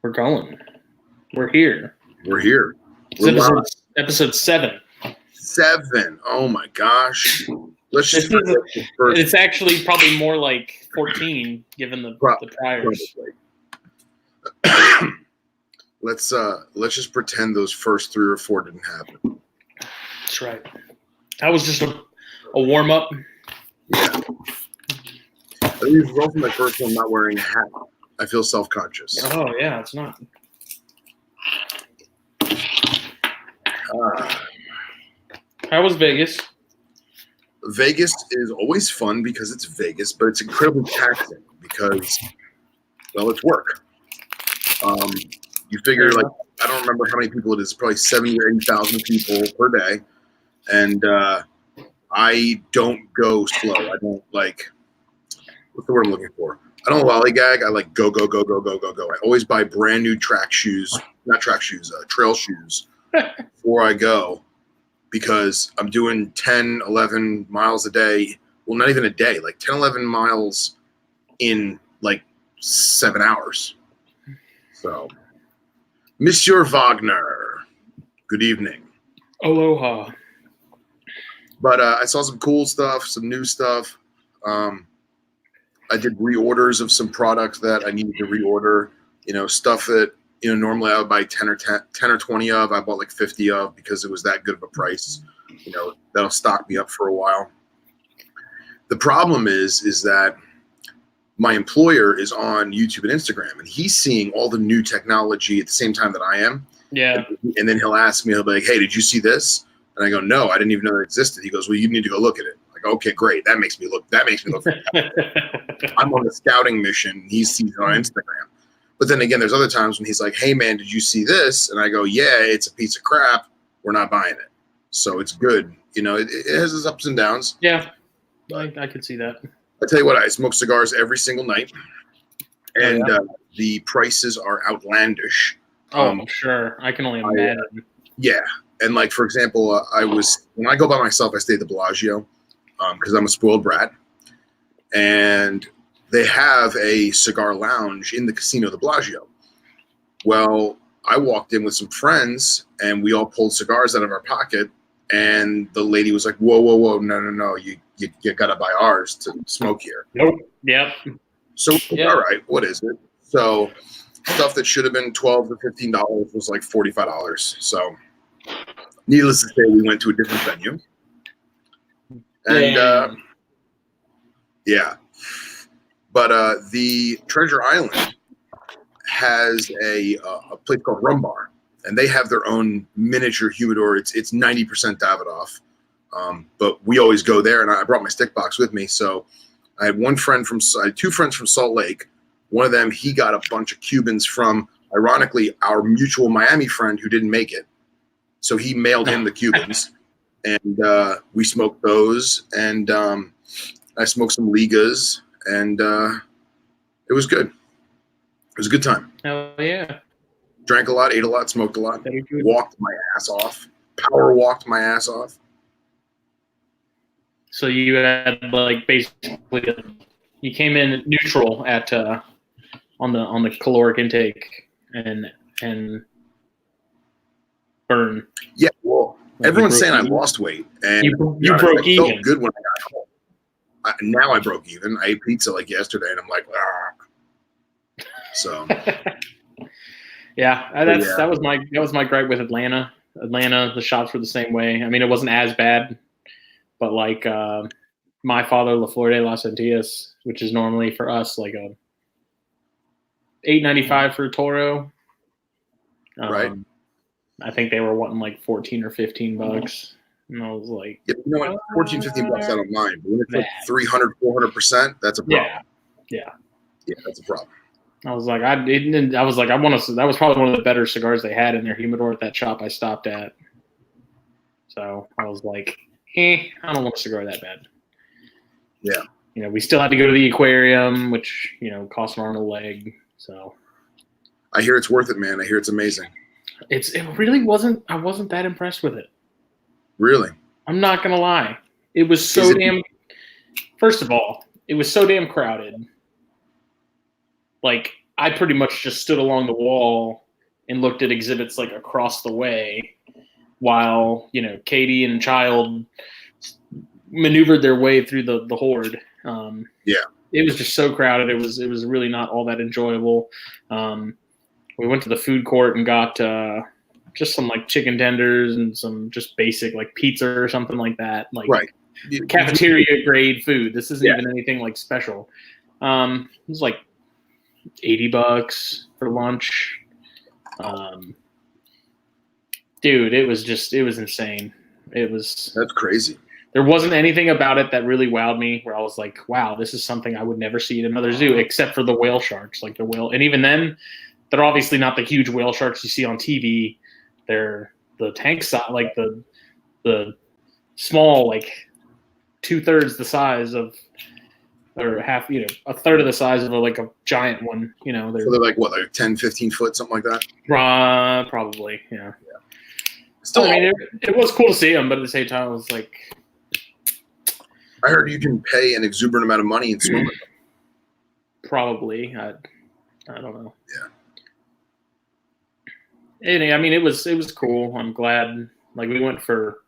We're going. We're here. We're here. It's episode 7. 7. Oh my gosh. Let's just it's actually probably more like 14 given the priors. Let's just pretend those first 3 or 4 didn't happen. That's right. That was just a warm up. Yeah. I mean, from my first one not wearing a hat. I feel self-conscious. Oh yeah, it's not. How was Vegas? Vegas is always fun because it's Vegas, but it's incredibly taxing because, well, it's work. You figure, like, I don't remember how many people it is, probably 70 or 80,000 people per day. And I don't go slow. I don't, like, what's the word I'm looking for? I don't lollygag. I like go. I always buy brand new trail shoes before I go because I'm doing 10, 11 miles a day. Well, not even a day, like 10, 11 miles in like 7 hours. So, Monsieur Wagner, good evening. Aloha. But I saw some cool stuff, some new stuff. I did reorders of some products that I needed to reorder. You know, stuff that, you know, normally I would buy 10 or 20 of. I bought like 50 of because it was that good of a price. You know, that'll stock me up for a while. The problem is that my employer is on YouTube and Instagram, and he's seeing all the new technology at the same time that I am. Yeah. And then he'll ask me, he'll be like, "Hey, did you see this?" And I go, "No, I didn't even know it existed." He goes, "Well, you need to go look at it." Like, okay, great. That makes me look. I'm on the scouting mission. He sees it on Instagram. But then again, there's other times when he's like, "Hey, man, did you see this?" And I go, "Yeah, it's a piece of crap. We're not buying it." So it's good. You know, it has its ups and downs. Yeah, I could see that. I tell you what, I smoke cigars every single night, and the prices are outlandish. Oh, sure. I can only imagine. Yeah. And like, for example, when I go by myself, I stay at the Bellagio because I'm a spoiled brat. And they have a cigar lounge in the casino, the Bellagio. Well, I walked in with some friends and we all pulled cigars out of our pocket. And the lady was like, whoa, no. You got to buy ours to smoke here. Nope. Yep. So, all right, what is it? So stuff that should have been $12 to $15 was like $45. So needless to say, we went to a different venue. And yeah. But the Treasure Island has a place called Rum Bar, and they have their own miniature humidor. It's 90% Davidoff, but we always go there. And I brought my stick box with me, so I had two friends from Salt Lake. One of them, he got a bunch of Cubans from, ironically, our mutual Miami friend who didn't make it. So he mailed him the Cubans, and we smoked those, and I smoked some Ligas, and it was good. It was a good time. Hell yeah. Drank a lot, ate a lot, smoked a lot, walked my ass off, power walked my ass off. So you had like basically you came in neutral at on the caloric intake and burn. Yeah, well, everyone's saying I lost weight, and you broke even. Felt good when I got home. Now I broke even. I ate pizza like yesterday, and I'm like, ah. So. That was my gripe with Atlanta. The shops were the same way. I mean, it wasn't as bad, but like my father, La Flor de las Antillas, which is normally for us like a $8.95 for a Toro. Right. I think they were wanting like $14 or $15, and I was like, yeah, you know what, $14, $15, I don't mind. But when it's like 300, 400%, that's a problem. Yeah, that's a problem. I was like, that was probably one of the better cigars they had in their humidor at that shop I stopped at. So I was like, I don't want a cigar that bad. Yeah. You know, we still had to go to the aquarium, which, you know, cost an arm and a leg. So I hear it's worth it, man. I hear it's amazing. It really wasn't. I wasn't that impressed with it. Really? I'm not gonna lie. It was so damn. First of all, it was so damn crowded. Like I pretty much just stood along the wall and looked at exhibits like across the way while, you know, Katie and Child maneuvered their way through the horde. Yeah. It was just so crowded. It was really not all that enjoyable. We went to the food court and got just some like chicken tenders and some just basic like pizza or something like that. Like Right. cafeteria grade food. This isn't even anything like special. It was like $80 for lunch. Dude, it was insane. That's crazy. There wasn't anything about it that really wowed me where I was like, wow, this is something I would never see at another zoo, except for the whale sharks, like the whale. And even then, they're obviously not the huge whale sharks you see on TV. They're the tank size, like the small, like 2/3 the size of, or half, you know, a third of the size of a giant one. You know, So they're like what, like 10, 15 foot, something like that? Probably, yeah. Still, I mean, it was cool to see them, but at the same time, it was like, I heard you can pay an exuberant amount of money and swim with them. probably. I don't know. Yeah. I mean, it was cool. I'm glad. Like, we went for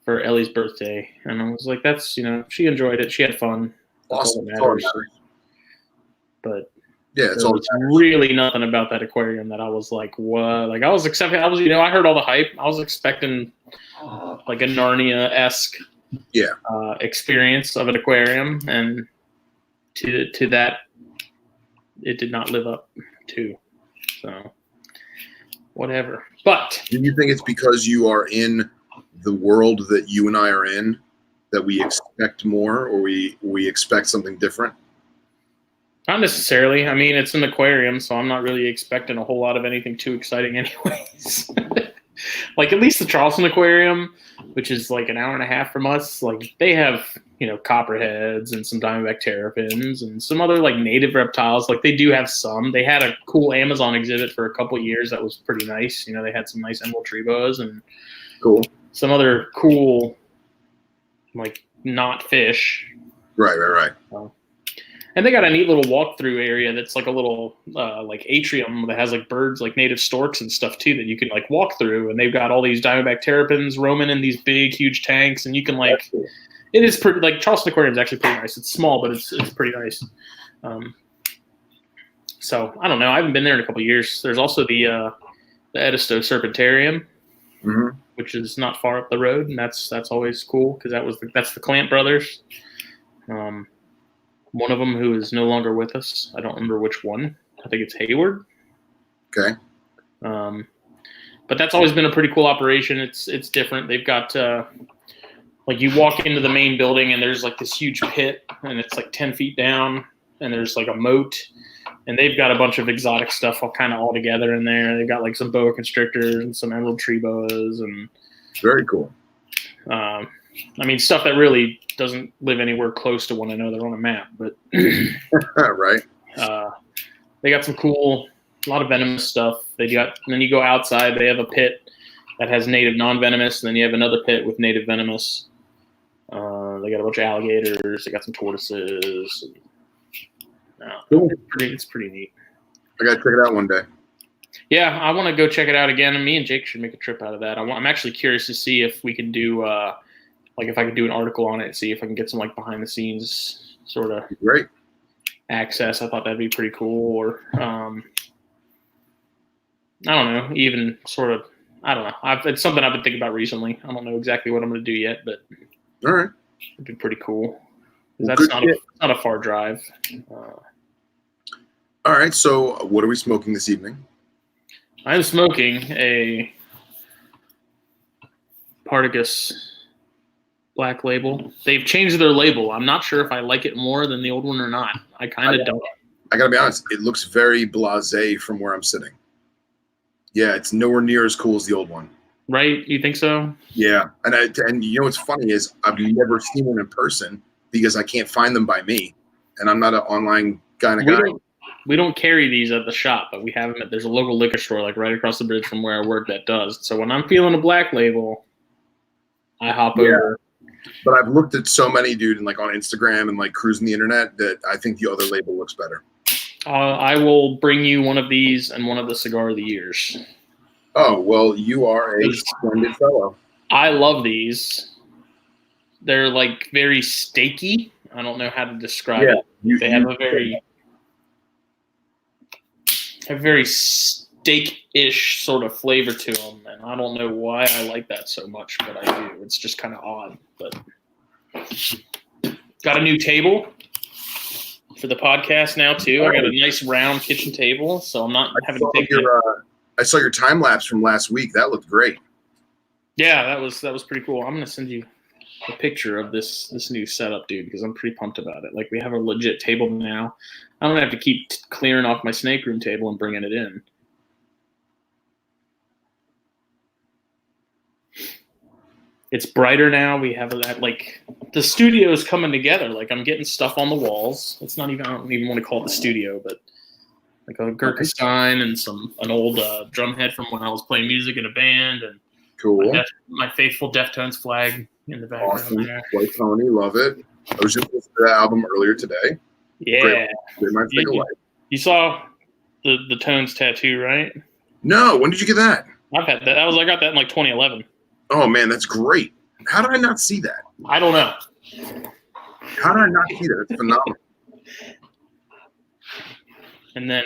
Ellie's birthday, and I was like, that's, you know, she enjoyed it. She had fun. Awesome. That's all that matters. But yeah, it's there was really nothing about that aquarium that I was like, what? Like, I was expecting. You know, I heard all the hype. I was expecting like a Narnia-esque experience of an aquarium, and to that, it did not live up to. So whatever. But do you think it's because you are in the world that you and I are in that we expect more, or we expect something different? Not necessarily. I mean, it's an aquarium, so I'm not really expecting a whole lot of anything too exciting anyways. Like, at least the Charleston Aquarium, which is like an hour and a half from us, like, they have, you know, copperheads and some diamondback terrapins and some other like native reptiles. Like, they do have some. They had a cool Amazon exhibit for a couple of years that was pretty nice. You know, they had some nice emerald tree boas and some other cool, like, not fish. Right. And they got a neat little walkthrough area that's like a little like atrium that has like birds, like native storks and stuff too, that you can like walk through. And they've got all these diamondback terrapins roaming in these big, huge tanks, and you can like, it is pretty. Like, Charleston Aquarium is actually pretty nice. It's small, but it's pretty nice. So I don't know. I haven't been there in a couple of years. There's also the Edisto Serpentarium, which is not far up the road, and that's always cool because that's the Clamp brothers. One of them who is no longer with us. I don't remember which one. I think it's Hayward. Okay. But that's always been a pretty cool operation. It's different. They've got like, you walk into the main building and there's like this huge pit, and it's like 10 feet down, and there's like a moat, and they've got a bunch of exotic stuff all together in there. They've got like some boa constrictors and some emerald tree boas, and very cool. I mean, stuff that really doesn't live anywhere close to one. I know they're on a map, but right. They got some cool, a lot of venomous stuff. And then you go outside, they have a pit that has native non-venomous, and then you have another pit with native venomous. They got a bunch of alligators. They got some tortoises. Cool. It's pretty neat. I gotta check it out one day. Yeah, I want to go check it out again, and me and Jake should make a trip out of that. I'm actually curious to see if we can do, like, if I could do an article on it, see if I can get some like behind the scenes sort of great access. I thought that'd be pretty cool. Or I don't know, even sort of, I don't know. It's something I've been thinking about recently. I don't know exactly what I'm going to do yet, but all right, it'd be pretty cool. Well, that's not a far drive. All right, so what are we smoking this evening? I'm smoking a Partagas Black Label. They've changed their label. I'm not sure if I like it more than the old one or not. I kind of don't. I gotta be honest. It looks very blasé from where I'm sitting. Yeah, it's nowhere near as cool as the old one. Right? You think so? Yeah, and you know what's funny is I've never seen one in person because I can't find them by me, and I'm not an online kind of guy. We don't carry these at the shop, but we have them there's a local liquor store like right across the bridge from where I work that does. So when I'm feeling a Black Label, I hop over. But I've looked at so many, dude, and like on Instagram and like cruising the internet, that I think the other label looks better. I will bring you one of these and one of the Cigar of the Years. Oh, well, you are a splendid fellow. I love these. They're like very steaky. I don't know how to describe it. They have a very steak-ish sort of flavor to them, and I don't know why I like that so much, but I do. It's just kind of odd. But got a new table for the podcast now too. I got a nice round kitchen table, so I'm not having to take I saw your time lapse from last week. That looked great. Yeah, that was pretty cool. I'm gonna send you a picture of this new setup, dude, because I'm pretty pumped about it. Like, we have a legit table now. I don't have to keep clearing off my snake room table and bringing it in. It's brighter now. We have that, like, the studio is coming together. Like, I'm getting stuff on the walls. It's not even, I don't even want to call it the studio, but like a Gurkha sign and an old drum head from when I was playing music in a band, and cool. My faithful Deftones flag in the background. Awesome. White Pony, love it. I was just listening to that album earlier today. Yeah. Great. You saw the Tones tattoo, right? No. When did you get that? I've had that. I got that in like 2011. Oh man, that's great. How did I not see that? I don't know. How did I not see that? It's phenomenal. And then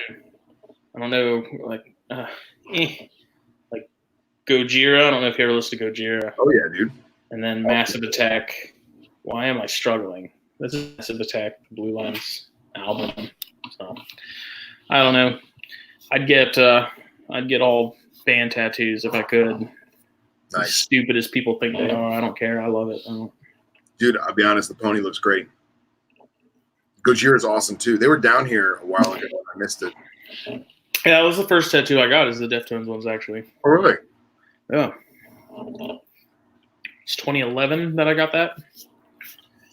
I don't know, like Gojira. I don't know if you ever listened to Gojira. Oh yeah, dude. And then Massive Attack. Why am I struggling? This is Massive Attack, Blue Lines album. So I don't know. I'd get all band tattoos if I could. Nice. As stupid as people think they are, I don't care. I love it. Dude, I'll be honest, the pony looks great. Gojira is awesome too. They were down here a while ago and I missed it. Yeah, that was the first tattoo I got, is the Deftones ones, actually. Oh really? Yeah. It's 2011 that I got that.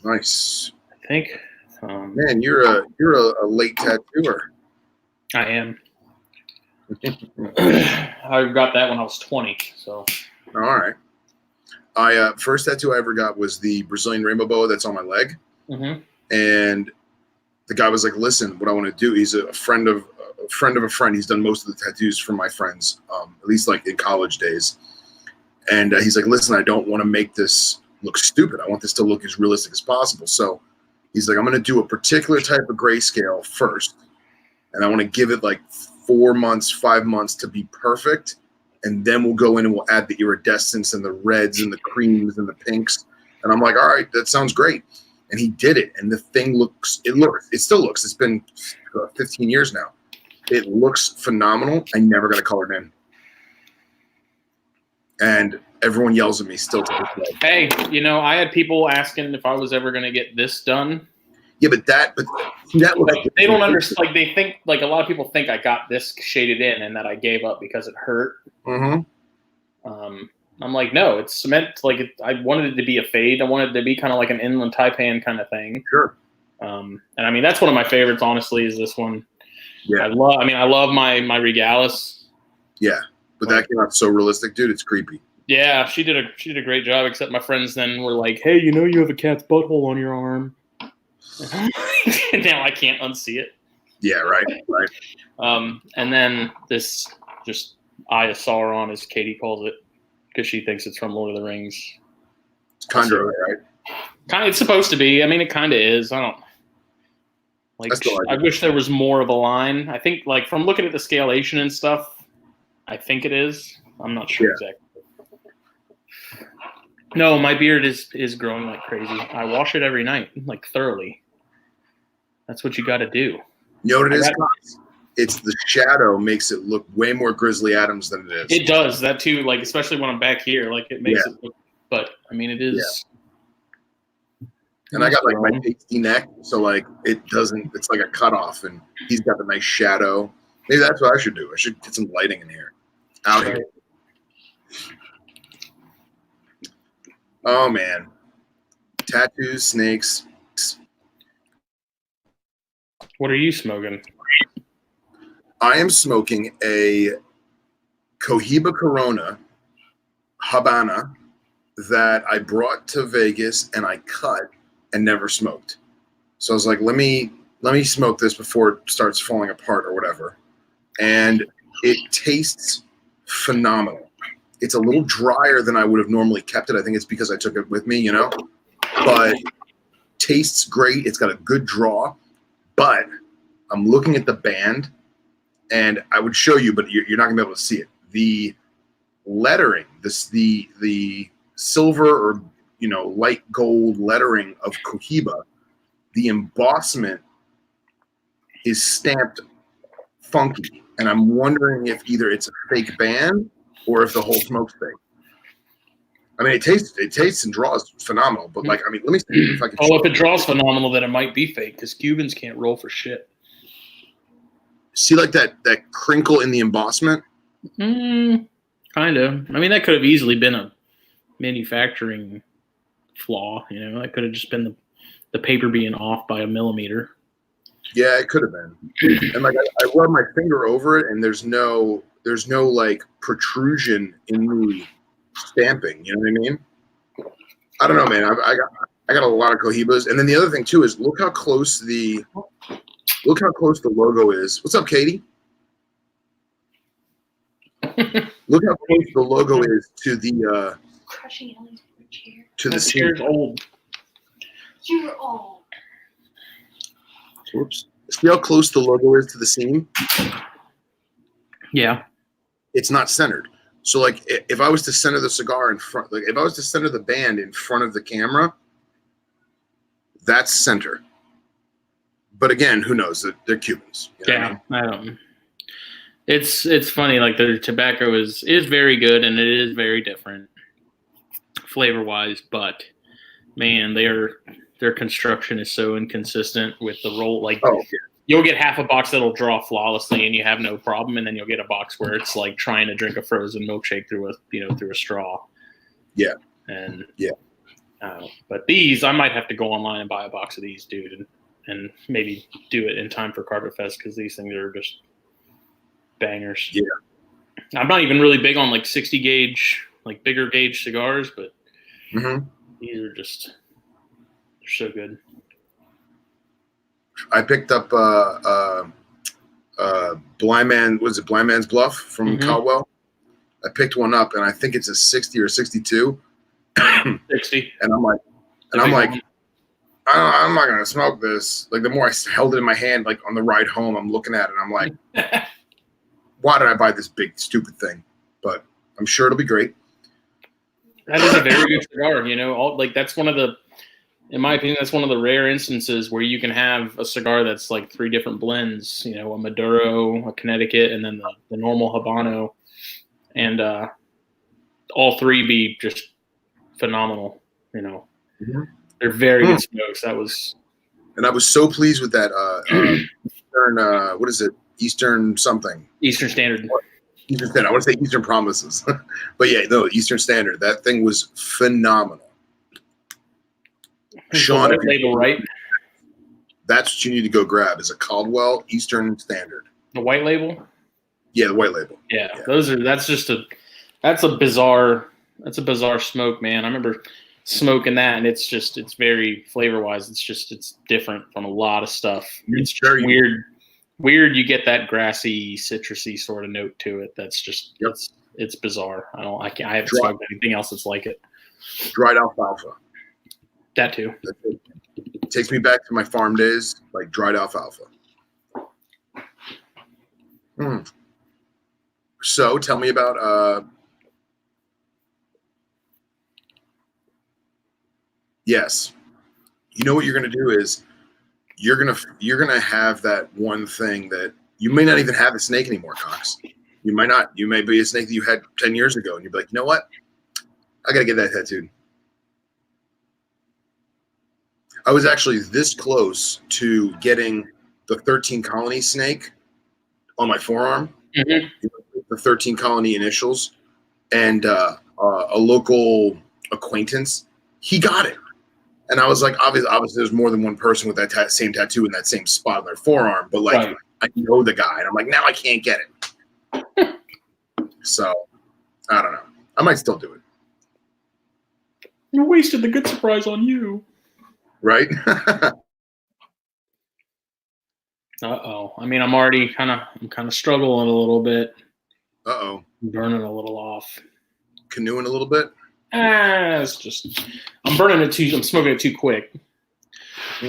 Nice. I think. Man, you're a late tattooer. I am. I got that when I was 20. So. All right. First tattoo I ever got was the Brazilian rainbow boa that's on my leg. Mm-hmm. And the guy was like, "Listen, what I want to do." He's a friend of a friend. He's done most of the tattoos for my friends, at least like in college days. And he's like, "Listen, I don't want to make this look stupid. I want this to look as realistic as possible." So he's like, "I'm going to do a particular type of grayscale first, and I want to give it like 4 months, 5 months to be perfect, and then we'll go in and we'll add the iridescence and the reds and the creams and the pinks." And I'm like, "All right, that sounds great." And he did it, and the thing it still looks. It's been 15 years now. It looks phenomenal. I never got it colored in. And everyone yells at me still to this day. Hey, I had people asking if I was ever going to get this done. Yeah, but that like, they don't understand. Like, they think, like, a lot of people think I got this shaded in and that I gave up because it hurt. Mm-hmm. I'm like, no, it's cement. Like, I wanted it to be a fade. I wanted it to be kind of like an inland taipan kind of thing. Sure. And I mean, that's one of my favorites, honestly, is this one. Yeah. I love my Regalis. Yeah, but that came out so realistic, dude. It's creepy. Yeah, she did a great job. Except my friends then were like, "Hey, you have a cat's butthole on your arm." Now I can't unsee it. Yeah, right. And then this just Eye of Sauron, as Katie calls it, because she thinks it's from Lord of the Rings. It's kind of right. Kind of, it's supposed to be. I mean, it kind of is. I don't like. I wish there was more of a line. I think, like, from looking at the scalation and stuff, I think it is. I'm not sure exactly. No, my beard is growing like crazy. I wash it every night, like, thoroughly. That's what you got to do. You know what it is? It's the shadow makes it look way more Grizzly Adams than it is. It does that too. Like, especially when I'm back here, like, it makes it look. But I mean, it is. Yeah. And I got like my pasty neck, so like it doesn't. It's like a cutoff, and he's got the nice shadow. Maybe that's what I should do. I should get some lighting in here. Out here. Oh man, tattoos, snakes. What are you smoking? I am smoking a Cohiba Corona Habana that I brought to Vegas and I cut and never smoked. So I was like, let me let me smoke this before it starts falling apart or whatever. And it tastes phenomenal. It's a little drier than I would have normally kept it. I think it's because I took it with me, but tastes great. It's got a good draw, but I'm looking at the band and I would show you, but you're not gonna be able to see it. The lettering, the silver or light gold lettering of Cohiba, the embossment is stamped funky, and I'm wondering if either it's a fake band or if the whole smoke's fake. I mean, it tastes and draws phenomenal, but let me see if I can. Oh, if it draws phenomenal, then it might be fake because Cubans can't roll for shit. See, like that crinkle in the embossment. Kind of. I mean, that could have easily been a manufacturing flaw. That could have just been the paper being off by a millimeter. Yeah, it could have been. And I rub my finger over it, and there's no like protrusion in the stamping. You know what I mean? I don't know, man. I got a lot of Cohibas, and then the other thing too is look how close the logo is. What's up, Katie? Look how close the logo is to the crushing Ellie's chair. To the chair's old. You're old. Whoops. See how close the logo is to the seam? Yeah. It's not centered. So like if I was to center the cigar in front, like if I was to center the band in front of the camera, that's center. But again, who knows? They're Cubans. I don't. It's funny. Like their tobacco is very good and it is very different flavor wise, but man, their construction is so inconsistent with the roll. Like you'll get half a box that'll draw flawlessly and you have no problem, and then you'll get a box where it's like trying to drink a frozen milkshake through a straw. Yeah. And yeah. But these, I might have to go online and buy a box of these, dude, and maybe do it in time for Carpet Fest because these things are just bangers. Yeah. I'm not even really big on like 60 gauge, like bigger gauge cigars, but these are just they're so good. I picked up Blind Man's Bluff from Caldwell. I picked one up, and I think it's a 60 or 62. 60. And I'm like, I'm not gonna smoke this. Like the more I held it in my hand, like on the ride home, I'm looking at it. And I'm like, why did I buy this big stupid thing? But I'm sure it'll be great. That is a very good cigar. That's one of the, in my opinion, that's one of the rare instances where you can have a cigar that's like three different blends. A Maduro, a Connecticut, and then the normal Habano, and all three be just phenomenal. They're very good smokes. And I was so pleased with that Eastern, what is it? Eastern something. Eastern Standard. Eastern Standard. I want to say Eastern Promises. But yeah, no, Eastern Standard. That thing was phenomenal. Sean, label, right? That's what you need to go grab is a Caldwell Eastern Standard. The white label? Yeah, the white label. Yeah. That's a bizarre smoke, man. I remember smoking that, and it's very flavor wise. It's different from a lot of stuff. It's very weird. You get that grassy, citrusy sort of note to it. That's just it's bizarre. I haven't smoked anything else that's like it. Dried alfalfa. That too. It takes me back to my farm days, like dried alfalfa. So tell me about yes. You know what you're gonna do is you're gonna have that one thing that you may not even have a snake anymore, Cox. You might not. You may be a snake that you had 10 years ago, and you'll be like, you know what? I gotta get that tattooed. I was actually this close to getting the 13 colony snake on my forearm, the 13 colony initials, and a local acquaintance, he got it. And I was like, obviously there's more than one person with that same tattoo in that same spot on their forearm, but like I know the guy, and I'm like, now I can't get it. So I don't know. I might still do it. You wasted the good surprise on you. Right? Uh-oh. I mean, I'm kind of struggling a little bit. Uh-oh. Burning a little off. Canoeing a little bit? It's just, I'm smoking it too quick.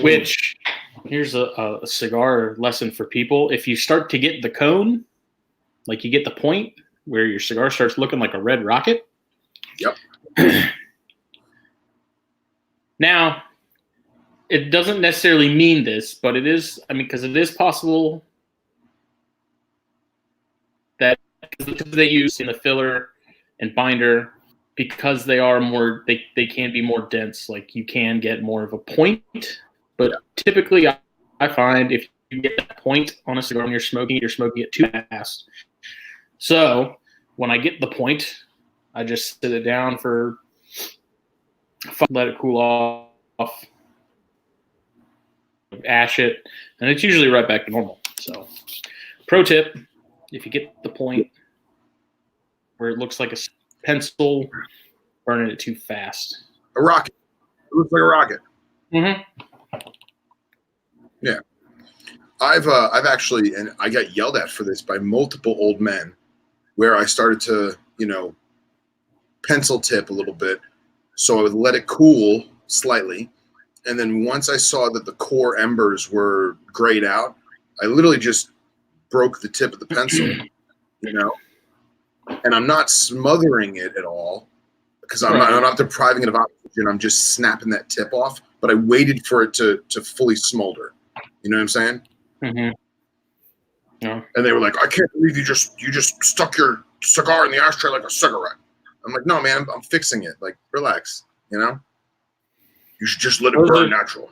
Which, here's a cigar lesson for people. If you start to get the cone, like you get the point where your cigar starts looking like a red rocket. Yep. Now, it doesn't necessarily mean this, but it is, because it is possible that the tips they use in the filler and binder, because they are more, they can be more dense. Like you can get more of a point, but typically I find if you get that point on a cigar when you're smoking it too fast. So when I get the point, I just sit it down for, let it cool off, ash it, and it's usually right back to normal. So, pro tip, if you get the point where it looks like a pencil, burning it too fast. A rocket. It looks like a rocket. Mm-hmm. Yeah. I've actually, and I got yelled at for this by multiple old men, where I started to, pencil tip a little bit. So I would let it cool slightly. And then once I saw that the core embers were grayed out, I literally just broke the tip of the pencil, and I'm not smothering it at all because I'm not depriving it of oxygen. I'm just snapping that tip off, but I waited for it to fully smolder. You know what I'm saying? Mm-hmm. Yeah. And they were like, I can't believe you just stuck your cigar in the ashtray like a cigarette. I'm like, no, man, I'm fixing it. Like, relax, You should just let it burn natural.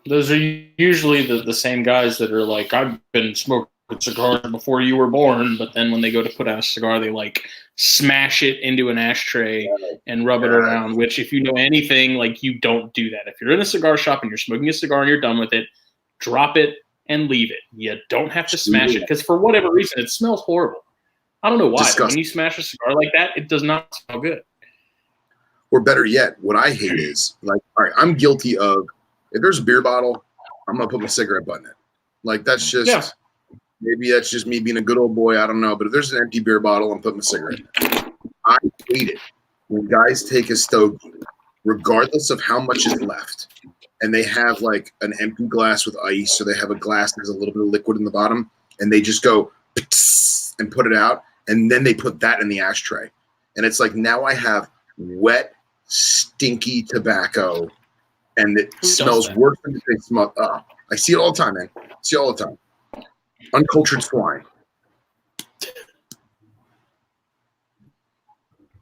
Those are usually the same guys that are like, I've been smoking cigars before you were born, but then when they go to put out a cigar, they like smash it into an ashtray and rub it around, which if you know anything, like you don't do that. If you're in a cigar shop and you're smoking a cigar and you're done with it, drop it and leave it. You don't have to smash it because for whatever reason, it smells horrible. I don't know why. But when you smash a cigar like that, it does not smell good. Or better yet, what I hate is like, all right, I'm guilty of, if there's a beer bottle, I'm going to put my cigarette butt in it. Like that's just, maybe that's just me being a good old boy. I don't know. But if there's an empty beer bottle, I'm putting my cigarette in it. I hate it when guys take a Stogie, regardless of how much is left, and they have like an empty glass with ice, or they have a glass that has a little bit of liquid in the bottom, and they just go and put it out, and then they put that in the ashtray. And it's like, now I have wet, stinky tobacco, and it smells worse than they smell. I see it all the time, man. I see it all the time. Uncultured swine.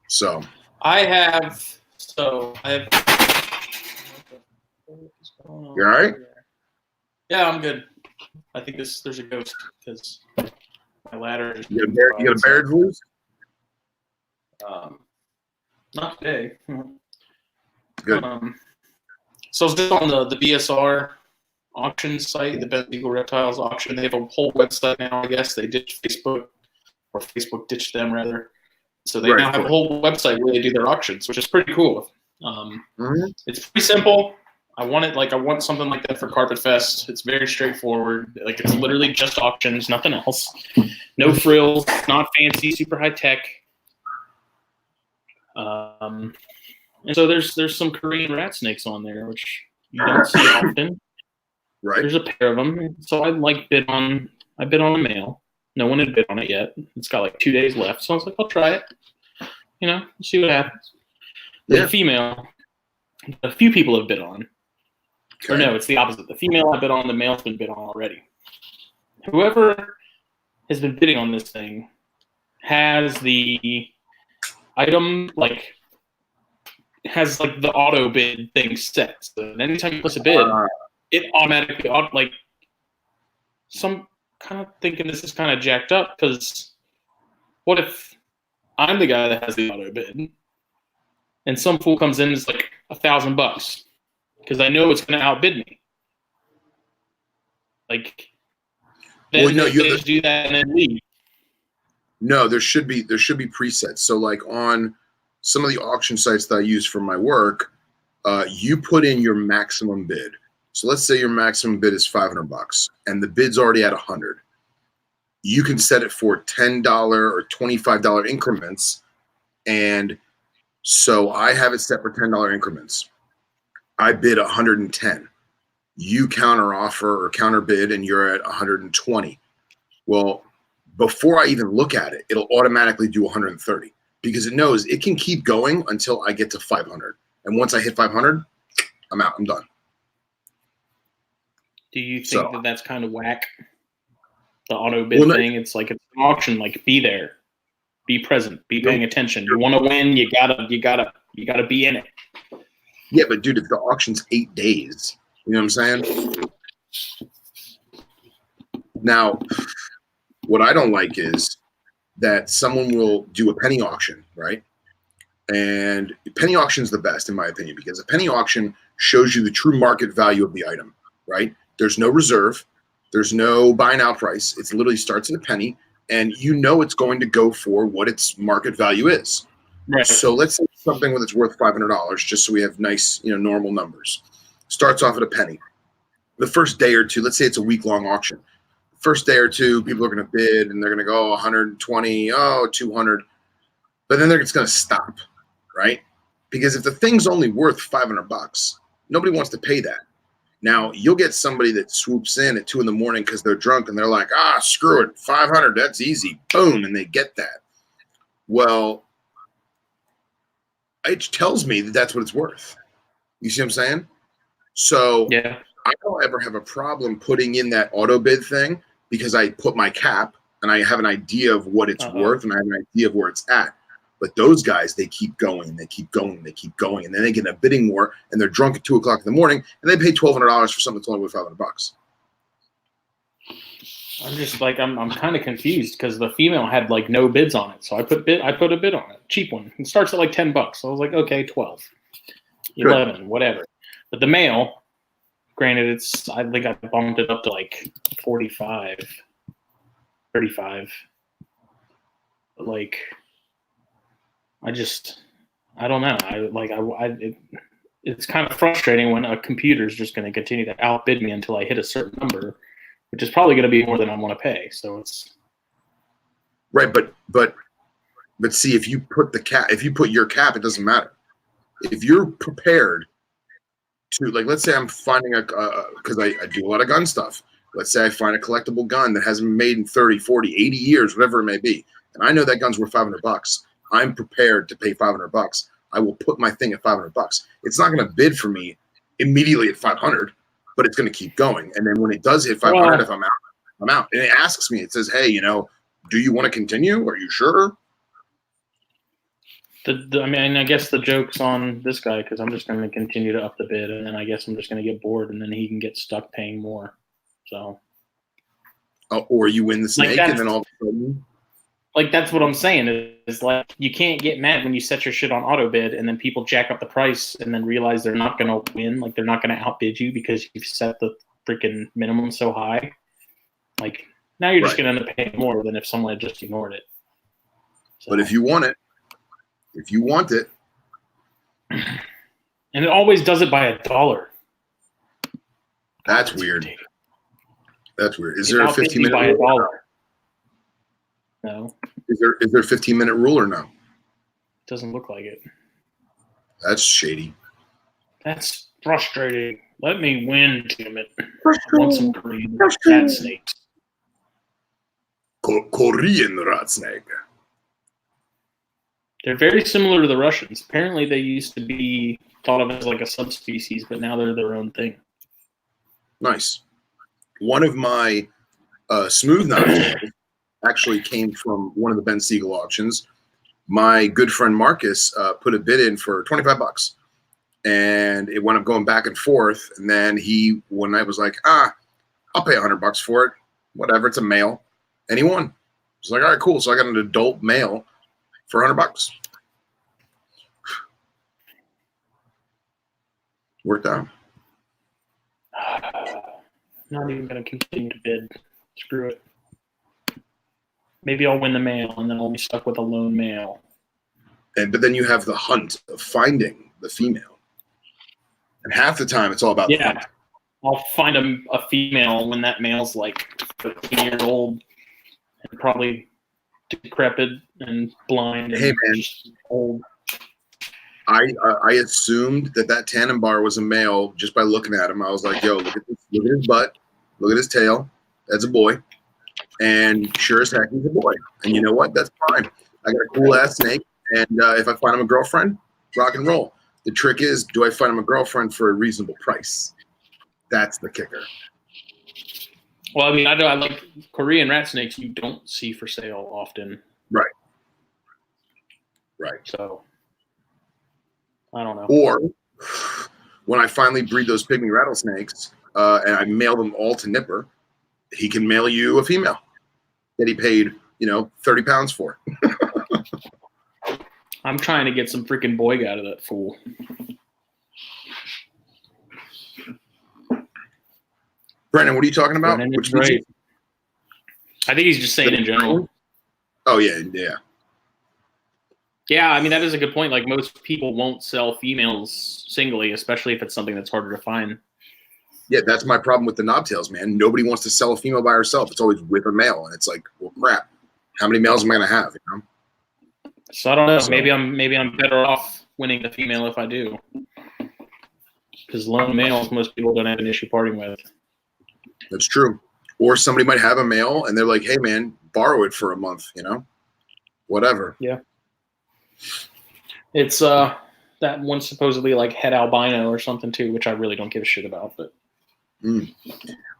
So I have. You all right? Yeah, I'm good. I think there's a ghost because my ladder is. You got a bear loose? Not today. Good. So I was just on the BSR auction site, the Best Eagle Reptiles auction. They have a whole website now, I guess. They ditched Facebook, or Facebook ditched them, rather. So they now have a whole website where they do their auctions, which is pretty cool. It's pretty simple. I want something like that for Carpet Fest. It's very straightforward. Like it's literally just auctions, nothing else. No frills, not fancy, super high tech. And so there's some Korean rat snakes on there, which you don't see often. Right. There's a pair of them. So I bid on the male. No one had bid on it yet. It's got like 2 days left. So I was like, I'll try it. See what happens. There's a female. A few people have bid on. Okay. Or no, it's the opposite. The female I bid on, the male's been bid on already. Whoever has been bidding on this thing has the item has the auto bid thing set. So anytime you place a bid, it automatically some kind of thinking this is kind of jacked up because what if I'm the guy that has the auto bid and some fool comes in and is like $1,000 because I know it's going to outbid me. Then they just do that and then leave. No, there should be presets. So like on some of the auction sites that I use for my work, you put in your maximum bid. So let's say your maximum bid is $500 and the bid's already at 100. You can set it for $10 or $25 increments. And so I have it set for $10 increments. I bid 110. You counter offer or counter bid and you're at 120. Well, before I even look at it, it'll automatically do 130 because it knows it can keep going until I get to 500. And once I hit 500, I'm out. I'm done. Do you think that that's kind of whack? The auto bid thing. It's like it's an auction. Like, be there, be present, be paying attention. You want to win, you gotta be in it. Yeah, but dude, if the auction's 8 days, you know what I'm saying? Now, what I don't like is that someone will do a penny auction, right? And penny auction is the best, in my opinion, because a penny auction shows you the true market value of the item, right? There's no reserve. There's no buy now price. It literally starts at a penny, and you know it's going to go for what its market value is. Right. So let's say something when it's worth $500, just so we have nice, normal numbers. Starts off at a penny. The first day or two, let's say it's a week-long auction. First day or two, people are going to bid, and they're going to go 120, 200. But then it's going to stop, right? Because if the thing's only worth $500, nobody wants to pay that. Now, you'll get somebody that swoops in at 2 in the morning because they're drunk and they're like, screw it, 500, that's easy. Boom, and they get that. Well, it tells me that that's what it's worth. You see what I'm saying? So yeah. I don't ever have a problem putting in that auto bid thing because I put my cap and I have an idea of what it's worth and I have an idea of where it's at. But those guys, they keep going, they keep going, they keep going, and then they get a bidding war, and they're drunk at 2 o'clock in the morning, and they pay $1,200 for something that's only worth $500. I'm just like I'm kind of confused because the female had like no bids on it, so I put a bid on it, cheap one. It starts at like $10. So I was like, okay, 12, 11, good. Whatever. But the male, granted, I think I bumped it up to like 45, 35, but like. I don't know. It's kind of frustrating when a computer is just going to continue to outbid me until I hit a certain number, which is probably going to be more than I want to pay. So it's right. But see, if you put your cap, it doesn't matter. If you're prepared to, like, let's say I'm finding because I do a lot of gun stuff. Let's say I find a collectible gun that hasn't been made in 30, 40, 80 years, whatever it may be. And I know that gun's worth $500. I'm prepared to pay $500. I will put my thing at $500. It's not going to bid for me immediately at 500, but it's going to keep going. And then when it does hit 500, if I'm out, I'm out. And it asks me, it says, hey, do you want to continue? Are you sure? I guess the joke's on this guy because I'm just going to continue to up the bid, and then I guess I'm just going to get bored, and then he can get stuck paying more. So, or you win the snake, and then all of a sudden. Like, that's what I'm saying is like, you can't get mad when you set your shit on auto bid and then people jack up the price and then realize they're not going to win. Like, they're not going to outbid you because you've set the freaking minimum so high. Like, now you're just going to end up paying more than if someone had just ignored it. So. But if you want it, and it always does it by $1. That's weird. That's weird. Is there a 15-minute by $1? No. Is there a 15-minute rule or no? It doesn't look like it. That's shady. That's frustrating. Let me win, damn it. I want some Korean rat snakes. Korean rat snake. They're very similar to the Russians. Apparently, they used to be thought of as like a subspecies, but now they're their own thing. Nice. One of my smooth knives actually came from one of the Ben Siegel auctions. My good friend Marcus put a bid in for $25, and it wound up going back and forth. And then he one night was like, I'll pay $100 for it. Whatever, it's a male. And he won. I was like, all right, cool. So I got an adult male for $100. Worked out. Not even going to continue to bid. Screw it. Maybe I'll win the male, and then I'll be stuck with a lone male. But then you have the hunt of finding the female. And half the time, it's all about the hunt. I'll find a female when that male's like 15 years old and probably decrepit and blind and Hey, man. just old. I assumed that tandem bar was a male just by looking at him. I was like, yo, look at this, look at his butt, look at his tail. That's a boy. And sure as heck, he's a boy. And you know what? That's fine. I got a cool ass snake. And if I find him a girlfriend, rock and roll. The trick is, do I find him a girlfriend for a reasonable price? That's the kicker. Well, I mean, I like Korean rat snakes. You don't see for sale often. Right. So I don't know. Or when I finally breed those pygmy rattlesnakes and I mail them all to Nipper, he can mail you a female that he paid, 30 pounds for. I'm trying to get some freaking boy out of that fool. Brendan, what are you talking about? Brennan Which is great. I think he's just saying in general. Oh, yeah. Yeah, I mean, that is a good point. Like, most people won't sell females singly, especially if it's something that's harder to find. Yeah, that's my problem with the knobtails, man. Nobody wants to sell a female by herself. It's always with a male. And it's like, well, crap. How many males am I going to have? So I don't know. Maybe I'm better off winning the female if I do. Because lone males, most people don't have an issue parting with. That's true. Or somebody might have a male and they're like, hey, man, borrow it for a month, whatever. Yeah. It's that one's supposedly like het albino or something too, which I really don't give a shit about. But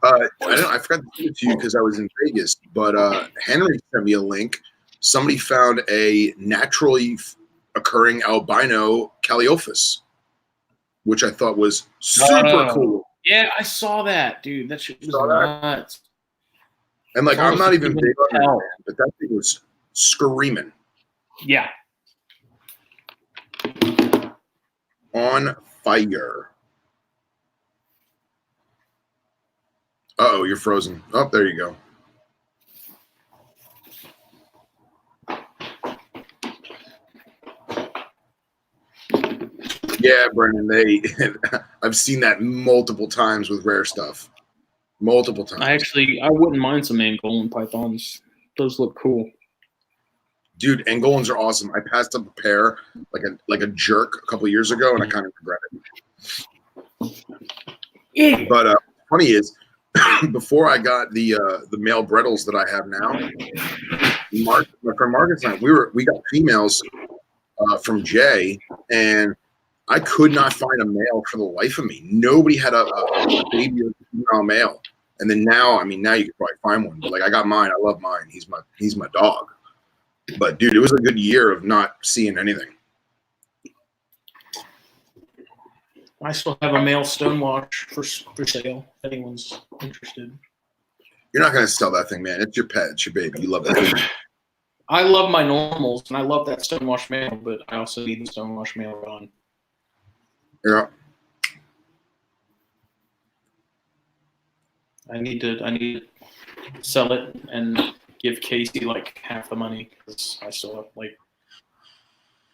I forgot to give it to you because I was in Vegas, but Henry sent me a link. Somebody found a naturally occurring albino Calliophus, which I thought was super cool. Yeah, I saw that, dude. That shit was nuts. And like, I'm not even big on that, but that thing was screaming. Yeah. On fire. Uh-oh, you're frozen. Oh, there you go. Yeah, Brendan, I've seen that multiple times with rare stuff. Multiple times. I wouldn't mind some Angolan pythons. Those look cool. Dude, Angolans are awesome. I passed up a pair like a jerk a couple of years ago, and I kind of regret it. But funny is, before I got the male Brettles that I have now, my friend Marcus and I, we got females from Jay, and I could not find a male for the life of me. Nobody had a baby or female male. And then now you could probably find one. But like, I got mine. I love mine. He's my dog. But dude, it was a good year of not seeing anything. I still have a male stonewash for sale. If anyone's interested. You're not gonna sell that thing, man. It's your pet. It's your baby. You love that thing. I love my normals, and I love that stonewash male, but I also need the stonewash male gone. Yeah. I need to sell it and give Casey like half the money because I still have like.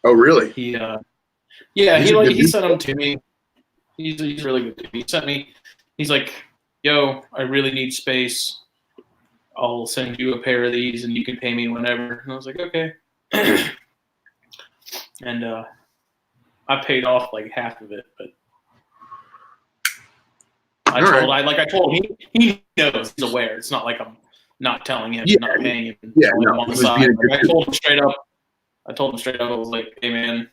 Oh really? He sent them to me. He's really good to me. He sent me. He's like, yo, I really need space. I'll send you a pair of these and you can pay me whenever. And I was like, okay. And I paid off like half of it, but I told him he knows, he's aware. It's not like I'm not telling him, not paying him. Yeah, on the side. Like, I told him straight up. I was like, hey man,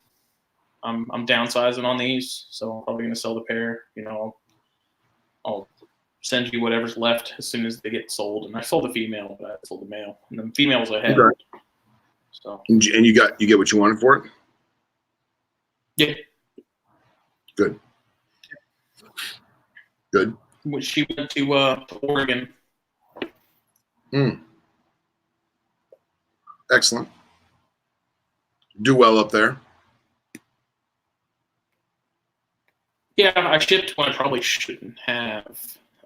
I'm downsizing on these, so I'm probably gonna sell the pair. I'll send you whatever's left as soon as they get sold. And I sold the female, but I sold the male, and the female was ahead. Okay. So and you get what you wanted for it. Yeah. Good. She went to Oregon. Excellent. Do well up there. Yeah, I shipped when I probably shouldn't have,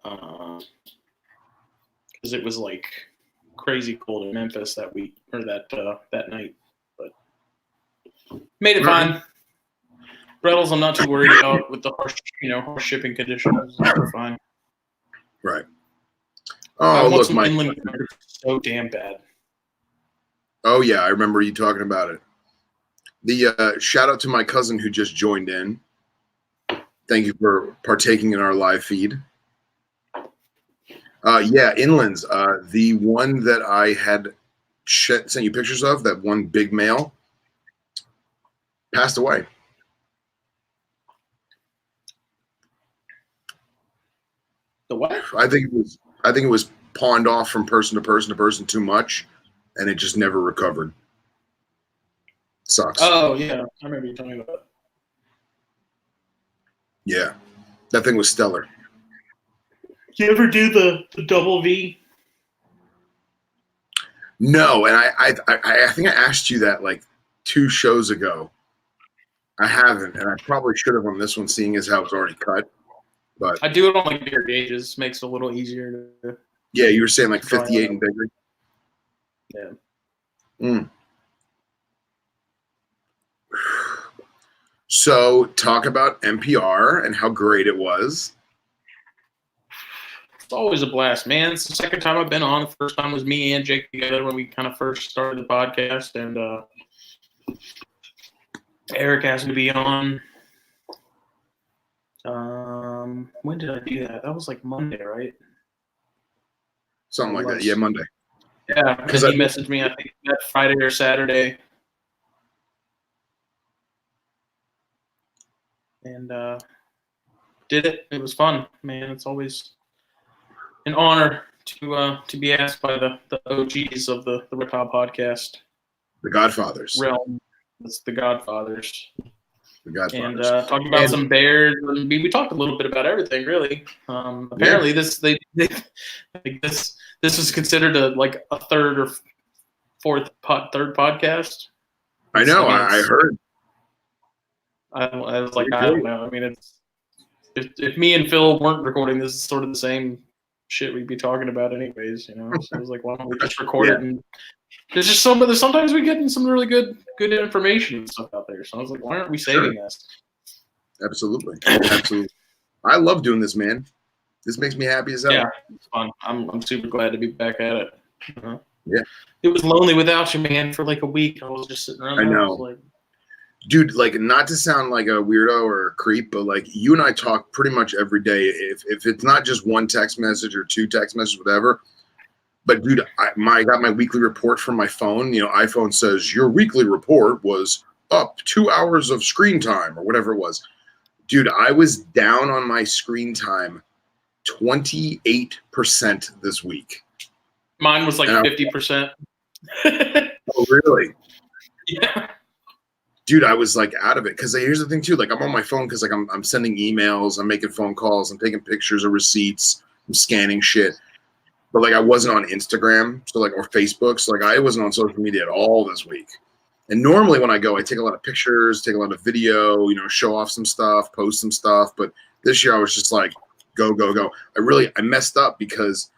because it was like crazy cold in Memphis that week or that night. But made it fine. Brettles, I'm not too worried about with the harsh shipping conditions. They're fine. Right. I Oh, want look, some Mike. inland critters so damn bad. Oh, yeah, I remember you talking about it. The shout out to my cousin who just joined in. Thank you for partaking in our live feed. Yeah, inlands. The one that I had sent you pictures of, that one big male, passed away. The what? I think it was pawned off from person to person to person too much, and it just never recovered. Sucks. Oh yeah, I remember you telling me about it. Yeah, that thing was stellar. You ever do the double V? No, and I think I asked you that like 2 shows ago. I haven't, and I probably should have on this one, seeing as how it's already cut. But I do it on like bigger gauges. Makes it a little easier to. yeah, you were saying like 58 and bigger. Yeah. Mm. So talk about NPR and how great it was. It's always a blast, man. It's the second time I've been on. The first time was me and Jake together when we kind of first started the podcast, and Eric asked me to be on. When did I do that? That was like Monday, right? Something like that. Yeah, Monday. Yeah, because he messaged me, I think, that Friday or Saturday. And did it. It was fun, man. It's always an honor to be asked by the OGs of the Reptile Podcast. The Godfathers. Realm. It's the Godfathers. The Godfathers. And talking about some bears. We talked a little bit about everything, really. Apparently, this is considered a third or third podcast. I know. I heard. I was like, I don't know. I mean, it's if me and Phil weren't recording, this is sort of the same shit we'd be talking about, anyways. You know. So I was like, why don't we just record it? And there's just sometimes we get some really good information and stuff out there. So I was like, why aren't we saving this? Absolutely. I love doing this, man. This makes me happy as hell. Yeah, it's fun. I'm super glad to be back at it. Yeah. It was lonely without you, man. For like a week, I was just sitting around. I know. Dude, like, not to sound like a weirdo or a creep, but like, you and I talk pretty much every day. If it's not just one text message or 2 text messages, whatever. But dude, I got my weekly report from my phone. You know, iPhone says your weekly report was up 2 hours of screen time or whatever it was. Dude, I was down on my screen time 28% this week. Mine was like 50%. Oh, really? Yeah. Dude, I was like out of it because here's the thing too. Like, I'm on my phone because like I'm sending emails, I'm making phone calls, I'm taking pictures of receipts, I'm scanning shit. But like, I wasn't on Instagram, so like, or Facebook, so like, I wasn't on social media at all this week. And normally when I go, I take a lot of pictures, take a lot of video, you know, show off some stuff, post some stuff. But this year I was just like, go. I messed up because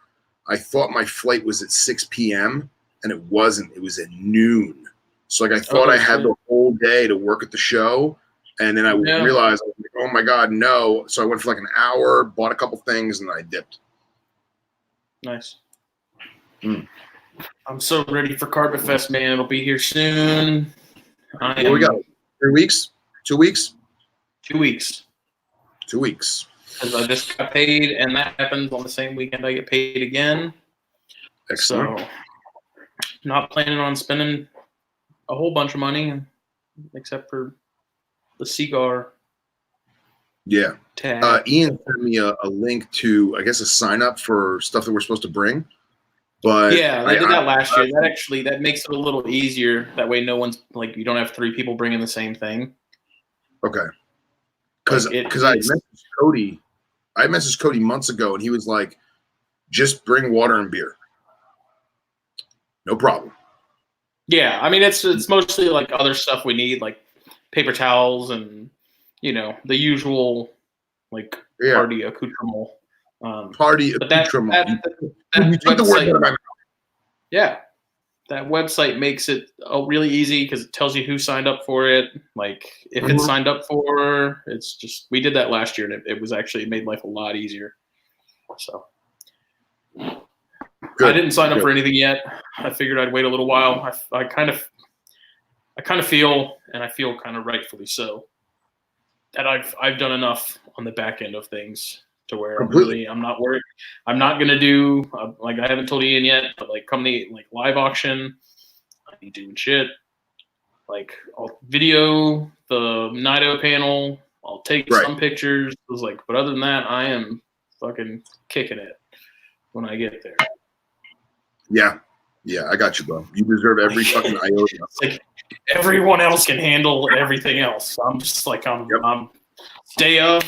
I thought my flight was at 6 p.m. and it wasn't. It was at noon. So like, I thought I had the whole day to work at the show, and then I realized, I was like, oh my God, no. So I went for like an hour, bought a couple things, and then I dipped. Nice. I'm so ready for Carpet Fest, man. It'll be here soon. What we got? 3 weeks? 2 weeks? 2 weeks. 2 weeks. Because I just got paid, and that happens on the same weekend I get paid again. Excellent. So, not planning on spending a whole bunch of money, except for the cigar. Yeah. Tag. Ian sent me a link to, I guess, a sign up for stuff that we're supposed to bring. But yeah, I did that last year. That makes it a little easier. That way, no one's like, you don't have 3 people bringing the same thing. Okay. Because I messaged Cody months ago, and he was like, "Just bring water and beer, no problem." Yeah, I mean, it's mostly like other stuff we need, like paper towels and, you know, the usual like party accoutrement. Party accoutrement. You took the word out of my mouth. Yeah, that website makes it really easy because it tells you who signed up for it. Like if it's signed up for, it's just, we did that last year, and it made life a lot easier. So Good. I didn't sign up for anything yet. I figured I'd wait a little while. I kind of feel, and I feel kind of rightfully so, that I've done enough on the back end of things to where I'm not worried. I'm not gonna do like I haven't told Ian yet, but like come the like live auction, I ain't doing shit. Like I'll video the Nido panel. I'll take some pictures. I was like, but other than that, I am fucking kicking it when I get there. Yeah, I got you, bro. You deserve every fucking iota. It's like everyone else can handle everything else. I'm just like I'm stay up,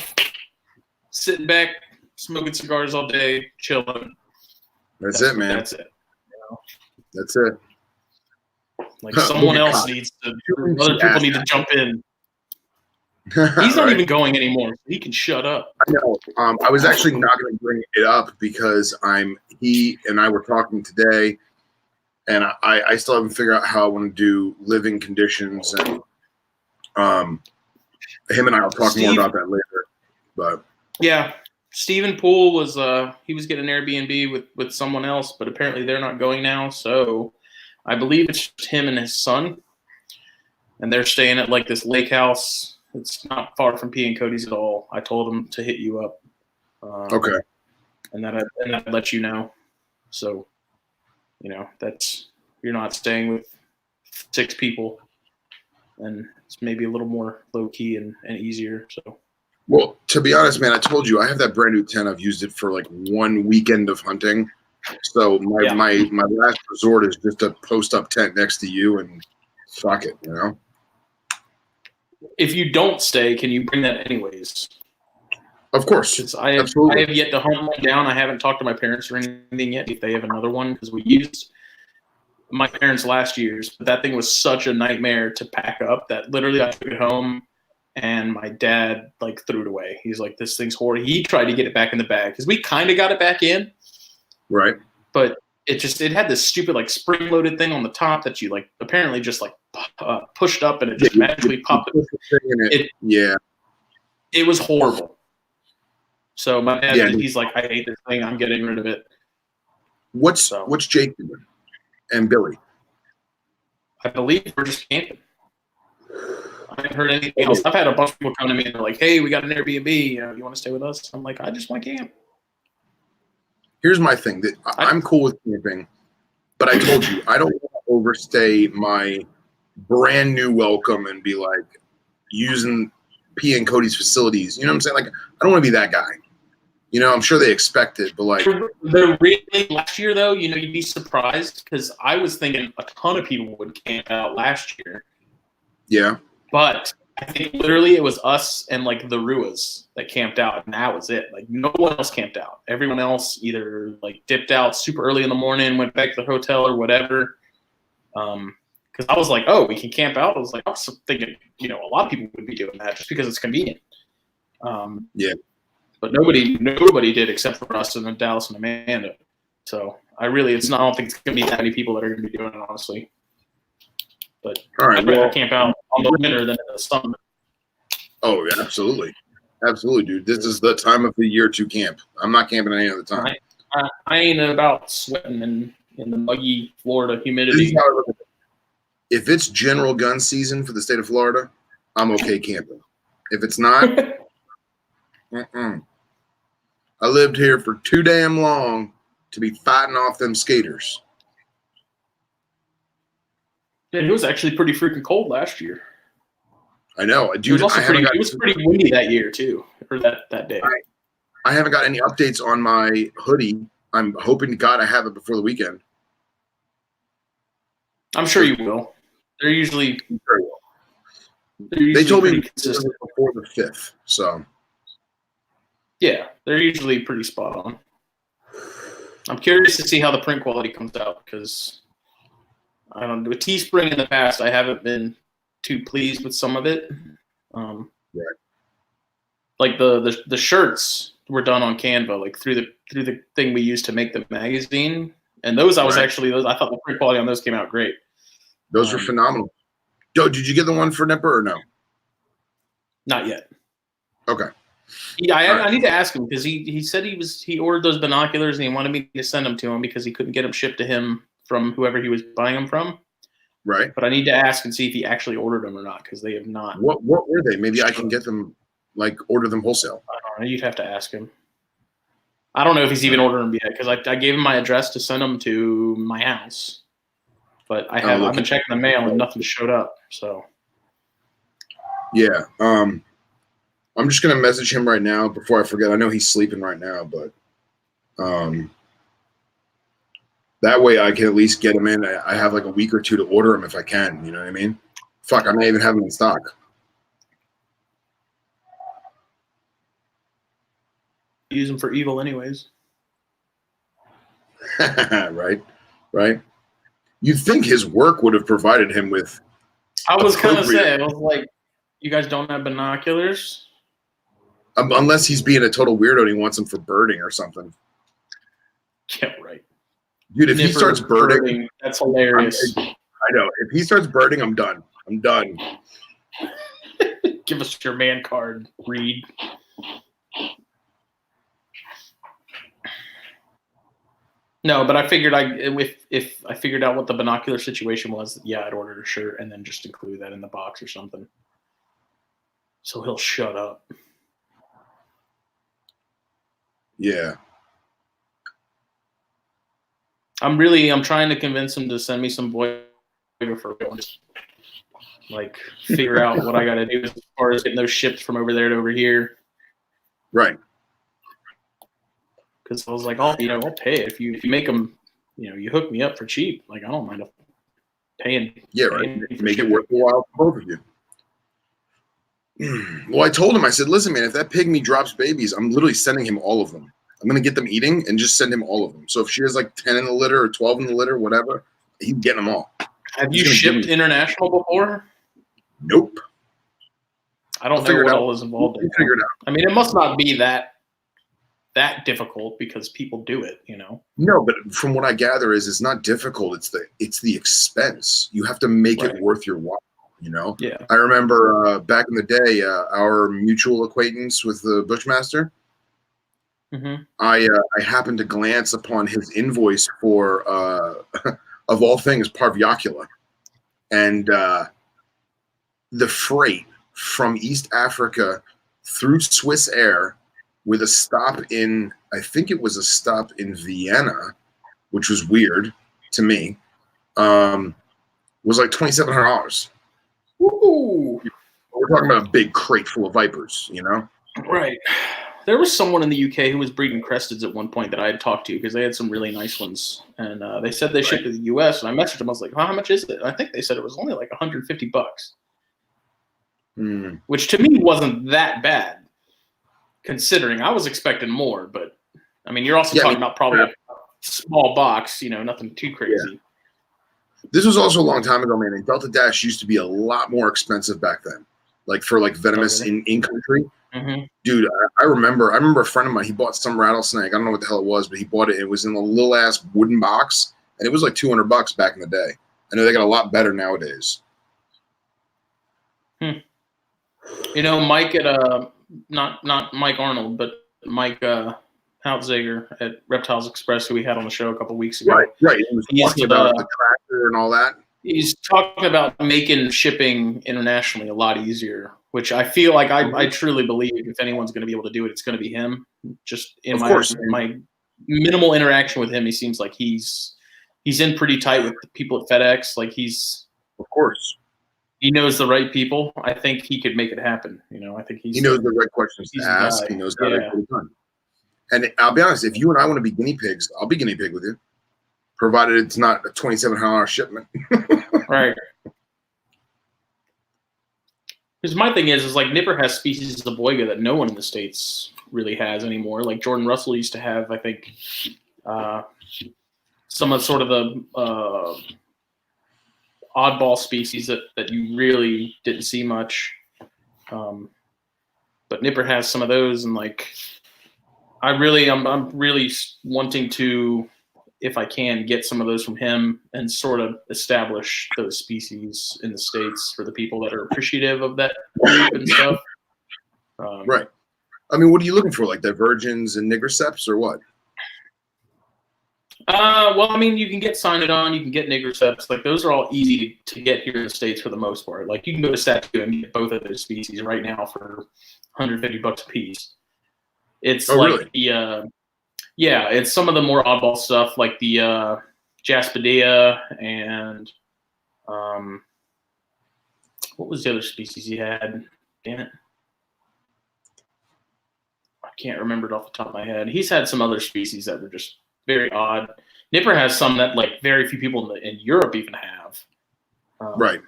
sitting back, smoking cigars all day, chilling. That's it, man. That's it. You know? That's it. Like someone else needs to. Other people need to jump in. He's not even going anymore. So he can shut up. I know. I was actually not going to bring it up because he and I were talking today, and I still haven't figured out how I want to do living conditions, and him and I will talk more about that later. But yeah, Stephen Poole was he was getting an Airbnb with someone else, but apparently they're not going now. So I believe it's just him and his son, and they're staying at like this lake house. It's not far from P and Cody's at all. I told him to hit you up. Okay. And that I'd let you know. So, you know, you're not staying with 6 people, and it's maybe a little more low key and easier. So. Well, to be honest, man, I told you I have that brand new tent. I've used it for like one weekend of hunting. So my last resort is just a post up tent next to you and fuck it, you know. If you don't stay, can you bring that anyways? Of course. Because I have yet to hunt one down. I haven't talked to my parents or anything yet if they have another one, because we used my parents' last year's, but that thing was such a nightmare to pack up that literally I took it home and my dad like threw it away. He's like, this thing's horrible. He tried to get it back in the bag because we kind of got it back in. Right. But it had this stupid like spring loaded thing on the top that you like apparently just like pushed up and it just magically popped. It was horrible. So my dad, he's like, I hate this thing. I'm getting rid of it. What's Jake doing? And Billy? I believe we're just camping. I haven't heard anything else. I've had a bunch of people come to me and they're like, hey, we got an Airbnb. You want to stay with us? I'm like, I just want to camp. Here's my thing. That I'm cool with camping, but I told you, I don't want to overstay my brand new welcome and be like using P and Cody's facilities. You know what I'm saying? Like, I don't want to be that guy. You know, I'm sure they expect it, but like they're really last year though, you know, you'd be surprised because I was thinking a ton of people would camp out last year. Yeah. But I think literally it was us and like the Ruas that camped out, and that was it. Like no one else camped out. Everyone else either like dipped out super early in the morning, went back to the hotel or whatever. Because I was like, oh, we can camp out. I was thinking, you know, a lot of people would be doing that just because it's convenient. Yeah. But nobody did except for us and then Dallas and Amanda. So I don't think it's gonna be that many people that are gonna be doing it, honestly. But all right, I'd rather camp out on the winter than in the summer. Oh yeah, absolutely, dude. This is the time of the year to camp. I'm not camping any other time. I ain't about sweating in the muggy Florida humidity. If it's general gun season for the state of Florida, I'm okay camping. If it's not, I lived here for too damn long to be fighting off them skaters. Yeah, it was actually pretty freaking cold last year. I know. It was pretty windy that year too, or that day. I haven't got any updates on my hoodie. I'm hoping to God I have it before the weekend. I'm sure you will. They're usually very well. They told me consistent before the 5th, so yeah, they're usually pretty spot on. I'm curious to see how the print quality comes out because I don't know. With Teespring in the past, I haven't been too pleased with some of it. Right. Like the shirts were done on Canva, like through the thing we used to make the magazine, and those I thought the print quality on those came out great. Those were phenomenal. Did you get the one for Nipper or no? Not yet. Okay. Yeah, I need to ask him because he said he ordered those binoculars and he wanted me to send them to him because he couldn't get them shipped to him from whoever he was buying them from. Right. But I need to ask and see if he actually ordered them or not because they have not. What were they? Maybe I can get them, like order them wholesale. I don't know. You'd have to ask him. I don't know if he's even ordered them yet because I gave him my address to send them to my house, but I've been checking the mail and nothing showed up. So yeah, I'm just gonna message him right now before I forget. I know he's sleeping right now, but that way I can at least get him in. I have like a week or two to order him if I can. You know what I mean? Fuck, I may even have them in stock. Use them for evil, anyways. Right. You'd think his work would have provided him with. I was kind of saying, I was like, you guys don't have binoculars? Unless he's being a total weirdo and he wants them for birding or something. Yeah, right. Dude, if he starts birding, that's hilarious. I know. If he starts birding, I'm done. Give us your man card, Reed. No, but I figured if I figured out what the binocular situation was, yeah, I'd order a shirt and then just include that in the box or something. So he'll shut up. Yeah. I'm trying to convince him to send me some Voyager for once. Like, figure out what I got to do as far as getting those shipped from over there to over here. Right. Because I was like, I'll pay it if you make them. You hook me up for cheap. Like, I don't mind paying. Yeah, right. Make it worth the while for both of you. Well, I told him, I said, listen, man, if that pygmy drops babies, I'm literally sending him all of them. I'm going to get them eating and just send him all of them. So if she has like 10 in the litter or 12 in the litter, whatever, he's getting them all. Have you shipped international before? Nope. I don't know what all is involved in. Figure it out. I mean, it must not be that difficult because people do it, No, but from what I gather is it's not difficult. It's the expense. You have to make it worth your while. Yeah. I remember back in the day, our mutual acquaintance with the Bushmaster. Mm-hmm. I happened to glance upon his invoice for, of all things, Parvyacula, and the freight from East Africa through Swiss Air with a stop in, I think it was a stop in Vienna, which was weird to me, was like $2,700. Ooh. We're talking about a big crate full of vipers, Right. There was someone in the UK who was breeding cresteds at one point that I had talked to because they had some really nice ones. And they said they shipped to the US. And I messaged them. I was like, how much is it? And I think they said it was only like $150. Which to me wasn't that bad, considering I was expecting more. But, I mean, you're also talking about probably a small box, nothing too crazy. Yeah. This was also a long time ago, man. And Delta Dash used to be a lot more expensive back then. Like for like venomous in country. Mm-hmm. Dude, I remember a friend of mine, he bought some rattlesnake. I don't know what the hell it was, but he bought it. It was in a little ass wooden box, and it was like $200 back in the day. I know they got a lot better nowadays. Mike at not Mike Arnold, but Mike Hautziger at Reptiles Express, who we had on the show a couple weeks ago. Right. He was talking about the tractor and all that. He's talking about making shipping internationally a lot easier, which I feel like I truly believe if anyone's going to be able to do it, it's going to be him. Just in my minimal interaction with him, he seems like he's in pretty tight with the people at FedEx. Like of course, he knows the right people. I think he could make it happen. I think he knows the right questions to ask. He knows how to get it done. And I'll be honest, if you and I want to be guinea pigs, I'll be guinea pig with you, provided it's not a $2,700 shipment. Right. Because my thing is like Nipper has species of boiga that no one in the States really has anymore. Like Jordan Russell used to have, I think, some of sort of the oddball species that you really didn't see much. But Nipper has some of those, and like I'm really wanting to, if I can, get some of those from him and sort of establish those species in the States for the people that are appreciative of that group and stuff. Right. I mean, what are you looking for? Like divergens and nigriceps or what? Well, I mean, you can get Cynodon, you can get Nigroceps. Like those are all easy to get here in the States for the most part. Like you can go to Satu and get both of those species right now for $150 a piece. It's like really? yeah, it's some of the more oddball stuff like the Jaspedia and what was the other species he had? Damn it. I can't remember it off the top of my head. He's had some other species that were just very odd. Nipper has some that like very few people in Europe even have. Right.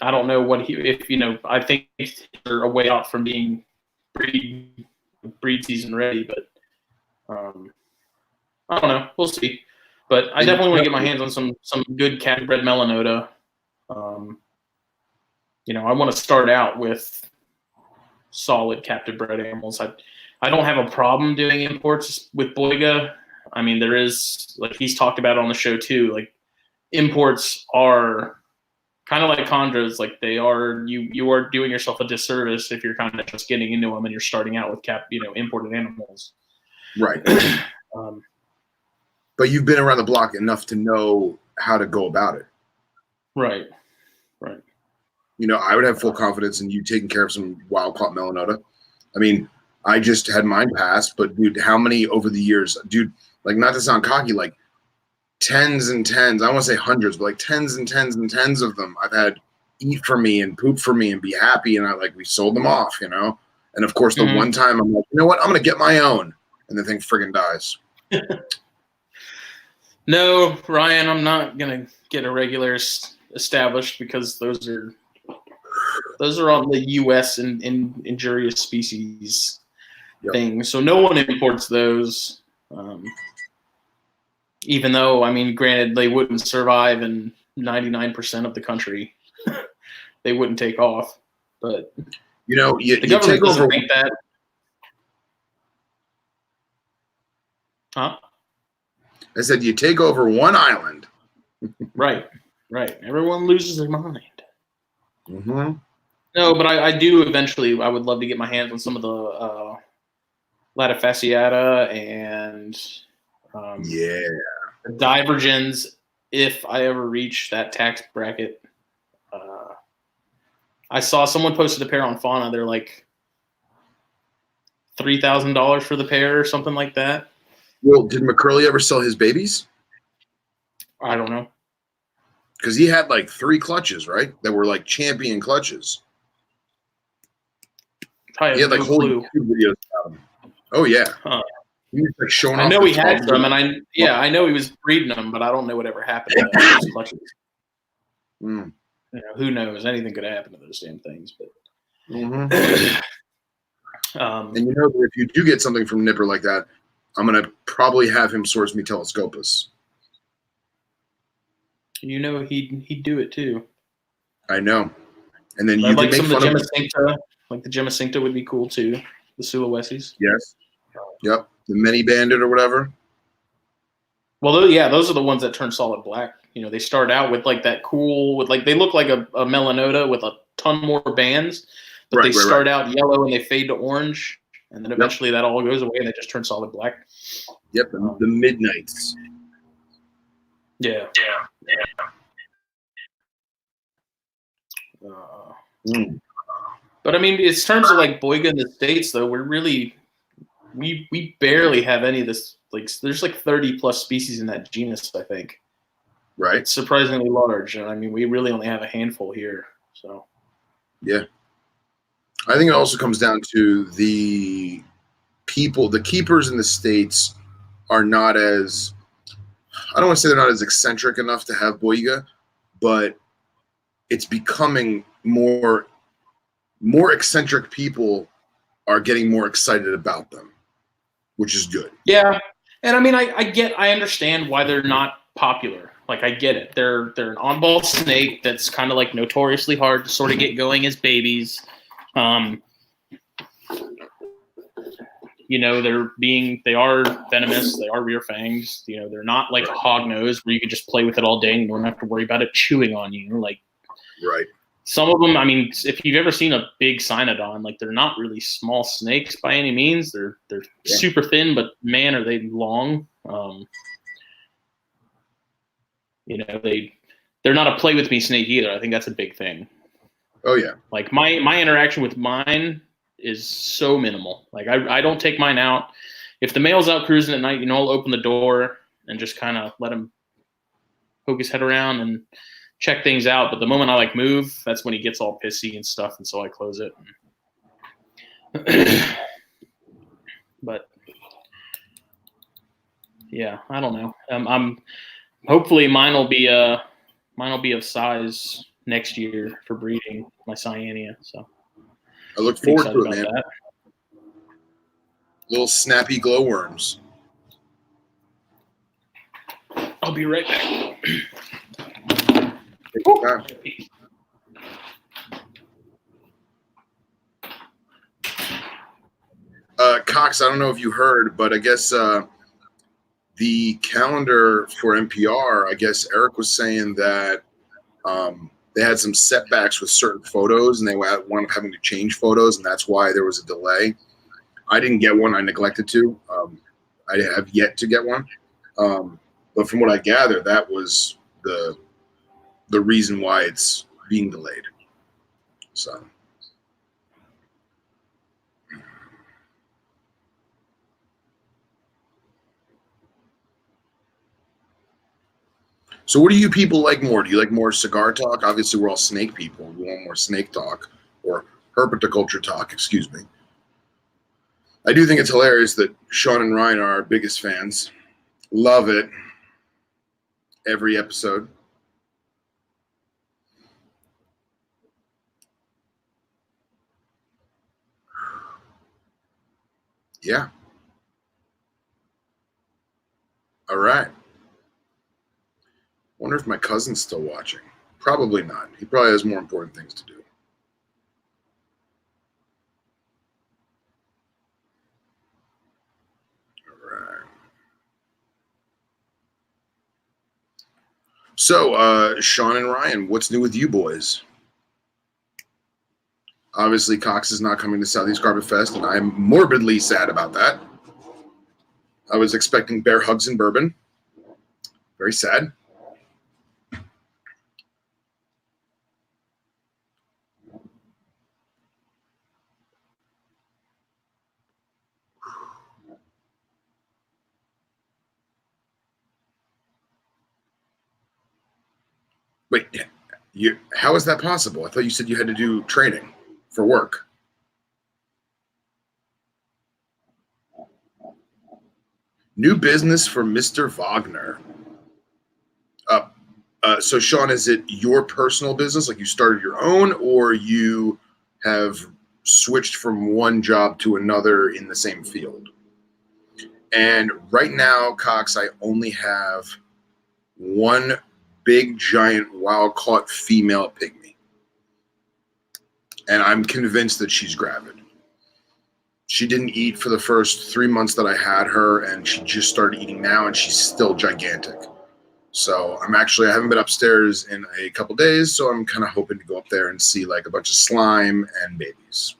I don't know what I think they're a way out from being breed season ready, but I don't know. We'll see. But I definitely want to get my hands on some good captive bred Melanota. I want to start out with solid captive bred animals. I don't have a problem doing imports with Boiga. I mean, there is, like he's talked about on the show too, like imports are kind of like chondros. Like they are, you are doing yourself a disservice if you're kind of just getting into them and you're starting out with imported animals. Right. But you've been around the block enough to know how to go about it. Right. I would have full confidence in you taking care of some wild-caught Melanota. I mean, I just had mine passed, but dude, how many over the years, dude, like not to sound cocky, like tens and tens, I don't want to say hundreds, but like tens and tens and tens of them I've had eat for me and poop for me and be happy. And we sold them off, And of course, the one time I'm like, you know what, I'm going to get my own. And the thing friggin' dies. No, Ryan, I'm not going to get a regular established because those are on the U.S. and injurious species thing. So no one imports those. Even though, I mean, granted, they wouldn't survive in 99% of the country. They wouldn't take off. But the government take doesn't over think that. Huh? I said you take over one island. Right. Everyone loses their mind. Mm-hmm. No, but I do eventually. I would love to get my hands on some of the Lattifasciata and the Divergens if I ever reach that tax bracket. I saw someone posted a pair on Fauna. They're like $3,000 for the pair or something like that. Well, did McCurley ever sell his babies? I don't know. Because he had like 3 clutches, right? That were like champion clutches. He had like whole YouTube videos about them. Oh yeah. Huh. He was like showing I off. know he had some, and I know he was breeding them, but I don't know whatever happened to those clutches. Who knows? Anything could happen to those damn things. But and if you do get something from Nipper like that, I'm gonna probably have him source me Telescopus. He'd do it too. I know. And then you like can some make of the fun Gemicincta, like the Gemicincta would be cool too. The Sulawesi's. Yes. Yep. The mini bandit or whatever. Well, those are the ones that turn solid black. They start out with like that cool, with like they look like a Melanota with a ton more bands, but they start out yellow and they fade to orange, and then eventually that all goes away and they just turn solid black. Yep, the Midnights. Yeah. But I mean, in terms of like Boiga in the States, though, we barely have any of this. Like, there's like 30 plus species in that genus, I think. Right. It's surprisingly large, and I mean, we really only have a handful here. So. Yeah. I think it also comes down to the keepers in the States are not as, I don't want to say they're not as eccentric enough to have Boiga, but it's becoming more eccentric people are getting more excited about them, which is good. Yeah. And I mean, I understand why they're not popular. Like, I get it. They're an on-ball snake that's kind of like notoriously hard to sort of get going as babies. They are venomous. They are rear fangs. They're not like a hog nose where you can just play with it all day and you don't have to worry about it chewing on you. Like, right. Some of them, I mean, if you've ever seen a big cynodon, like they're not really small snakes by any means. They're super thin, but man, are they long. You know, they're not a play with me snake either. I think that's a big thing. Oh yeah. Like my interaction with mine is so minimal. Like I don't take mine out. If the male's out cruising at night, you know, I'll open the door and just kind of let him poke his head around and check things out. But the moment I like move, that's when he gets all pissy and stuff, and so I close it. But yeah, I don't know. I'm hopefully mine will be of size next year for breeding, my Cyanea. So I look forward to it, man. That. Little snappy glowworms. I'll be right back. Cox, I don't know if you heard, but I guess the calendar for NPR, I guess Eric was saying that they had some setbacks with certain photos and they wound up having to change photos, and that's why there was a delay. I didn't get one. I neglected to. I have yet to get one. But from what I gather, that was the reason why it's being delayed. So what do you people like more? Do you like more cigar talk? Obviously, we're all snake people. We want more snake talk or herpetoculture talk, excuse me. I do think it's hilarious that Sean and Ryan are our biggest fans. Love it. Every episode. Yeah. All right. Wonder if my cousin's still watching. Probably not. He probably has more important things to do. All right. So, Sean and Ryan, what's new with you boys? Obviously, Cox is not coming to Southeast Carpet Fest, and I'm morbidly sad about that. I was expecting bear hugs and bourbon. Very sad. Wait, how is that possible? I thought you said you had to do training for work. New business for Mr. Wagner. So, Sean, is it your personal business, like you started your own, or you have switched from one job to another in the same field? And right now, Cox, I only have one big, giant, wild-caught female pygmy. And I'm convinced that she's gravid. She didn't eat for the first 3 months that I had her, and she just started eating now, and she's still gigantic. So I haven't been upstairs in a couple days, so I'm kind of hoping to go up there and see like a bunch of slime and babies.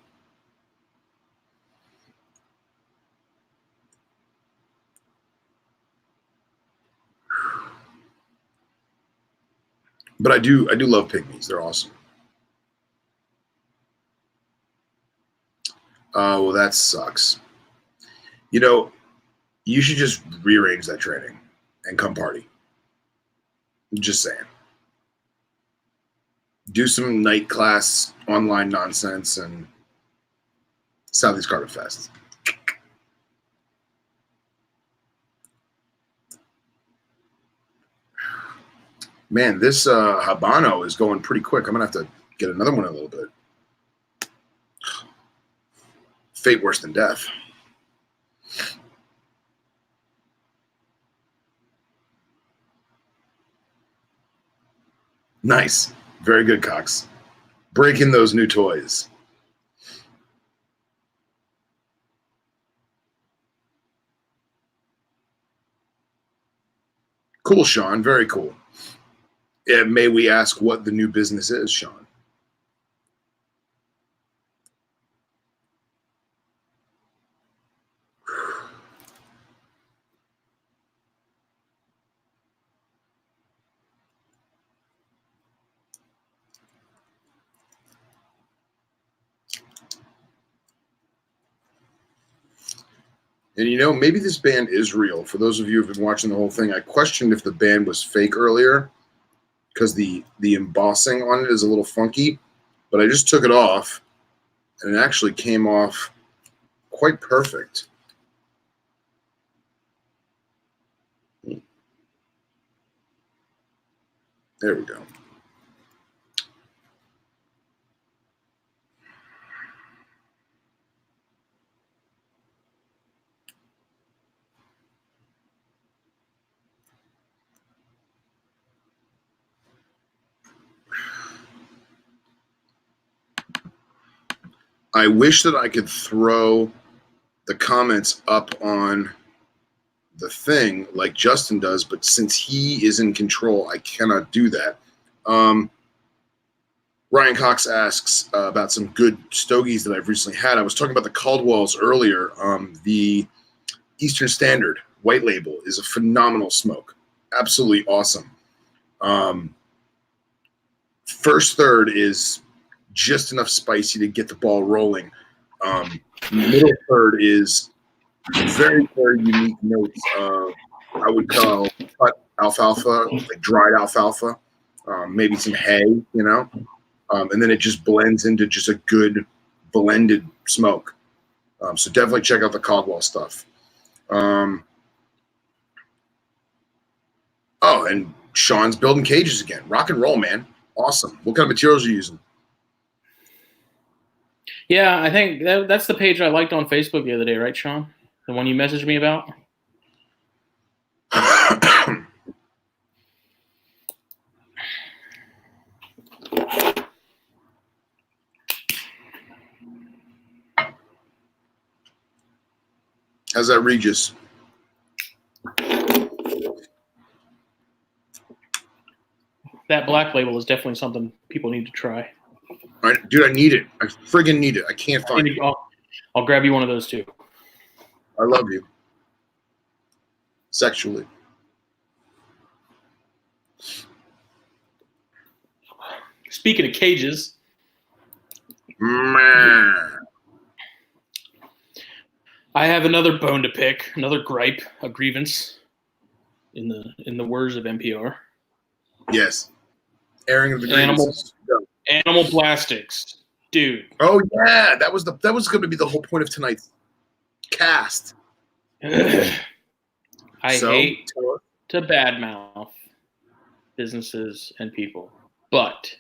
But I do love pygmies. They're awesome. Well, that sucks. You know, you should just rearrange that training and come party. Just saying. Do some night class online nonsense and Southeast Carpet Fest. Man, this Habano is going pretty quick. I'm going to have to get another one in a little bit. Fate worse than death. Nice. Very good, Cox. Breaking those new toys. Cool, Sean. Very cool. May we ask what the new business is, Sean? And maybe this band is real. For those of you who've been watching the whole thing, I questioned if the band was fake earlier because the embossing on it is a little funky, but I just took it off and it actually came off quite perfect. There we go. I wish that I could throw the comments up on the thing like Justin does, but since he is in control, I cannot do that. Ryan Cox asks about some good stogies that I've recently had. I was talking about the Caldwells earlier. The Eastern Standard White Label is a phenomenal smoke. Absolutely awesome. First third is just enough spicy to get the ball rolling. Middle third is very, very unique notes of, I would call cut alfalfa, like dried alfalfa, maybe some hay, and then it just blends into just a good blended smoke. So definitely check out the Caldwell stuff. Oh, and Sean's building cages again. Rock and roll, man. Awesome. What kind of materials are you using? Yeah, I think that's the page I liked on Facebook the other day, right, Sean? The one you messaged me about? How's that Regis? That black label is definitely something people need to try. All right, dude, I need it. I friggin' need it. I can't find it. I'll grab you one of those too. I love you. Sexually. Speaking of cages, I have another bone to pick, another gripe, a grievance, in the words of NPR. Yes. Airing of the grievances. Animal plastics, dude. Oh yeah, that was going to be the whole point of tonight's cast. I hate to badmouth businesses and people, but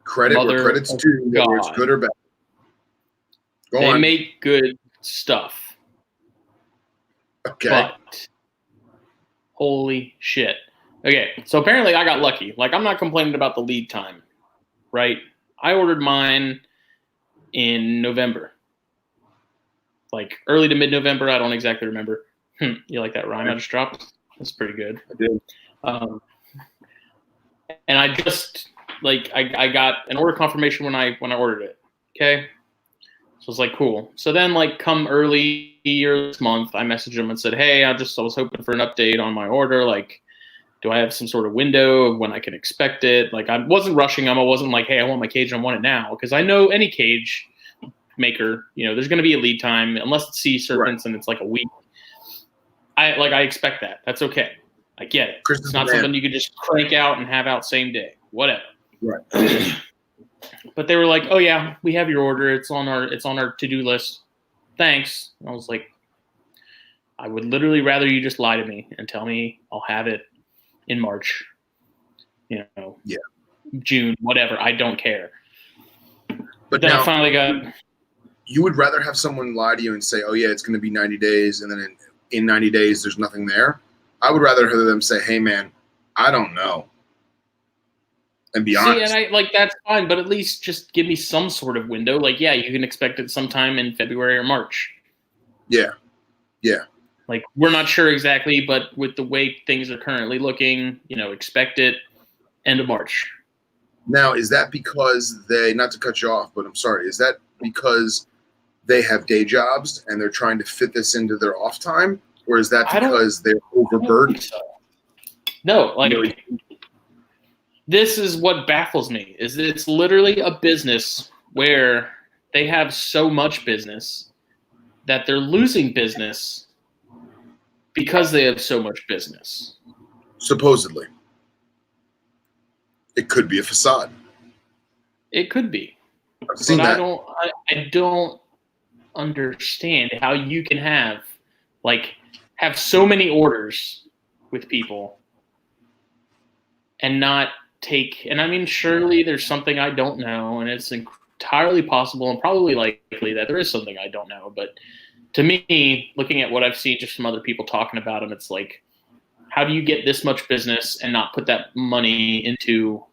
credit where credit's due, whether it's good or bad. They make good stuff. Okay. But holy shit. Okay, so apparently I got lucky. Like, I'm not complaining about the lead time, right? I ordered mine in November. Like, early to mid-November. I don't exactly remember. You like that rhyme I just dropped? That's pretty good. I did. And I just, I got an order confirmation when I ordered it. Okay? So it's like, cool. So then, come early this month, I messaged them and said, hey, I was hoping for an update on my order. Like, do I have some sort of window of when I can expect it? Like, I wasn't rushing them. I wasn't like, hey, I want my cage and I want it now. Because I know any cage maker, there's going to be a lead time. Unless it's sea serpents and it's like a week. I expect that. That's okay. I get it. It's not something you could just crank out and have out same day. Whatever. Right. But they were like, "Oh yeah, we have your order. It's on our to-do list. Thanks." And I was like, I would literally rather you just lie to me and tell me I'll have it in March. June, whatever. I don't care. But then I finally got. You would rather have someone lie to you and say, "Oh yeah, it's going to be 90 days," and then in 90 days there's nothing there. I would rather have them say, "Hey man, I don't know," and be honest. And that's fine, but at least just give me some sort of window. Like, yeah, you can expect it sometime in February or March. Yeah. Like, we're not sure exactly, but with the way things are currently looking, expect it end of March. Now, is that because not to cut you off, but I'm sorry, is that because they have day jobs and they're trying to fit this into their off time? Or is that because they're overburdened? No, this is what baffles me, is that it's literally a business where they have so much business that they're losing business because they have so much business. Supposedly. It could be a facade. It could be. I've seen But that. I don't understand how you can have so many orders with people and not take, and I mean, surely there's something I don't know, and it's entirely possible and probably likely that there is something I don't know. But to me, looking at what I've seen just from other people talking about them, it's like, how do you get this much business and not put that money into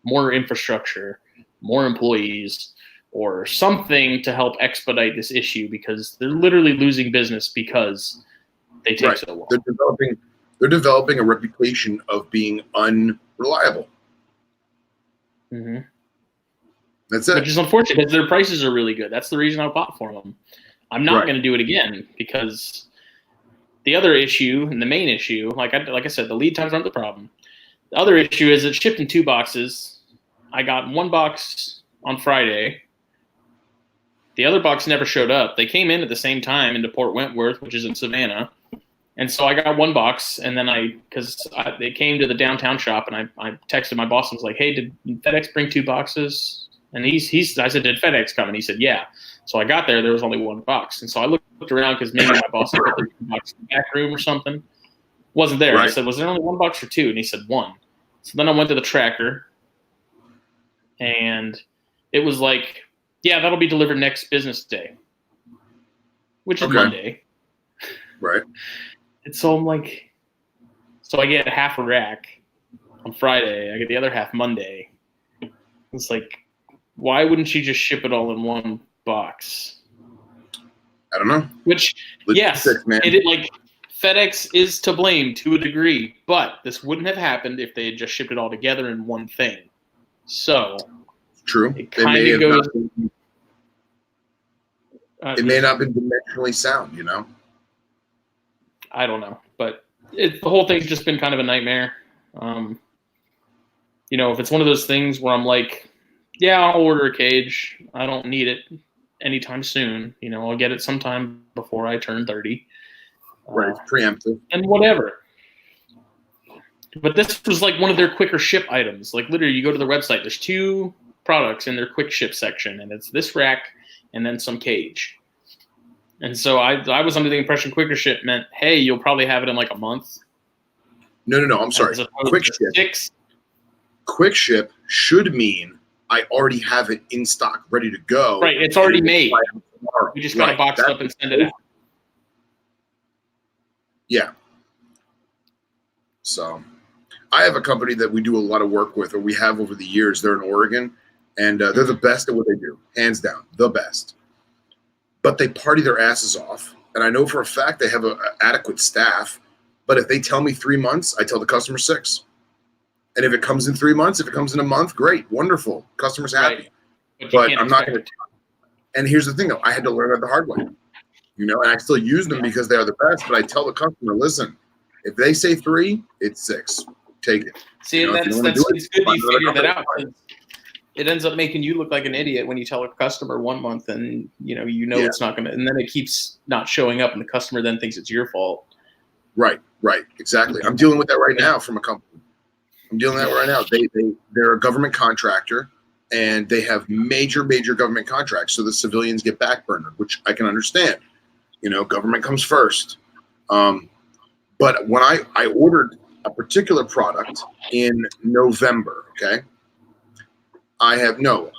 more infrastructure, more employees, or something to help expedite this issue? Because they're literally losing business because they take so long. They're developing a reputation of being unreliable. Mm-hmm. That's it. Which is unfortunate because their prices are really good. That's the reason I bought from them. I'm not going to do it again because the other issue and the main issue, like I said, the lead times aren't the problem. The other issue is it's shipped in 2 boxes. I got 1 box on Friday. The other box never showed up. They came in at the same time into Port Wentworth, which is in Savannah. And so I got 1 box, and then they came to the downtown shop, and I texted my boss and was like, "Hey, did FedEx bring 2 boxes?" And I said, "Did FedEx come?" And he said, "Yeah." So I got there was only 1 box, and so I looked around because maybe my boss had put the 2 box in the back room or something. Wasn't there. Right. I said, "Was there only 1 box or 2?" And he said 1. So then I went to the tracker, and it was like, "Yeah, that'll be delivered next business day," which is Monday. Right. And so I'm like, so I get half a rack on Friday. I get the other half Monday. It's like, why wouldn't you just ship it all in 1 box? I don't know. Which, yes, FedEx is to blame to a degree, but this wouldn't have happened if they had just shipped it all together in one thing. So true. It kind of goes. It may not be dimensionally sound, you know. I don't know, but the whole thing's just been kind of a nightmare. If it's one of those things where I'm like, yeah, I'll order a cage. I don't need it anytime soon. I'll get it sometime before I turn 30. Right, preemptive. And whatever. But this was like one of their quicker ship items. Like literally, you go to their website, there's 2 products in their quick ship section, and it's this rack and then some cage. And so I was under the impression quicker ship meant, hey, you'll probably have it in like a month. No, I'm sorry. Quick ship should mean I already have it in stock, ready to go. Right, it's already made. You just got to box it up and send it out. Yeah. So I have a company that we do a lot of work with, or we have over the years. They're in Oregon, and they're the best at what they do, hands down, the best. But they party their asses off, and I know for a fact they have an adequate staff. But if they tell me 3 months, I tell the customer 6. And if it comes in 3 months, if it comes in a month, great, wonderful, customer's happy. Right. But I'm not going to. And here's the thing, though, I had to learn that the hard way, and I still use them because they are the best. But I tell the customer, listen, if they say 3, it's 6. Take it. See, it's good you figured that out. It ends up making you look like an idiot when you tell a customer 1 month and it's not going to, and then it keeps not showing up and the customer then thinks it's your fault. Right, exactly. I'm dealing with that right now from a company. I'm dealing with that right now. They're a government contractor and they have major government contracts. So the civilians get backburnered, which I can understand. Government comes first. But when I ordered a particular product in November, okay, October.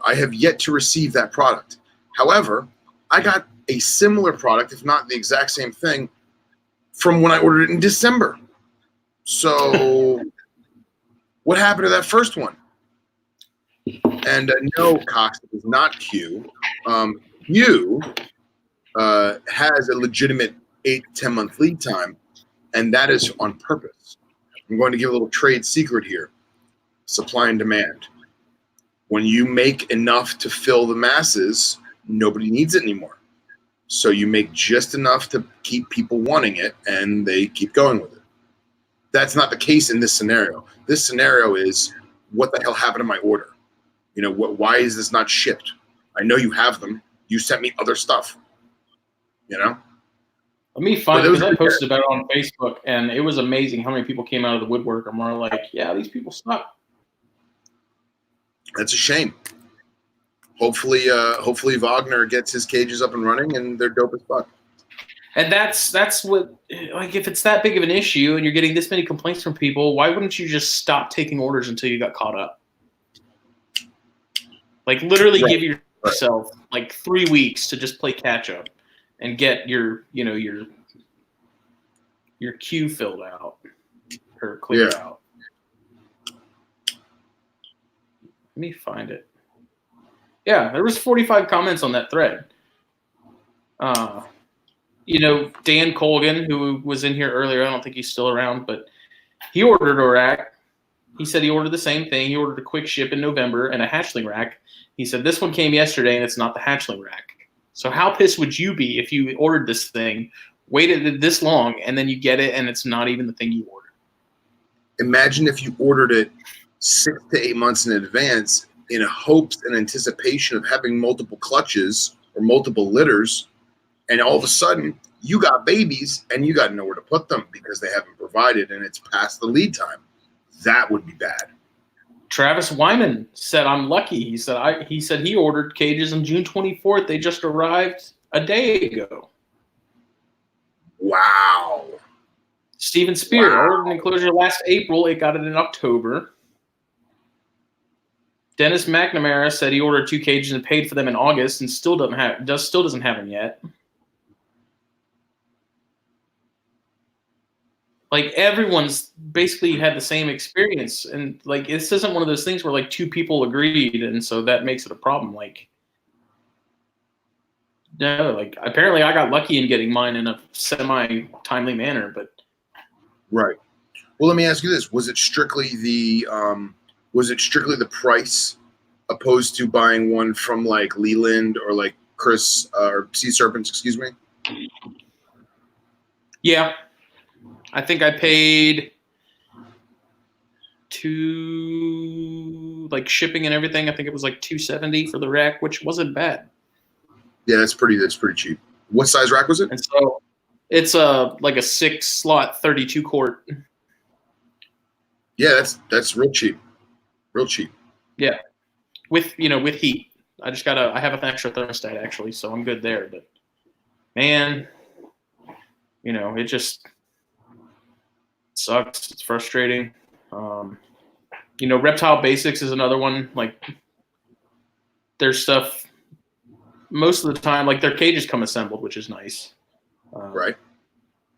I have yet to receive that product. However, I got a similar product, if not the exact same thing, from when I ordered it in December. So what happened to that first one? And no, Cox, it is not Q. Q has a legitimate 8 to 10 month lead time, and that is on purpose. I'm going to give a little trade secret here. Supply and demand. When you make enough to fill the masses, nobody needs it anymore. So you make just enough to keep people wanting it, and they keep going with it. That's not the case in this scenario. This scenario is, what the hell happened to my order? Why is this not shipped? I know you have them. You sent me other stuff. Let me find it because I posted about it on Facebook, and it was amazing how many people came out of the woodwork and were like, "Yeah, these people suck." That's a shame. Hopefully Wagner gets his cages up and running, and they're dope as fuck. And that's what, like, if it's that big of an issue and you're getting this many complaints from people, why wouldn't you just stop taking orders until you got caught up? Like, literally give yourself like 3 weeks to just play catch up and get your queue filled out or cleared out. Let me find it. Yeah, there was 45 comments on that thread. Dan Colgan, who was in here earlier, I don't think he's still around, but he ordered a rack. He said he ordered the same thing. He ordered a quick ship in November and a hatchling rack. He said this one came yesterday and it's not the hatchling rack. So how pissed would you be if you ordered this thing, waited this long, and then you get it and it's not even the thing you ordered? Imagine if you ordered it 6 to 8 months in advance in hopes and anticipation of having multiple clutches or multiple litters, and all of a sudden you got babies and you got nowhere to put them because they haven't provided and it's past the lead time. That would be bad. Travis Wyman said, "I'm lucky." He said he ordered cages on June 24th. They just arrived a day ago. Wow. Steven Spear ordered an enclosure last April. It got it in October. Dennis McNamara said he ordered 2 cages and paid for them in August and still doesn't have them yet. Like, everyone's basically had the same experience, and like, this isn't one of those things where like 2 people agreed, and so that makes it a problem. Like, no, like, apparently I got lucky in getting mine in a semi-timely manner, but right. Well, let me ask you this: was it strictly the price, opposed to buying one from like Leland or like Chris or Sea Serpents? Excuse me. Yeah. I think I paid shipping and everything. I think it was like $270 for the rack, which wasn't bad. Yeah, that's pretty cheap. What size rack was it? And so it's a 6-slot 32 quart. Yeah, that's real cheap. Real cheap. Yeah. With heat. I have an extra thermostat actually, so I'm good there, but man, it just sucks. It's frustrating. Reptile Basics is another one. Like, their stuff most of the time, like, their cages come assembled, which is nice. Right.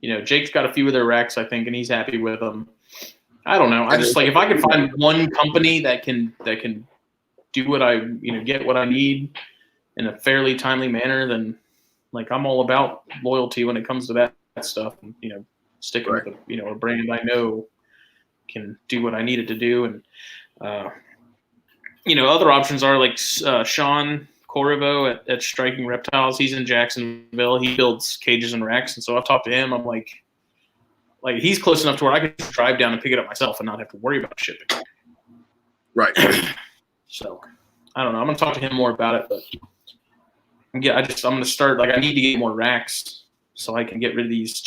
Jake's got a few of their racks, I think, and he's happy with them. I don't know. I just, like, if I could find one company that can do what I get what I need in a fairly timely manner, then, like, I'm all about loyalty when it comes to that stuff. And, sticking with a brand I know can do what I need it to do. And, other options are like Sean Corriveau at Striking Reptiles. He's in Jacksonville. He builds cages and racks. And so I've talked to him. I'm like he's close enough to where I can just drive down and pick it up myself and not have to worry about shipping. Right. So I don't know. I'm going to talk to him more about it, but I'm going to start, like, I need to get more racks so I can get rid of these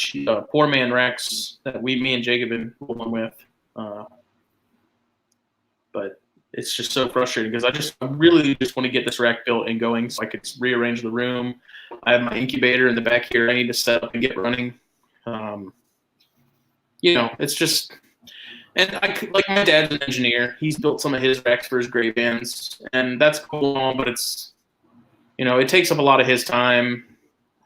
poor man racks that me and Jake have been rolling with. But it's just so frustrating because I really just want to get this rack built and going so I could rearrange the room. I have my incubator in the back here I need to set up and get running. It's just, and like, my dad's an engineer. He's built some of his racks for his gray vans, and that's cool, but it's, it takes up a lot of his time.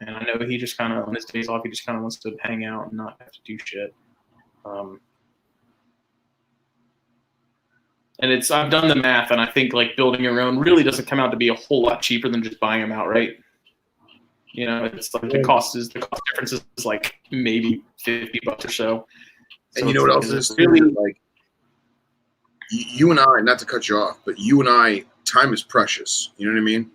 And I know he just kind of, on his days off, he just kind of wants to hang out and not have to do shit. And I've done the math, and I think, like, building your own really doesn't come out to be a whole lot cheaper than just buying them outright. It's like the cost difference is like maybe $50 or so. And you know what else is really, like, you and I, not to cut you off, but you and I, time is precious. You know what I mean?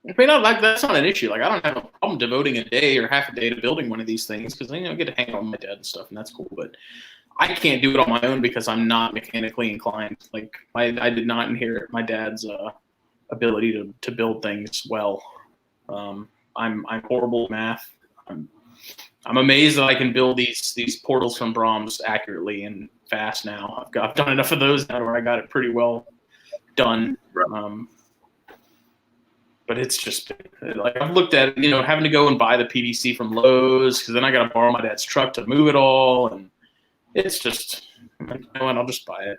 I mean, that's not an issue. Like, I don't have a problem devoting a day or half a day to building one of these things because I get to hang out with my dad and stuff, and that's cool. But I can't do it on my own because I'm not mechanically inclined. Like, I did not inherit my dad's ability to build things well. I'm horrible at math. I'm amazed that I can build these portals from Brahms accurately and fast now. I've done enough of those now where I got it pretty well done. Right. But it's just like I've looked at, having to go and buy the PVC from Lowe's because then I got to borrow my dad's truck to move it all, and it's just, I'll just buy it.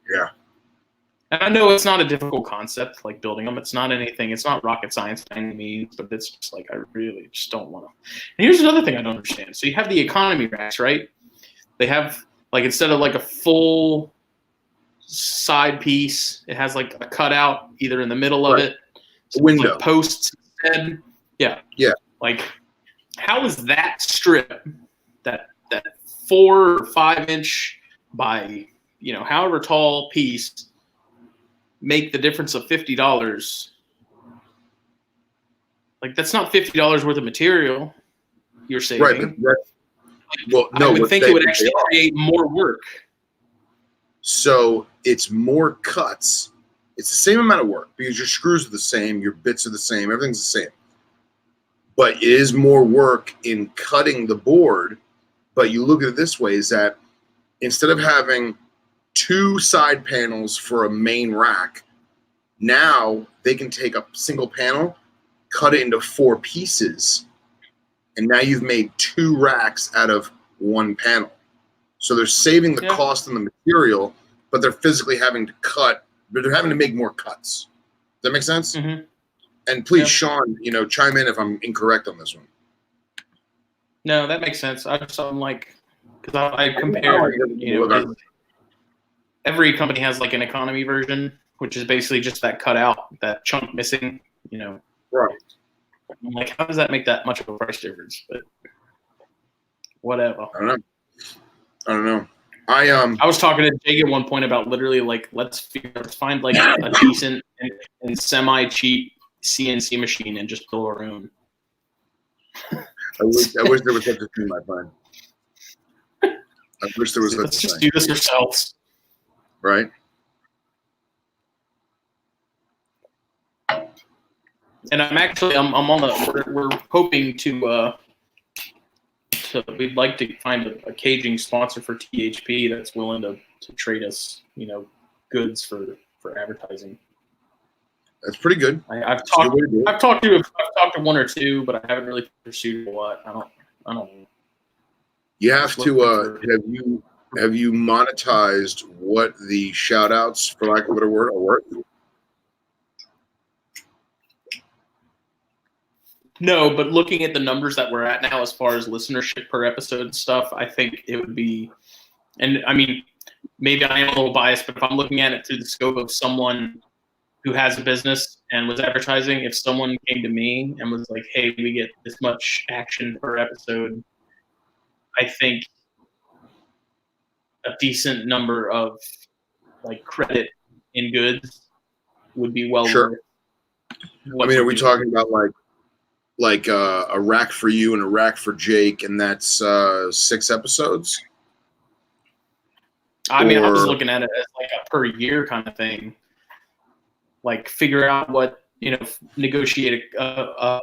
Yeah. And I know it's not a difficult concept, like building them. It's not anything. It's not rocket science by any means, but it's just like I really just don't want to. And here's another thing I don't understand. So you have the economy racks, right? They have like instead of like a full side piece, it has like a cutout either in the middle of it. A window. Like posts instead. Yeah. Yeah. Like, how is that strip, that 4 or 5 inch by however tall piece, make the difference of $50? Like, that's not $50 worth of material you're saving. Right. Well, no, I would think it would actually create more work. So it's more cuts. It's the same amount of work because your screws are the same, your bits are the same, everything's the same. But it is more work in cutting the board. But you look at it this way, is that instead of having 2 side panels for a main rack, now they can take a single panel, cut it into 4 pieces, and now you've made 2 racks out of 1 panel. So they're saving the cost and the material, but they're physically having to cut. But they're having to make more cuts. Does that make sense? Mm-hmm. And please, Sean, chime in if I'm incorrect on this one. No, that makes sense. I'm like, because I compare, every company has like an economy version, which is basically just that cutout, that chunk missing, Right. I'm like, how does that make that much of a price difference? But whatever. I don't know. I was talking to Jake at one point about literally like let's find like a decent and semi-cheap CNC machine and just build our own. I wish there was such a thing, my friend. I wish there was such a thing. Let's just do this ourselves. Right. And I'm on the. We're hoping to. We'd like to find a caging sponsor for THP that's willing to trade us, goods for advertising. That's pretty good. I've talked to 1 or 2, but I haven't really pursued a lot. I don't know. You have to. Have you monetized what the shout outs, for lack of a better word, are worth? No, but looking at the numbers that we're at now as far as listenership per episode and stuff, I think it would be, and I mean, maybe I am a little biased, but if I'm looking at it through the scope of someone who has a business and was advertising, if someone came to me and was like, hey, we get this much action per episode, I think a decent number of like credit in goods would be well worth. I mean, are we talking about like a rack for you and a rack for Jake, and that's 6 episodes? I mean, I was looking at it as like a per year kind of thing. Like figure out what, negotiate a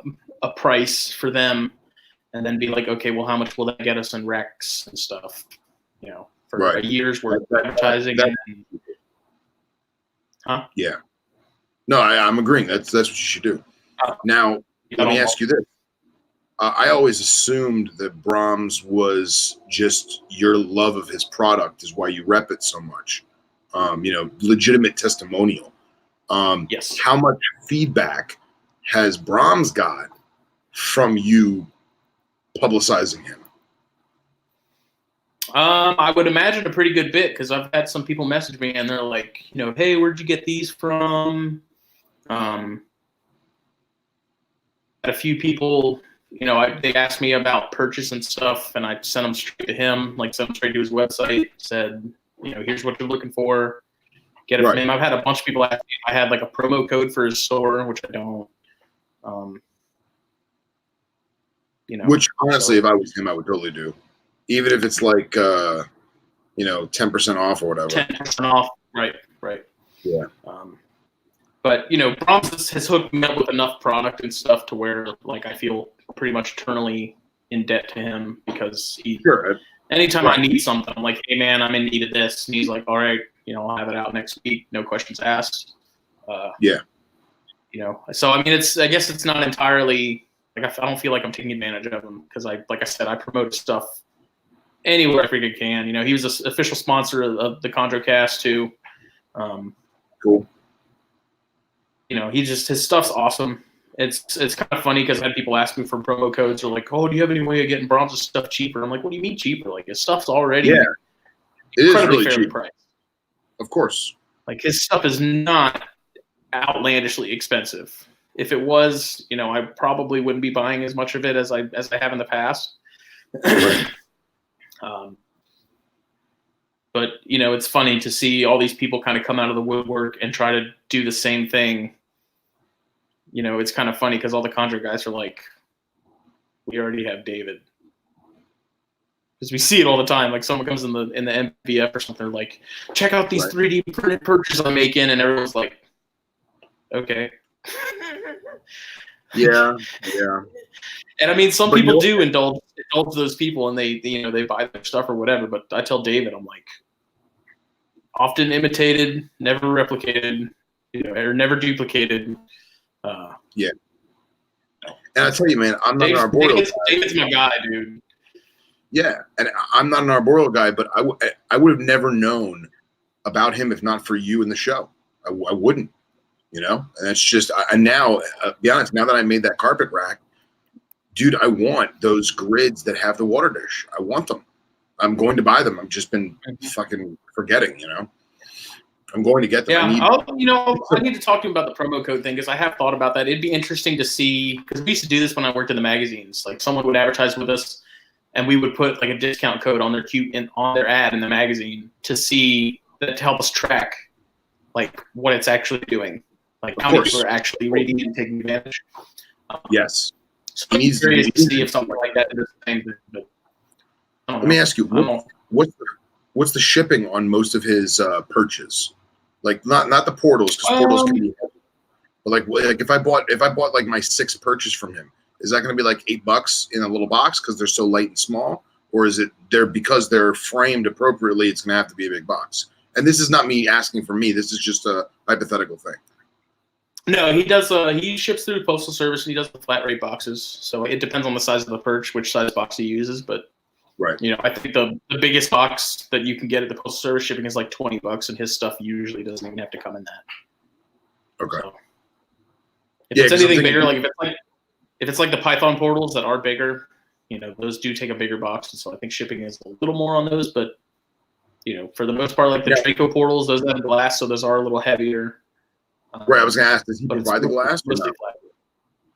price for them, and then be like, okay, well, how much will that get us in racks and stuff? For a year's worth of advertising. Huh? Yeah. No, I'm agreeing. That's what you should do. Now, let me ask you this. I always assumed that Brahms was just your love of his product is why you rep it so much. Legitimate testimonial. Yes. How much feedback has Brahms got from you publicizing him? I would imagine a pretty good bit because I've had some people message me and they're like, hey, where'd you get these from? A few people, they asked me about purchase and stuff, and I sent them straight to him, like sent them straight to his website, said, here's what you're looking for. Get it from him. I've had a bunch of people ask me if I had like a promo code for his store, which I don't. Which honestly, if I was him, I would totally do. Even if it's like 10% off or whatever. 10% off, right. Yeah. But Brahms has hooked me up with enough product and stuff to where like I feel pretty much eternally in debt to him because anytime I need something, I'm like, hey man, I'm in need of this, and he's like, all right, I'll have it out next week, no questions asked. So I mean, I guess it's not entirely like I don't feel like I'm taking advantage of him because like I said, I promote stuff anywhere I freaking can. He was an official sponsor of the ControCast too. Cool. His stuff's awesome. It's kind of funny because I had people ask me for promo codes or like, oh, do you have any way of getting Brahms' stuff cheaper? I'm like, what do you mean cheaper? Like his stuff's already incredibly fairly priced. Of course. Like his stuff is not outlandishly expensive. If it was, I probably wouldn't be buying as much of it as I have in the past. But it's funny to see all these people kind of come out of the woodwork and try to do the same thing. It's kind of funny because all the Conjure guys are like, we already have David. Because we see it all the time. Like someone comes in the MVF or something, like, check out these 3D printed purchases I'm making, and everyone's like, okay. Yeah. And I mean, some people do indulge those people, and they they buy their stuff or whatever. But I tell David, I'm like, often imitated, never replicated, or never duplicated. And I tell you, man, I'm not an arboreal guy. David's my guy, dude. Yeah, and I'm not an arboreal guy, but I would have never known about him if not for you in the show. I wouldn't, and it's just now, be honest, now that I made that carpet rack, dude, I want those grids that have the water dish. I want them. I'm going to buy them. I've just been fucking forgetting, I'm going to get them. Yeah, I need to talk to him about the promo code thing because I have thought about that. It'd be interesting to see because we used to do this when I worked in the magazines. Like someone would advertise with us, and we would put like a discount code on their ad in the magazine to see that to help us track like what it's actually doing, like how many people are actually reading and taking advantage. Yes. So I'm curious to see if something like that is the same. But let me ask you, what's the shipping on most of his purchase? Like not the portals, because portals can be heavy. But like if I bought like my 6th purchase from him, is that going to be like $8 in a little box because they're so light and small, or is it because they're framed appropriately? It's going to have to be a big box. And this is not me asking for me. This is just a hypothetical thing. No, he does. He ships through Postal Service, and he does the flat rate boxes. So it depends on the size of the perch, which size box he uses. But I think the biggest box that you can get at the Postal Service shipping is like $20, and his stuff usually doesn't even have to come in that. Okay. So if it's anything bigger, like if it's like the Python portals that are bigger, those do take a bigger box, and so I think shipping is a little more on those. But for the most part, like the Draco portals, those have glass, so those are a little heavier. Right, I was going to ask, does he provide the glass?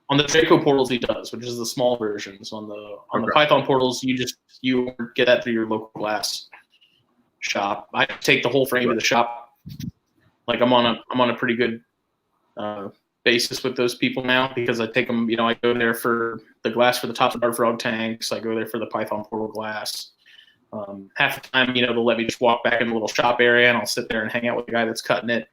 On the Draco portals, he does, which is the small versions. On the Python portals, you get that through your local glass shop. I take the whole frame to the shop. Like I'm on a pretty good basis with those people now because I take them. I go there for the glass for the top of frog tanks. I go there for the Python portal glass. Half the time, they'll let me just walk back in the little shop area, and I'll sit there and hang out with the guy that's cutting it.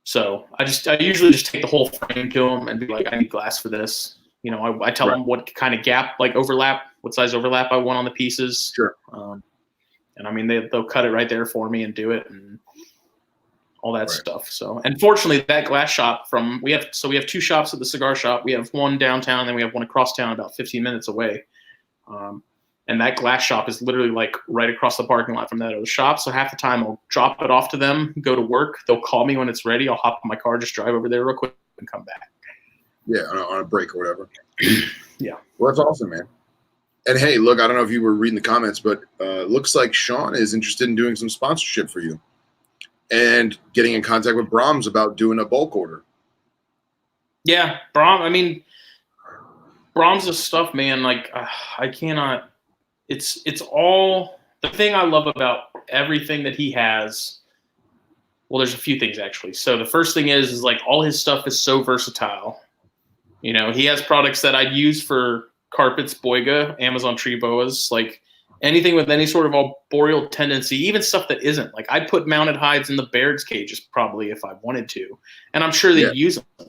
So I usually just take the whole frame to them and be like, I need glass for this. I tell them what kind of gap, like overlap, what size overlap I want on the pieces. Sure. And I mean, they'll cut it right there for me and do it and all that stuff. So, and fortunately, that glass shop we have 2 shops at the cigar shop. We have one downtown, and we have one across town, about 15 minutes away. And that glass shop is literally like right across the parking lot from that other shop. So half the time I'll drop it off to them, go to work. They'll call me when it's ready. I'll hop in my car, just drive over there real quick and come back. Yeah, on a break or whatever. Yeah. Well, that's awesome, man. And hey, look, I don't know if you were reading the comments, but looks like Sean is interested in doing some sponsorship for you and getting in contact with Brahms about doing a bulk order. Yeah, Brahms' stuff, man, like I cannot. It's all the thing I love about everything that he has. Well, there's a few things actually. So the first thing is like all his stuff is so versatile. He has products that I'd use for carpets, boiga, Amazon tree boas. Like anything with any sort of arboreal tendency, even stuff that isn't. Like I'd put mounted hides in the Baird's cages probably if I wanted to, and I'm sure they'd use them.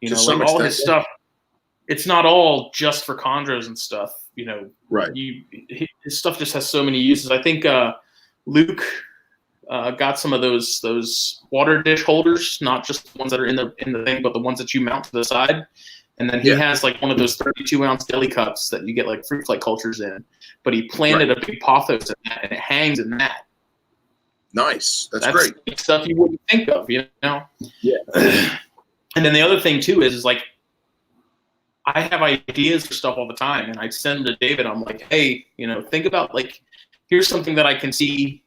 You know, like all his stuff. It's not all just for chondros and stuff. You know, right? His stuff just has so many uses. I think Luke got some of those water dish holders, not just the ones that are in the thing, but the ones that you mount to the side. And then he has like one of those 32-ounce deli cups that you get like fruit fly cultures in. But he planted a big pothos in that, and it hangs in that. Nice. That's great. Stuff you wouldn't think of, you know? Yeah. And then the other thing too is like I have ideas for stuff all the time, and I send them to David. I'm like, hey, you know, think about like here's something that I can see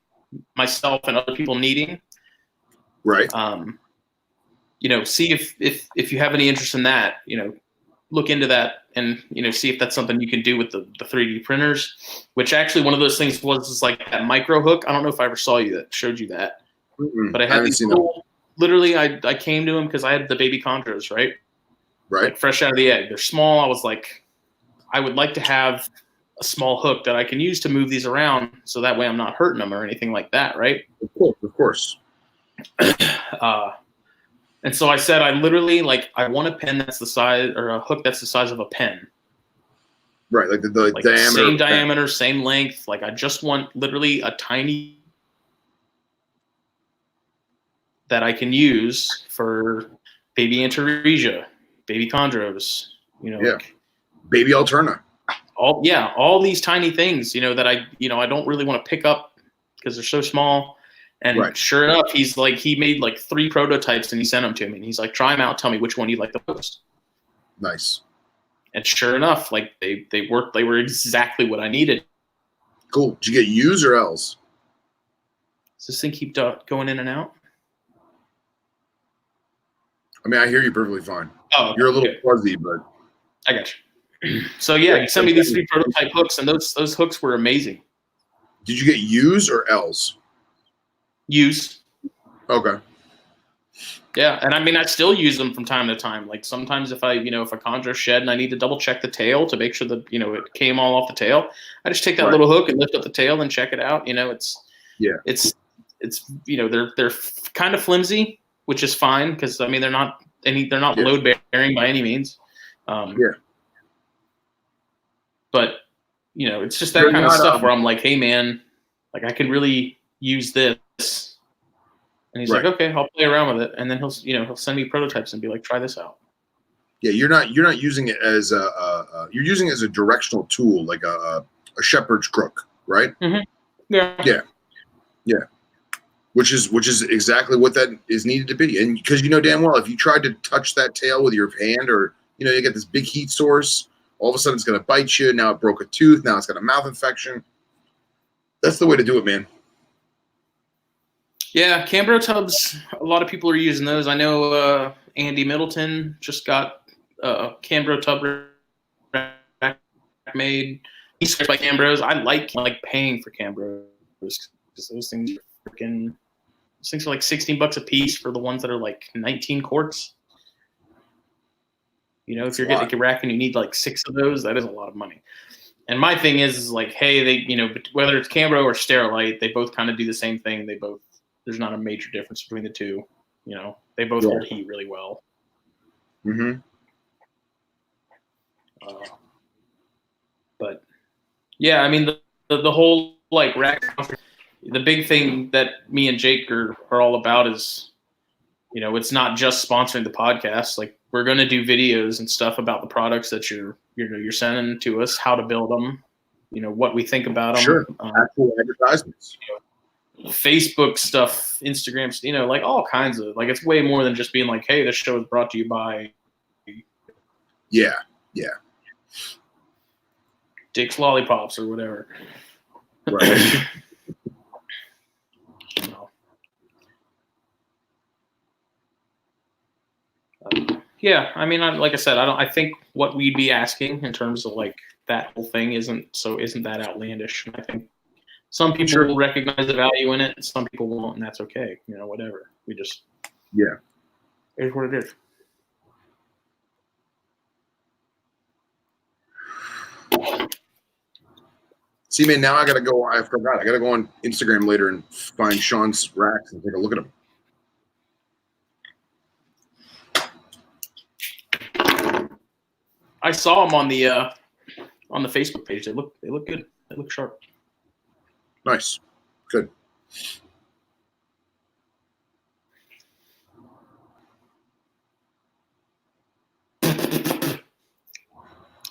myself and other people needing. Right. You know, see if you have any interest in that, you know, look into that and, you know, see if that's something you can do with the 3D printers, which actually one of those things was like that micro hook. I don't know if I ever showed you that, but I had these cool, literally I came to him because I had the baby chondros, right? Right. Like fresh out of the egg. They're small. I was like, I would like to have a small hook that I can use to move these around so that way I'm not hurting them or anything like that, right? Of course. And so I said, I literally, like, I want a pen that's the size, or a hook that's the size of a pen. Right, like the diameter. Same diameter, same length. Like, I just want literally a tiny that I can use for baby Antaresia, baby chondros, you know. Yeah. Baby Alterna. All these tiny things, you know, that I don't really want to pick up because they're so small. And sure enough, he made like 3 prototypes and he sent them to me. And he's like, try them out. Tell me which one you like the most. Nice. And sure enough, like they worked. They were exactly what I needed. Cool. Did you get U's or L's? Does this thing keep going in and out? I mean, I hear you perfectly fine. Oh, you're a little fuzzy, but I got you. So yeah, he sent me these 3 prototype hooks, and those hooks were amazing. Did you get U's or L's? Use. Okay. Yeah, and I mean, I still use them from time to time. Like sometimes if I chondro shed and I need to double check the tail to make sure that, you know, it came all off the tail, I just take that little hook and lift up the tail and check it out. You know, it's you know, they're kind of flimsy, which is fine because I mean they're not load bearing by any means. But you know, it's just that kind of stuff where I'm like, hey man, like I can really use this. And he's like, okay, I'll play around with it. And then he'll send me prototypes and be like, try this out. Yeah, you're not using it as you're using it as a directional tool, like a shepherd's crook, right? Mm-hmm. Yeah. Which is exactly what that is needed to be. And because you know damn well, if you tried to touch that tail with your hand, or you know, you get this big heat source, all of a sudden it's going to bite you. Now it broke a tooth. Now it's got a mouth infection. That's the way to do it, man. Yeah, Cambro tubs, a lot of people are using those. I know Andy Middleton just got a Cambro tub made. He's by Cambros. I like paying for Cambros because those things are like $16 a piece for the ones that are like 19 quarts. You know, if you're getting a rack and you need like 6 of those, that is a lot of money. And my thing is like, hey, they, you know, whether it's Cambro or Sterilite, they both kind of do the same thing. There's not a major difference between the two. You know, they both hold heat really well. Mm-hmm. But yeah, I mean, the whole like rack, the big thing that me and Jake are all about is, you know, it's not just sponsoring the podcast. Like we're going to do videos and stuff about the products that you're sending to us, how to build them, you know, what we think about them. Sure. Actual advertisements. You know, Facebook stuff, Instagram, you know, like all kinds of, like, it's way more than just being like, hey, this show is brought to you by Dick's Lollipops or whatever. Right. Yeah, I mean, like I said, I think what we'd be asking in terms of like that whole thing isn't that outlandish. And I think some people will recognize the value in it, and some people won't, and that's okay. You know, whatever. We just here's what it is. See, man, now I gotta go. I forgot. I gotta go on Instagram later and find Sean's racks and take a look at them. I saw them on the Facebook page. They look good. They look sharp. Nice, good.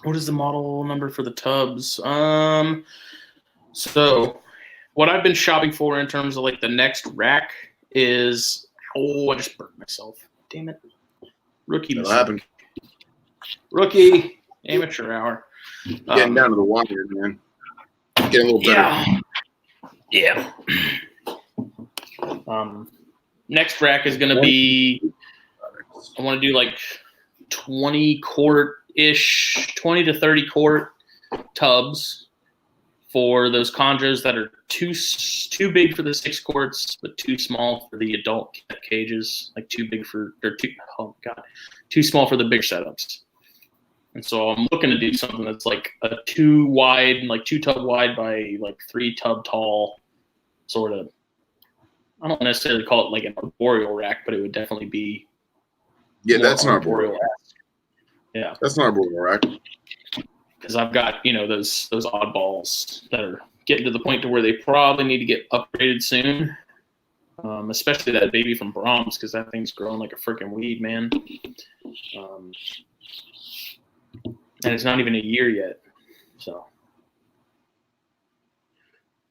What is the model number for the tubs? So what I've been shopping for in terms of like the next rack is I just burnt myself. Damn it. Rookie That'll mistake. happen. Rookie amateur hour. Getting down to the wire, man. Getting a little better. Yeah. Next rack is gonna be I want to do like 20 quart-ish, 20 to 30 quart tubs for those chondros that are too big for the 6 quarts, but too small for the adult cages. Like too small for the big setups. And so I'm looking to do something that's like a 2 wide, like 2 tub wide by like 3 tub tall, sort of. I don't necessarily call it like an arboreal rack, but it would definitely be. Yeah, that's not arboreal. Yeah, that's not arboreal rack. Because I've got those oddballs that are getting to the point to where they probably need to get upgraded soon. Especially that baby from Brahms, because that thing's growing like a freaking weed, man. And it's not even a year yet. So,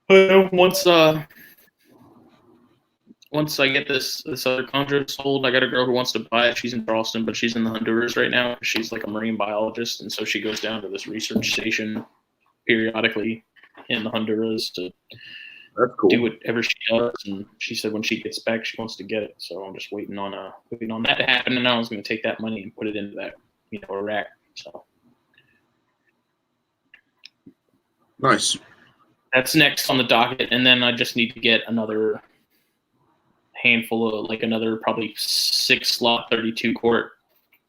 but once I get this other chondro sold, I got a girl who wants to buy it. She's in Charleston, but she's in the Honduras right now. She's like a marine biologist, and so she goes down to this research station periodically in the Honduras to do whatever she does. And she said when she gets back, she wants to get it. So I'm just waiting on that to happen. And I was going to take that money and put it into that a rack. So nice. That's next on the docket, and then I just need to get another handful of another probably 6 slot 32 quart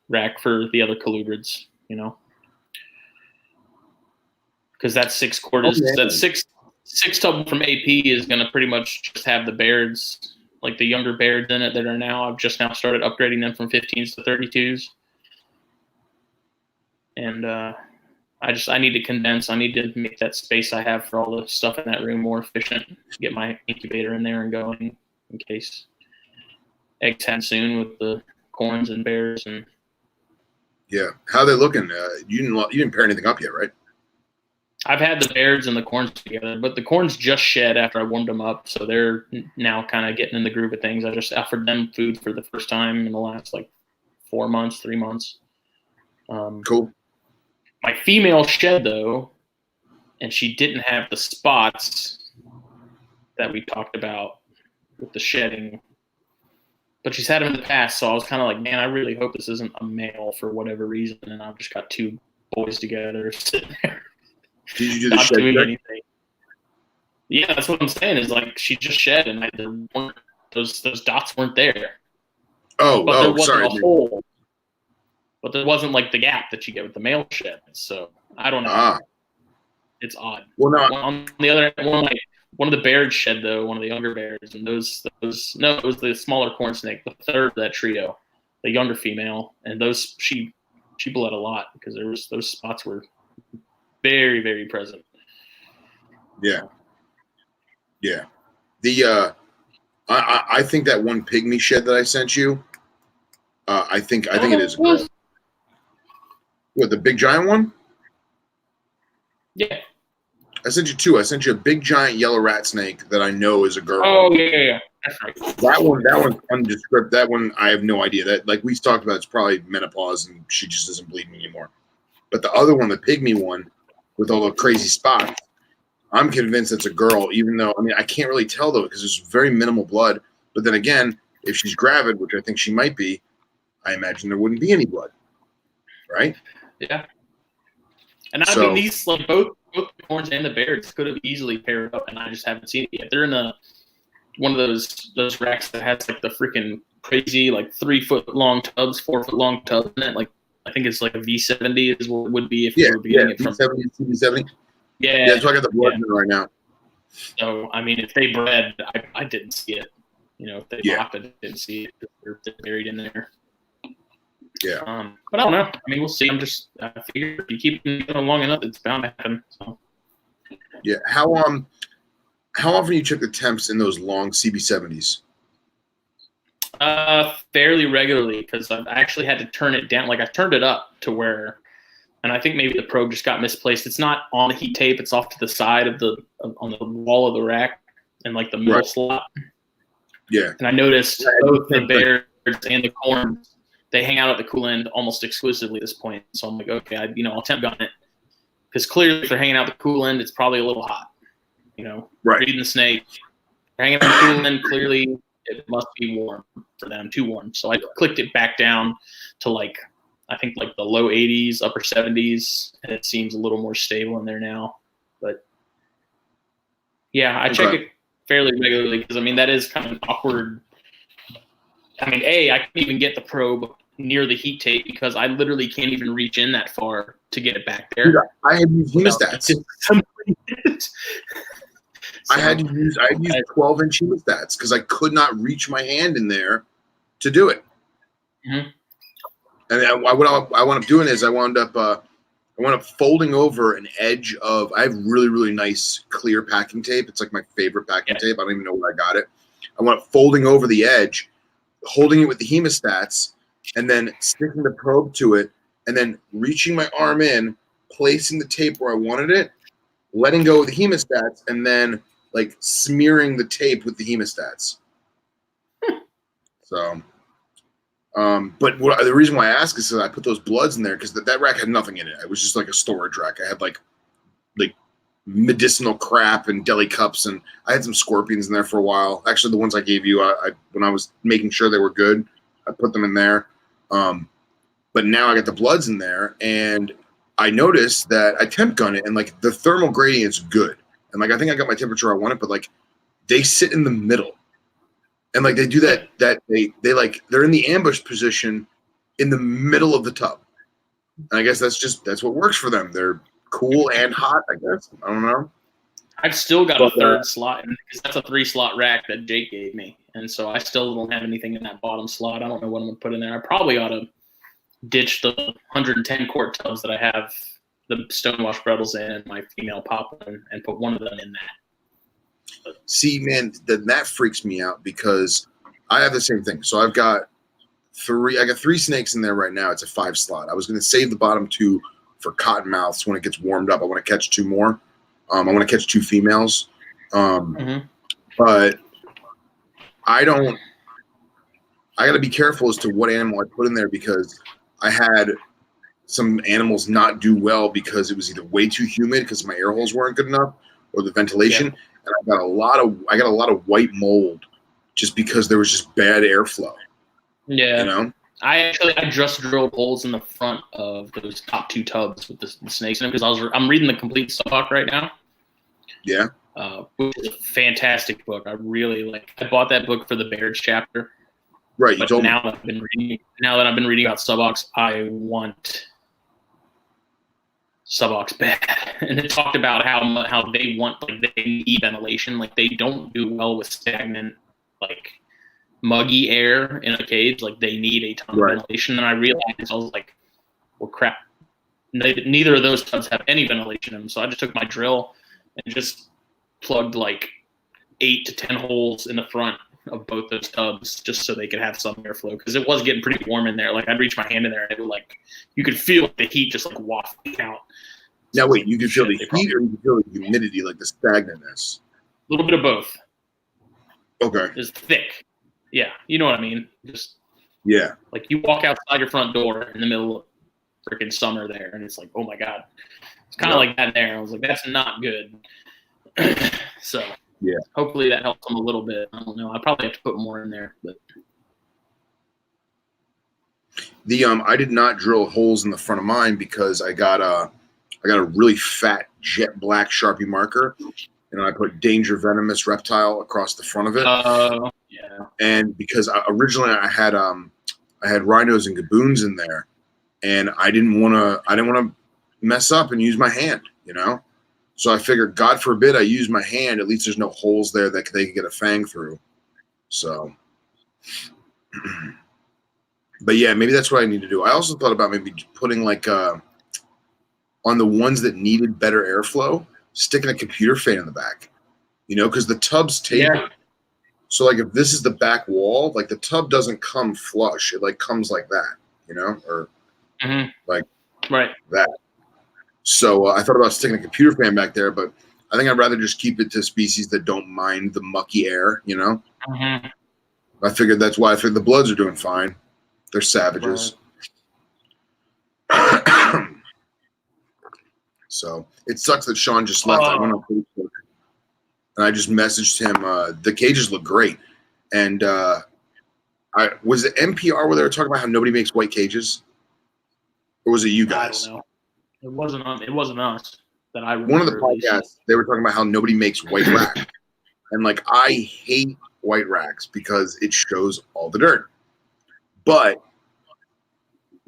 rack for the other colubrids, because that 6 quart is that six tub from AP is going to pretty much just have the Bairds, like the younger Bairds in it that are now. I've just now started upgrading them from 15s to 32s, and I need to condense. I need to make that space I have for all the stuff in that room more efficient. Get my incubator in there and going in case eggs hatch soon with the corns and bears. And yeah, how are they looking? You didn't pair anything up yet, right? I've had the bears and the corns together, but the corns just shed after I warmed them up, so they're now kind of getting in the groove of things. I just offered them food for the first time in the last 3 months. Cool. My female shed though, and she didn't have the spots that we talked about with the shedding, but she's had them in the past. So I was kind of like, man, I really hope this isn't a male for whatever reason. And I've just got 2 boys together sitting there. Did you do the not shed doing check? anything. Yeah, that's what I'm saying. Is she just shed, and there weren't those dots weren't there. But there wasn't sorry. a hole. But there wasn't the gap that you get with the male shed. So I don't know. It's odd. Well, no. On the other hand, one of the bears shed though, one of the younger bears, and it was the smaller corn snake, the third of that trio, the younger female, and those she bled a lot because those spots were very, very present. Yeah. Yeah. The I think that one pygmy shed that I sent you, I think it is a girl. What, the big giant one? Yeah. I sent you 2. I sent you a big giant yellow rat snake that I know is a girl. Oh yeah. That's right. That one's undescript. That one I have no idea. That we talked about, it's probably menopause and she just isn't bleeding anymore. But the other one, the pygmy one, with all the crazy spots, I'm convinced it's a girl. Even though I can't really tell though because there's very minimal blood. But then again, if she's gravid, which I think she might be, I imagine there wouldn't be any blood, right? Yeah. And I mean, these both the corns and the bears could have easily paired up, and I just haven't seen it yet. They're in one of those racks that has the freaking crazy 3 foot long tubs, 4 foot long tubs in it. I think it's a V70 is what it would be if you were getting it from V70. Yeah, that's why I got the blood in right now. So I mean, if they bred, I didn't see it. If they mocked, I didn't see it. They're buried in there. Yeah. But I don't know. I mean, we'll see. I figure if you keep them long enough, it's bound to happen. So. Yeah. How often you check the temps in those long CB70s? Fairly regularly, because I actually had to turn it down. Like I turned it up to where, and I think maybe the probe just got misplaced. It's not on the heat tape. It's off to the side on the wall of the rack and like the middle slot. Yeah. And I noticed both the bears and the corns, they hang out at the cool end almost exclusively at this point. So I'm like, okay, I'll temp gun it, because clearly if they're hanging out the cool end, it's probably a little hot. Reading the snake, hanging out the cool end, clearly it must be warm for them, too warm. So I clicked it back down to I think the low 80s, upper 70s, and it seems a little more stable in there now. But yeah, I check it fairly regularly, because I mean that is kind of awkward. I mean, I can't even get the probe near the heat tape because I literally can't even reach in that far to get it back there. Dude, I had used hemostats. I had to use 12-inch hemostats because I could not reach my hand in there to do it. Mm-hmm. And what I wound up doing is I wound up folding over an edge of. I have really, really nice clear packing tape. It's like my favorite packing tape. I don't even know where I got it. I wound up folding over the edge, holding it with the hemostats, and then sticking the probe to it, and then reaching my arm in, placing the tape where I wanted it, letting go of the hemostats, and then smearing the tape with the hemostats. So, but the reason why I ask is that I put those bloods in there because that rack had nothing in it. It was just like a storage rack. I had like medicinal crap and deli cups, and I had some scorpions in there for a while. Actually, the ones I gave you, when I was making sure they were good, I put them in there. But now I got the bloods in there, and I noticed that I temp gun it, and the thermal gradient's good, and I think I got my temperature I wanted, but they sit in the middle, and they do that they're in the ambush position in the middle of the tub, and I guess that's what works for them. They're cool and hot, I guess. I don't know. I've still got a third slot because that's a 3-slot rack that Jake gave me, and so I still don't have anything in that bottom slot. I don't know what I'm gonna put in there. I probably ought to ditch the 110 quart tubs that I have the Stonewash Brettles in and my female poplin and put one of them in that. But, see, man, that freaks me out because I have the same thing. So I got 3 snakes in there right now. It's a 5-slot. I was going to save the bottom 2 for cottonmouths when it gets warmed up. I want to catch 2 more. I want to catch 2 females. But I got to be careful as to what animal I put in there because I had some animals not do well because it was either way too humid because my air holes weren't good enough or the ventilation. Yeah. And I got a lot of white mold just because there was just bad airflow. Yeah. I just drilled holes in the front of those top 2 tubs with the snakes in them because I'm reading the complete stock right now. Yeah. Which is a fantastic book. I really I bought that book for the Bears chapter. Right. But now that I've been reading about subox, I want subox bad. And it talked about how they want they need ventilation. They don't do well with stagnant muggy air in a cage. They need a ton of ventilation. And I realized I was like, well, crap. Neither of those tubs have any ventilation in them. So I just took my drill and just plugged 8 to 10 holes in the front of both those tubs just so they could have some airflow because it was getting pretty warm in there. I'd reach my hand in there and it would you could feel the heat just wafting out. Now wait, you can feel the heat or you can feel the humidity, the stagnantness? A little bit of both. Okay. It's thick. Yeah, you know what I mean. Just yeah. You walk outside your front door in the middle of freaking summer there, and it's oh my god. It's kind of like that there. I was that's not good. So yeah, hopefully that helps them a little bit. I don't know. I probably have to put more in there, but I did not drill holes in the front of mine because I got a really fat jet black Sharpie marker, and I put danger venomous reptile across the front of it. Yeah. And because originally I had rhinos and gaboons in there, and I didn't want to mess up and use my hand, So I figured, God forbid I use my hand, at least there's no holes there that they can get a fang through. So, but yeah, maybe that's what I need to do. I also thought about maybe putting like on the ones that needed better airflow, sticking a computer fan in the back, because the tub's tapered. Yeah. So like if this is the back wall, like the tub doesn't come flush. It like comes like that, or like that. So I thought about sticking a computer fan back there, but I think I'd rather just keep it to species that don't mind the mucky air, I figured that's why I figured the Bloods are doing fine. They're savages. Right. So it sucks that Sean just left. I went on Facebook and I just messaged him. The cages look great. And was it NPR where they were talking about how nobody makes white cages? Or was it you guys? I don't know. It wasn't us that I remember. One of the podcasts, they were talking about how nobody makes white racks. And like, I hate white racks because it shows all the dirt. But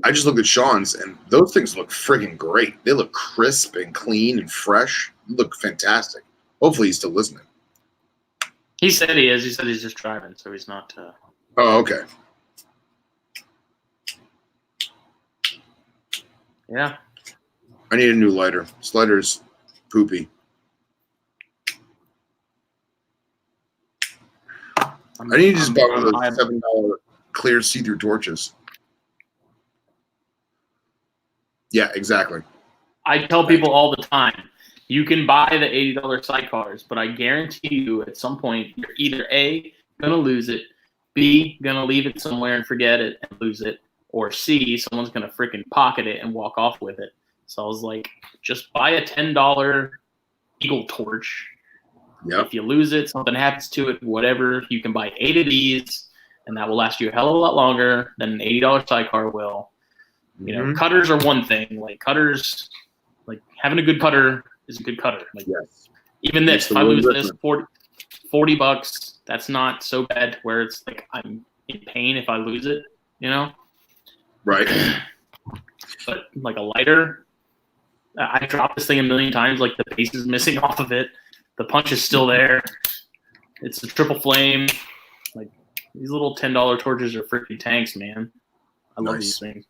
I just looked at Sean's and those things look friggin' great. They look crisp and clean and fresh. They look fantastic. Hopefully he's still listening. He said he is. He said he's just driving, so he's not. Oh, okay. Yeah. I need a new lighter. This lighter's poopy. I need to just buy one of those $7 clear see-through torches. Yeah, exactly. I tell people all the time, you can buy the $80 sidecars, but I guarantee you at some point you're either A, going to lose it, B, going to leave it somewhere and forget it and lose it, or C, someone's going to freaking pocket it and walk off with it. So I was like, just buy a $10 Eagle torch. Yep. If you lose it, something happens to it, whatever, you can buy 8 of these, and that will last you a hell of a lot longer than an $80 sidecar will. Cutters are one thing. Like cutters, like having a good cutter is a good cutter. Like even this, if I lose this $40, that's not so bad where it's like I'm in pain if I lose it, Right. But like a lighter, I dropped this thing a million times. Like the base is missing off of it. The punch is still there. It's a triple flame. Like these little $10 torches are freaking tanks, man. I love these things.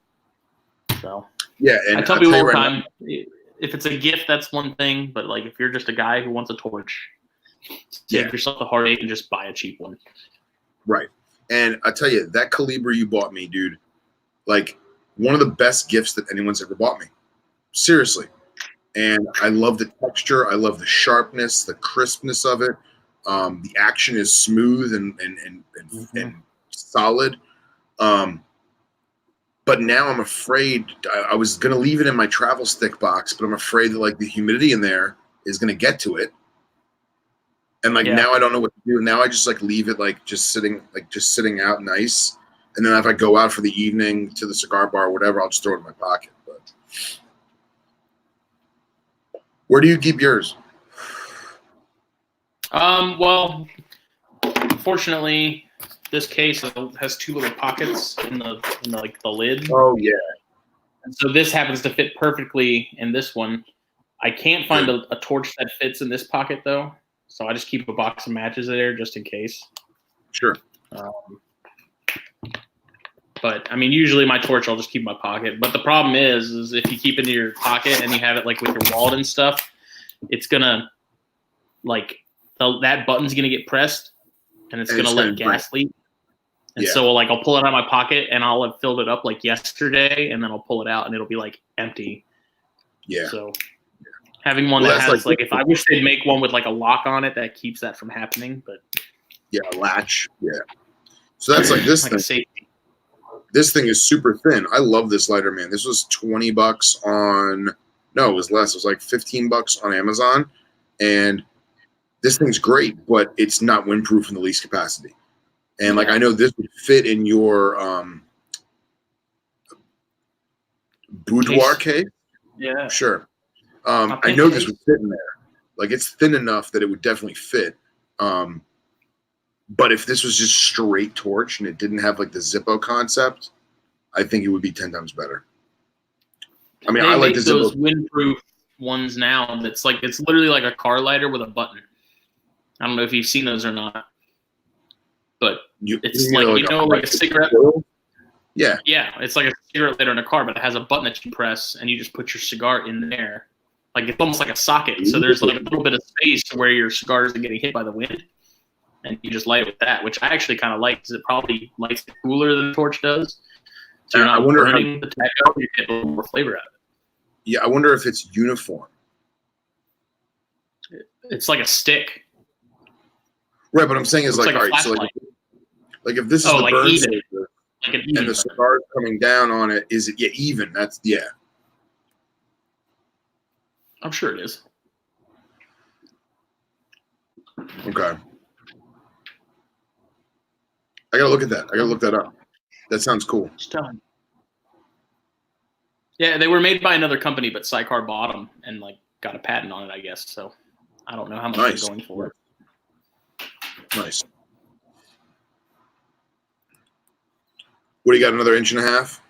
So yeah, and I tell people all the time, if it's a gift, that's one thing. But like, if you're just a guy who wants a torch, save yourself the heartache and just buy a cheap one. Right. And I tell you, that caliber you bought me, dude, like one of the best gifts that anyone's ever bought me. Seriously. And I love the texture. I love the sharpness, the crispness of it. The action is smooth and solid. But now I'm afraid I was going to leave it in my travel stick box, but I'm afraid that like the humidity in there is going to get to it. And like now I don't know what to do. Now I just like leave it like just sitting out nice. And then if I go out for the evening to the cigar bar or whatever, I'll just throw it in my pocket. But where do you keep yours? Well, fortunately, this case has 2 little pockets in the lid. Oh yeah. And so this happens to fit perfectly in this one. I can't find a torch that fits in this pocket though, so I just keep a box of matches there just in case. Sure. But I mean, usually my torch I'll just keep in my pocket. But the problem is if you keep it in your pocket and you have it like with your wallet and stuff, it's gonna like that button's gonna get pressed and it's gonna let gas leak. And so like I'll pull it out of my pocket and I'll have filled it up like yesterday, and then I'll pull it out and it'll be like empty. Yeah. So having one that has like if I wish they'd make one with like a lock on it that keeps that from happening, but a latch. Yeah. So that's like this like thing. This thing is super thin. I love this lighter, man. This was $20 on. No, it was less. It was like $15 on Amazon, and this thing's great, but it's not windproof in the least capacity. And like I know this would fit in your boudoir case. Yeah. Sure. I know this would fit in there. Like it's thin enough that it would definitely fit. But if this was just straight torch and it didn't have like the Zippo concept, I think it would be 10 times better. I mean, I like the those Zippo. windproof ones now that's like it's literally like a car lighter with a button. I don't know if you've seen those or not, but it's like a cigarette. Yeah. Yeah, it's like a cigarette lighter in a car, but it has a button that you press, and you just put your cigar in there. Like it's almost like a socket. So there's like a little bit of space where your cigar isn't getting hit by the wind, and you just light it with that, which I actually kind of like because it probably lights it cooler than the torch does. So you're not burning the tobacco, you get a little more flavor out of it. Yeah, I wonder if it's uniform. It's like a stick. Right, but I'm saying is like, like all right, so like if this is the burn saver and the cigar coming down on it, is it even? That's I'm sure it is. Okay. I gotta look at that. I gotta look that up. That sounds cool. Yeah, they were made by another company, but Sycar bought them and like got a patent on it, I guess. So I don't know how much they're going for. Nice. What do you got? Another inch and a half?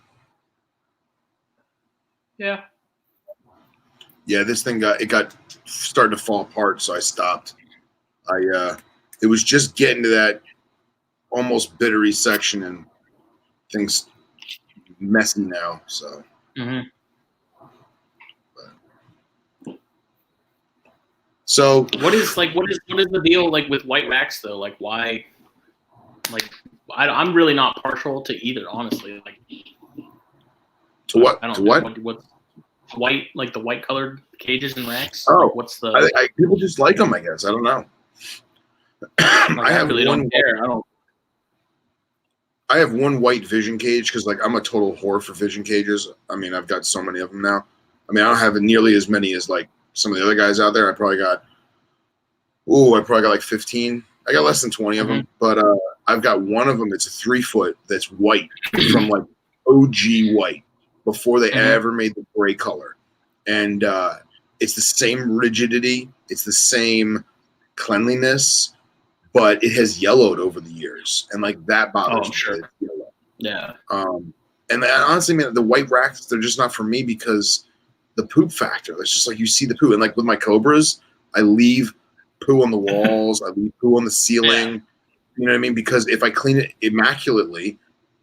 Yeah. Yeah, this thing got starting to fall apart, so I stopped. It was just getting to that almost bittery section, and things messy now. So. Mm-hmm. So what is the deal like with white wax though? Like why? Like I'm really not partial to either, honestly. Like to what? I don't to know what? what's white, like the white colored cages and racks. Oh, like, what's the? People just like them, I guess. I don't know. Like, I really don't care. I have one white vision cage because like I'm a total whore for vision cages. I mean, I've got so many of them now. I mean, I don't have nearly as many as like some of the other guys out there. I probably got like 15. I got less than 20 of them, but I've got one of them that's a 3 foot that's white from like OG white before they ever made the gray color. And it's the same rigidity. It's the same cleanliness, but it has yellowed over the years. And like that bothers me. Sure. Yeah. And honestly, man, the white racks, they're just not for me because the poop factor. It's just like you see the poo. And like with my Cobras, I leave poo on the walls. I leave poo on the ceiling. Yeah. You know what I mean? Because if I clean it immaculately,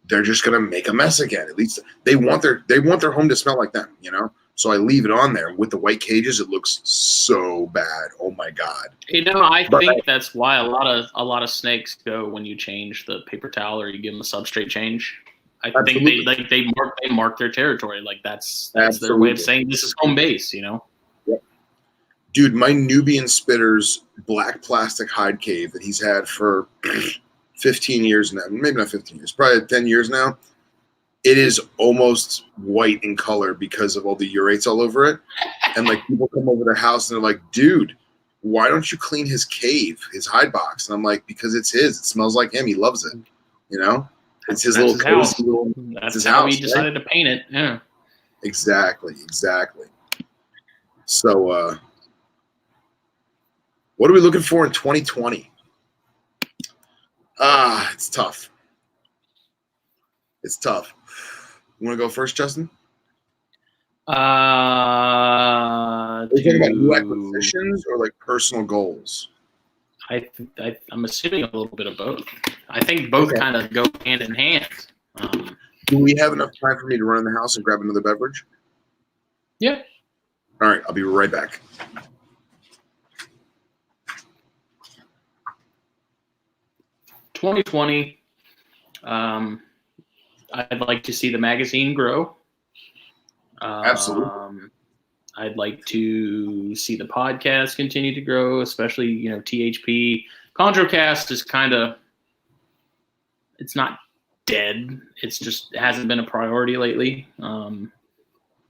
they're just gonna make a mess again. At least they want their home to smell like them, you know? So I leave it on there. With the white cages, it looks so bad. Oh my God. You know, I think that's why a lot of snakes go when you change the paper towel or you give them a substrate change. I think they mark their territory. Like that's their way of saying this is home base, you know? Yep. Dude, my Nubian Spitter's black plastic hide cave that he's had for 15 years now, maybe not 15 years, probably 10 years now. It is almost white in color because of all the urates all over it. And like people come over their house and they're like, dude, why don't you clean his cave, his hide box? And I'm like, because it's his. It smells like him. He loves it. You know? It's his little cozy little. That's his how he decided to paint it. Yeah. Exactly. So what are we looking for in 2020? It's tough. It's tough. You want to go first, Justin? Are you talking about new acquisitions or like personal goals? I'm assuming a little bit of both. I think both kind of go hand in hand. Do we have enough time for me to run in the house and grab another beverage? Yeah. All right, I'll be right back. $2020. I'd like to see the magazine grow. Absolutely. I'd like to see the podcast continue to grow, especially, you know, THP. ControCast is it's not dead. It's just, it hasn't been a priority lately.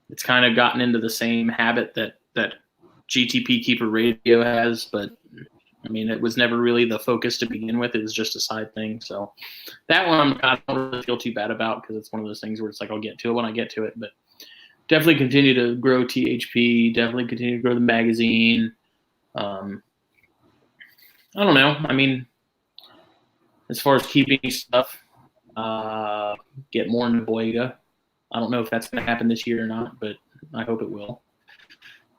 It's kind of gotten into the same habit that GTP Keeper Radio has, but I mean, it was never really the focus to begin with. It was just a side thing. So that one I don't really feel too bad about because it's one of those things where it's like I'll get to it when I get to it. But definitely continue to grow THP. Definitely continue to grow the magazine. I don't know. I mean, as far as keeping stuff, get more into Boyega. I don't know if that's going to happen this year or not, but I hope it will.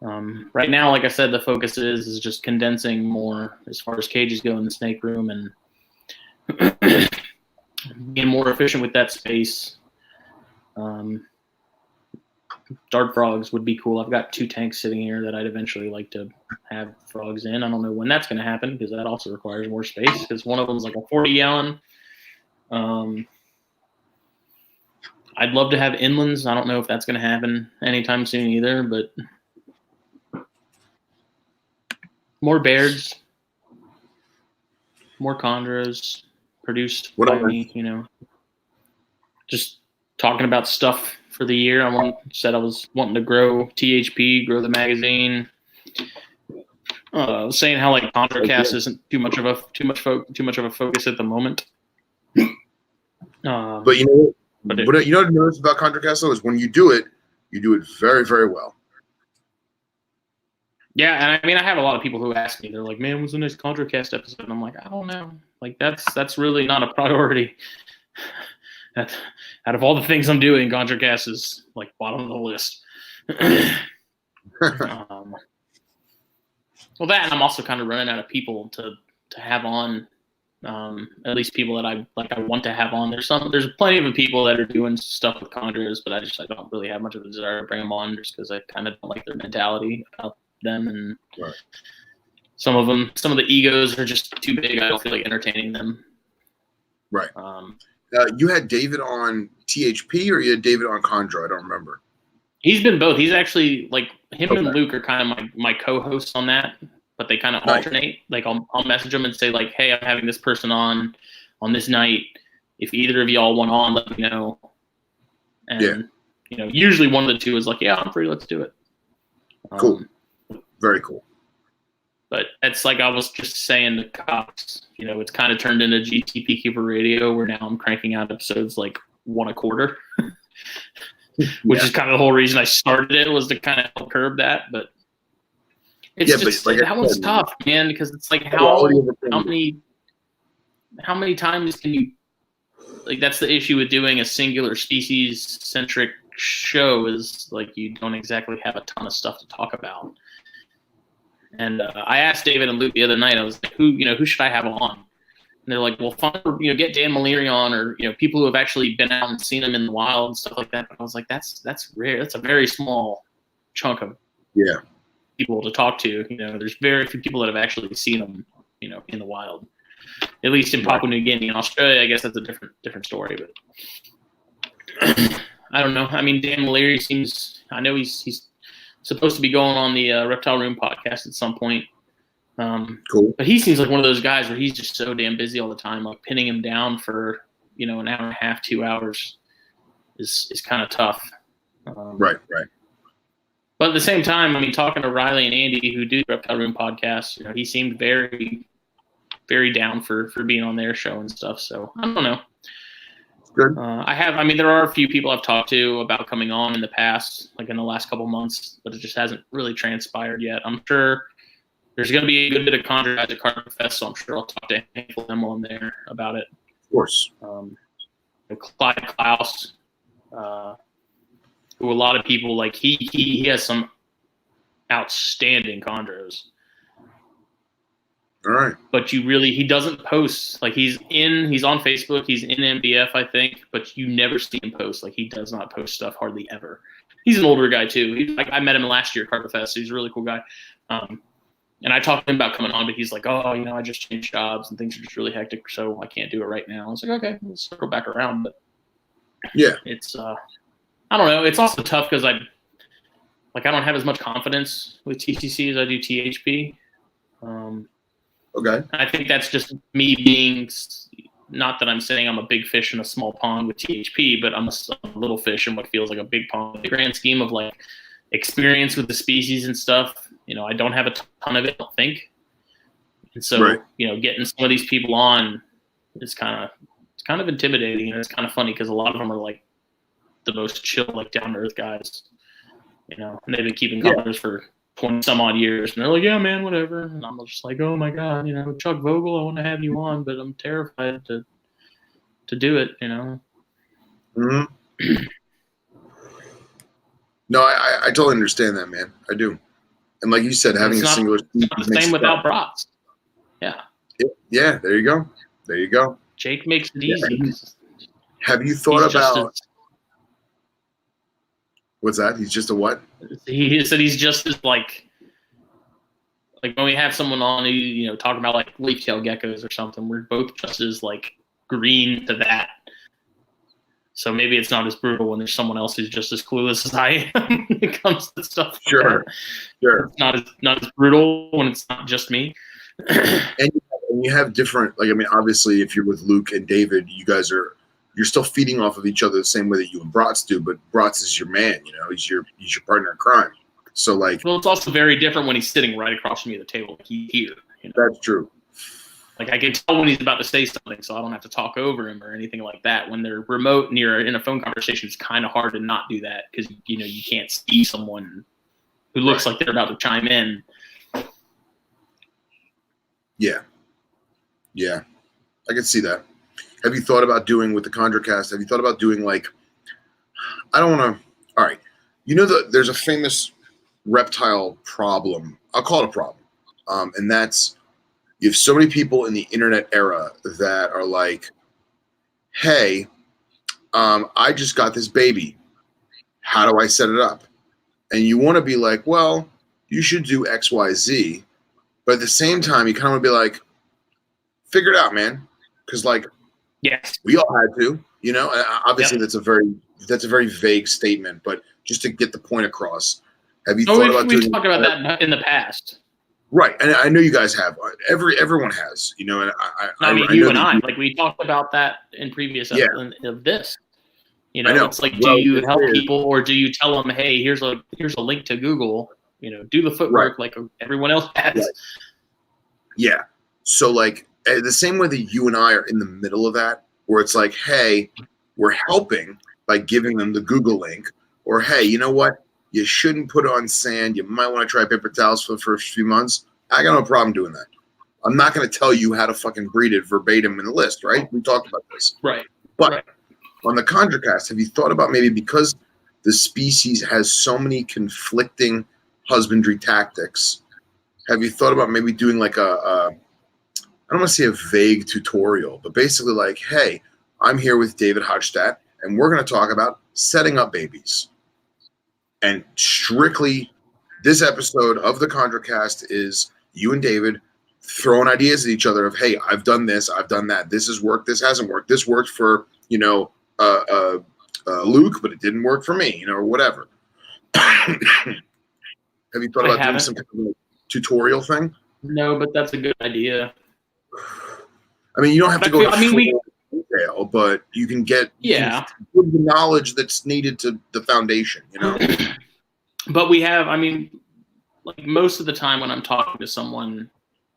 Right now, like I said, the focus is just condensing more as far as cages go in the snake room and being more efficient with that space. Dart frogs would be cool. I've got 2 tanks sitting here that I'd eventually like to have frogs in. I don't know when that's going to happen because that also requires more space because one of them's like a 40-gallon. I'd love to have inlands. I don't know if that's going to happen anytime soon either, but more bears, more chondros produced by me, just talking about stuff for the year. Said I was wanting to grow THP, grow the magazine. Saying how like ContraCast isn't too much of a focus at the moment. But you know what I noticed about ContraCast though is when you do it very, very well. Yeah, and I mean, I have a lot of people who ask me. They're like, "Man, when's the next ContraCast episode?" And I'm like, "I don't know. Like, that's really not a priority." Out of all the things I'm doing, ContraCast is like bottom of the list. Well, that, and I'm also kind of running out of people to have on. At least people that I want to have on. There's plenty of people that are doing stuff with chondros, but I don't really have much of a desire to bring them on just because I kind of don't like their mentality about them, and right. some of the egos are just too big. I don't feel like entertaining them. Right. You had David on THP or you had David on Chondro? I don't remember. He's been both. He's actually like him and Luke are kind of my co-hosts on that, but they kind of alternate. Like I'll message them and say like, "Hey, I'm having this person on this night. If either of y'all want on, let me know." And usually one of the two is like, "Yeah, I'm free. Let's do it." Cool. Very cool. But it's like I was just saying to Cox, it's kind of turned into GTP Keeper Radio where now I'm cranking out episodes like 1 a quarter, which is kind of the whole reason I started it, was to kind of help curb that. But it's just like that one's tough, man, because it's like how many times can you, like, that's the issue with doing a singular species centric show, is like you don't exactly have a ton of stuff to talk about. And I asked David and Luke the other night, I was like, who should I have on? And they're like, well, get Dan Maliri on, or, people who have actually been out and seen them in the wild and stuff like that. But I was like, that's rare. That's a very small chunk of people to talk to. There's very few people that have actually seen them, in the wild. At least in Papua New Guinea. In Australia, I guess that's a different story. But I don't know. I mean, Dan Maliri I know he's supposed to be going on the Reptile Room podcast at some point. Cool. But he seems like one of those guys where he's just so damn busy all the time. Like pinning him down for, an hour and a half, 2 hours is kind of tough. Right. But at the same time, I mean, talking to Riley and Andy, who do the Reptile Room podcast, he seemed very, very down for being on their show and stuff. So I don't know. Good. There are a few people I've talked to about coming on in the past, like in the last couple months, but it just hasn't really transpired yet. I'm sure there's going to be a good bit of Chondro at Carpet Fest, so I'm sure I'll talk to a handful of them while I'm there about it. Of course. Clyde Klaus, who a lot of people like, he has some outstanding chondros. All right. But he doesn't post. Like he's on Facebook, he's in MBF, I think, but you never see him post. Like he does not post stuff hardly ever. He's an older guy too. I met him last year at Carpet Fest. So he's a really cool guy. And I talked to him about coming on, but he's like, "Oh, I just changed jobs and things are just really hectic, so I can't do it right now." I was like, "Okay, let's circle back around." But yeah, it's I don't know. It's also tough because I don't have as much confidence with TCC as I do THP. Okay. I think that's just me being, not that I'm saying I'm a big fish in a small pond with THP, but I'm a little fish in what feels like a big pond. In the grand scheme of like experience with the species and stuff, I don't have a ton of it, I don't think. And so, getting some of these people on is kind of intimidating, and it's kind of funny because a lot of them are like the most chill, like down to earth guys, and they've been keeping colors for 20 some odd years, and they're like, "Yeah, man, whatever." And I'm just like, "Oh my God, Chuck Vogel, I want to have you on, but I'm terrified to do it." Mm-hmm. No, I totally understand that, man. I do. And like you said, having a singular species not the same without brats. Yeah. Yeah, there you go. There you go. Jake makes it easy. Have you thought about what's that? He's just a what? He said he's just as like when we have someone on who, talking about like leaf-tail geckos or something, we're both just as like green to that. So maybe it's not as brutal when there's someone else who's just as clueless as I am when it comes to stuff. Sure. It's not as brutal when it's not just me. And you have different, like, I mean, obviously if you're with Luke and David, you're still feeding off of each other the same way that you and Bratz do, but Bratz is your man, he's your partner in crime. So like, well, it's also very different when he's sitting right across from me at the table. Like he's here. That's true. Like I can tell when he's about to say something, so I don't have to talk over him or anything like that. When they're remote and you're in a phone conversation, it's kind of hard to not do that because you can't see someone who looks like they're about to chime in. Yeah, I can see that. Have you thought about doing with the CondraCast? Have you thought about doing like? I don't want to. All right, there's a famous reptile problem. I'll call it a problem, and that's. You have so many people in the internet era that are like, hey, I just got this baby. How do I set it up? And you want to be like, well, you should do X, Y, Z. But at the same time, you kind of want to be like, figure it out, man. Because like, yes, we all had to, obviously that's a very vague statement, but just to get the point across. Have you thought about doing we've talked about that in the past. Right, and I know you guys have. Everyone has, and I mean, you and I, like we talked about that in previous episodes of this. It's like, do you help people or do you tell them, hey, here's a link to Google, do the footwork like everyone else has. Right. Yeah. So like the same way that you and I are in the middle of that, where it's like, hey, we're helping by giving them the Google link, or hey, you know what? You shouldn't put it on sand. You might want to try paper towels for the first few months. I got no problem doing that. I'm not going to tell you how to fucking breed it verbatim in the list, right? We talked about this. Right. But on the CondraCast, have you thought about maybe because the species has so many conflicting husbandry tactics, have you thought about maybe doing like I don't want to say a vague tutorial, but basically like, hey, I'm here with David Hodgstadt, and we're going to talk about setting up babies. And strictly, this episode of the CondraCast is you and David throwing ideas at each other of, hey, I've done this, I've done that. This has worked. This hasn't worked. This worked for, Luke, but it didn't work for me, or whatever. Have you thought about doing some kind of a tutorial thing? No, but that's a good idea. I mean, you don't have to go into detail, but you can get the knowledge that's needed to the foundation, But we have, I mean, like most of the time when I'm talking to someone,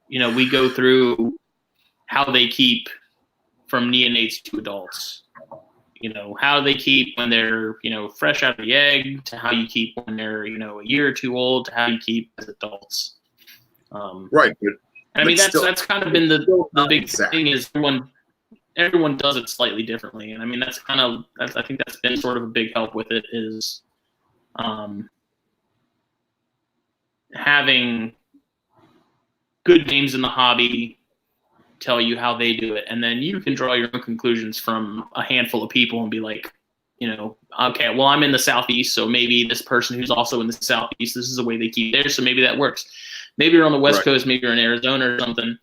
we go through how they keep from neonates to adults. How they keep when they're, fresh out of the egg, to how you keep when they're, a year or two old, to how you keep as adults. Right. And I mean, that's kind of been the big thing is everyone does it slightly differently. And I mean, I think that's been sort of a big help with it is having good names in the hobby tell you how they do it. And then you can draw your own conclusions from a handful of people and be like, okay, well, I'm in the Southeast, so maybe this person who's also in the Southeast, this is the way they keep theirs, so maybe that works. Maybe you're on the West Coast, maybe you're in Arizona or something.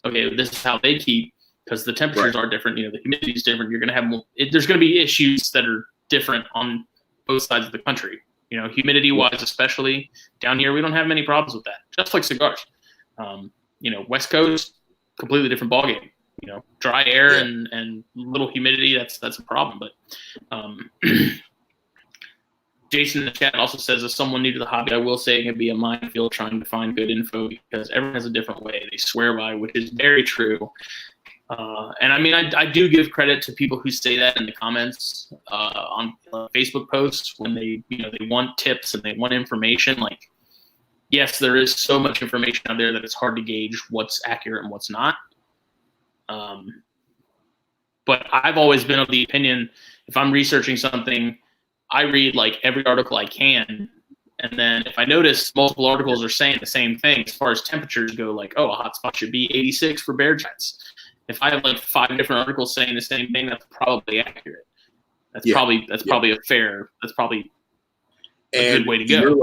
Okay, this is how they keep, because the temperatures are different. The humidity is different. You're going to have there's going to be issues that are different on both sides of the country. Humidity-wise, especially down here, we don't have many problems with that. Just like cigars, West Coast, completely different ballgame. Dry air and little humidity, that's a problem. But Jason in the chat also says, as someone new to the hobby, I will say it can be a minefield trying to find good info because everyone has a different way they swear by, which is very true. And I mean, I do give credit to people who say that in the comments on Facebook posts when they want tips and they want information. Like, yes, there is so much information out there that it's hard to gauge what's accurate and what's not. But I've always been of the opinion, if I'm researching something, I read like every article I can, And then if I notice multiple articles are saying the same thing as far as temperatures go, like, oh, a hot spot should be 86 for bear giants. If I have like 5 different articles saying the same thing, that's probably accurate. That's probably a good way to go.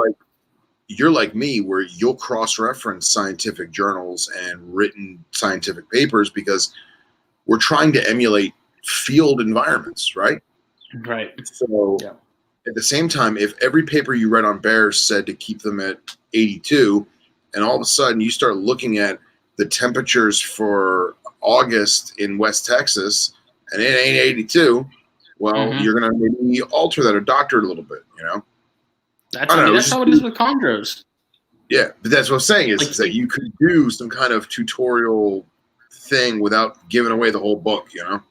You're like me, where you'll cross-reference scientific journals and written scientific papers because we're trying to emulate field environments, right? Right. So at the same time, if every paper you read on bears said to keep them at 82, and all of a sudden you start looking at the temperatures for August in West Texas, and it ain't 82, well, you're going to maybe alter that or doctor it a little bit, you know? That's how it is with chondros. Yeah, but that's what I'm saying is that you could do some kind of tutorial thing without giving away the whole book, you know?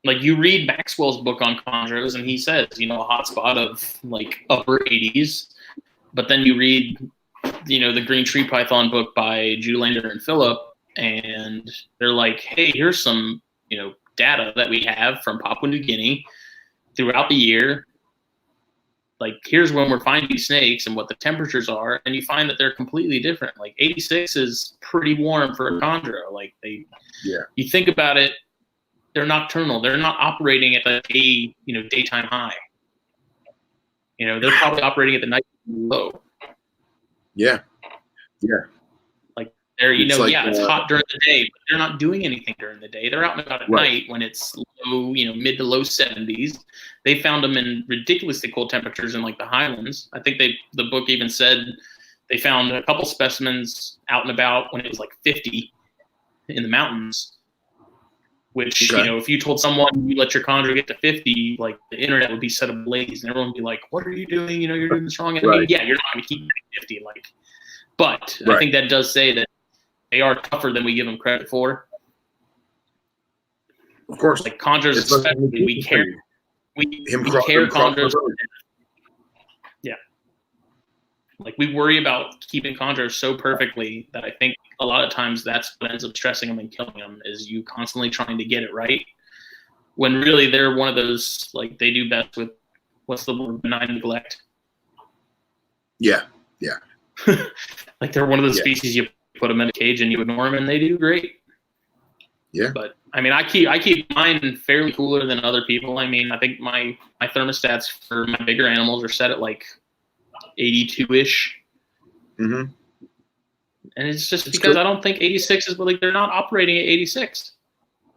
Like you read Maxwell's book on chondros, and he says, a hot spot of like upper 80s, but then you read, the Green Tree Python book by Julander and Phillip, and they're like, hey, here's some, data that we have from Papua New Guinea throughout the year. Like, here's when we're finding snakes and what the temperatures are, and you find that they're completely different. Like 86 is pretty warm for a chondro. Like you think about it, they're nocturnal. They're not operating at the daytime high. They're probably operating at the night low. Yeah. Like it's hot during the day, but they're not doing anything during the day. They're out and about at night when it's low, mid to low 70s. They found them in ridiculously cold temperatures in like the highlands. I think the book even said they found a couple specimens out and about when it was like 50 in the mountains. Which, if you told someone you let your chondro get to 50, like the internet would be set ablaze and everyone would be like, what are you doing? You're doing this wrong. And I mean, you're not going to keep 50. But I think that does say that they are tougher than we give them credit for. Of course. Like chondros, especially, we care chondros. Yeah. Like we worry about keeping chondros so perfectly that I think a lot of times that's what ends up stressing them and killing them is you constantly trying to get it right. When really they're one of those, like they do best with, what's the word, benign neglect. Yeah. Like they're one of those species you put them in a cage and you ignore them and they do great. Yeah. But I mean, I keep mine fairly cooler than other people. I mean, I think my thermostats for my bigger animals are set at like 82-ish. Mm-hmm. And it's just because I don't think 86 is, but like they're not operating at 86.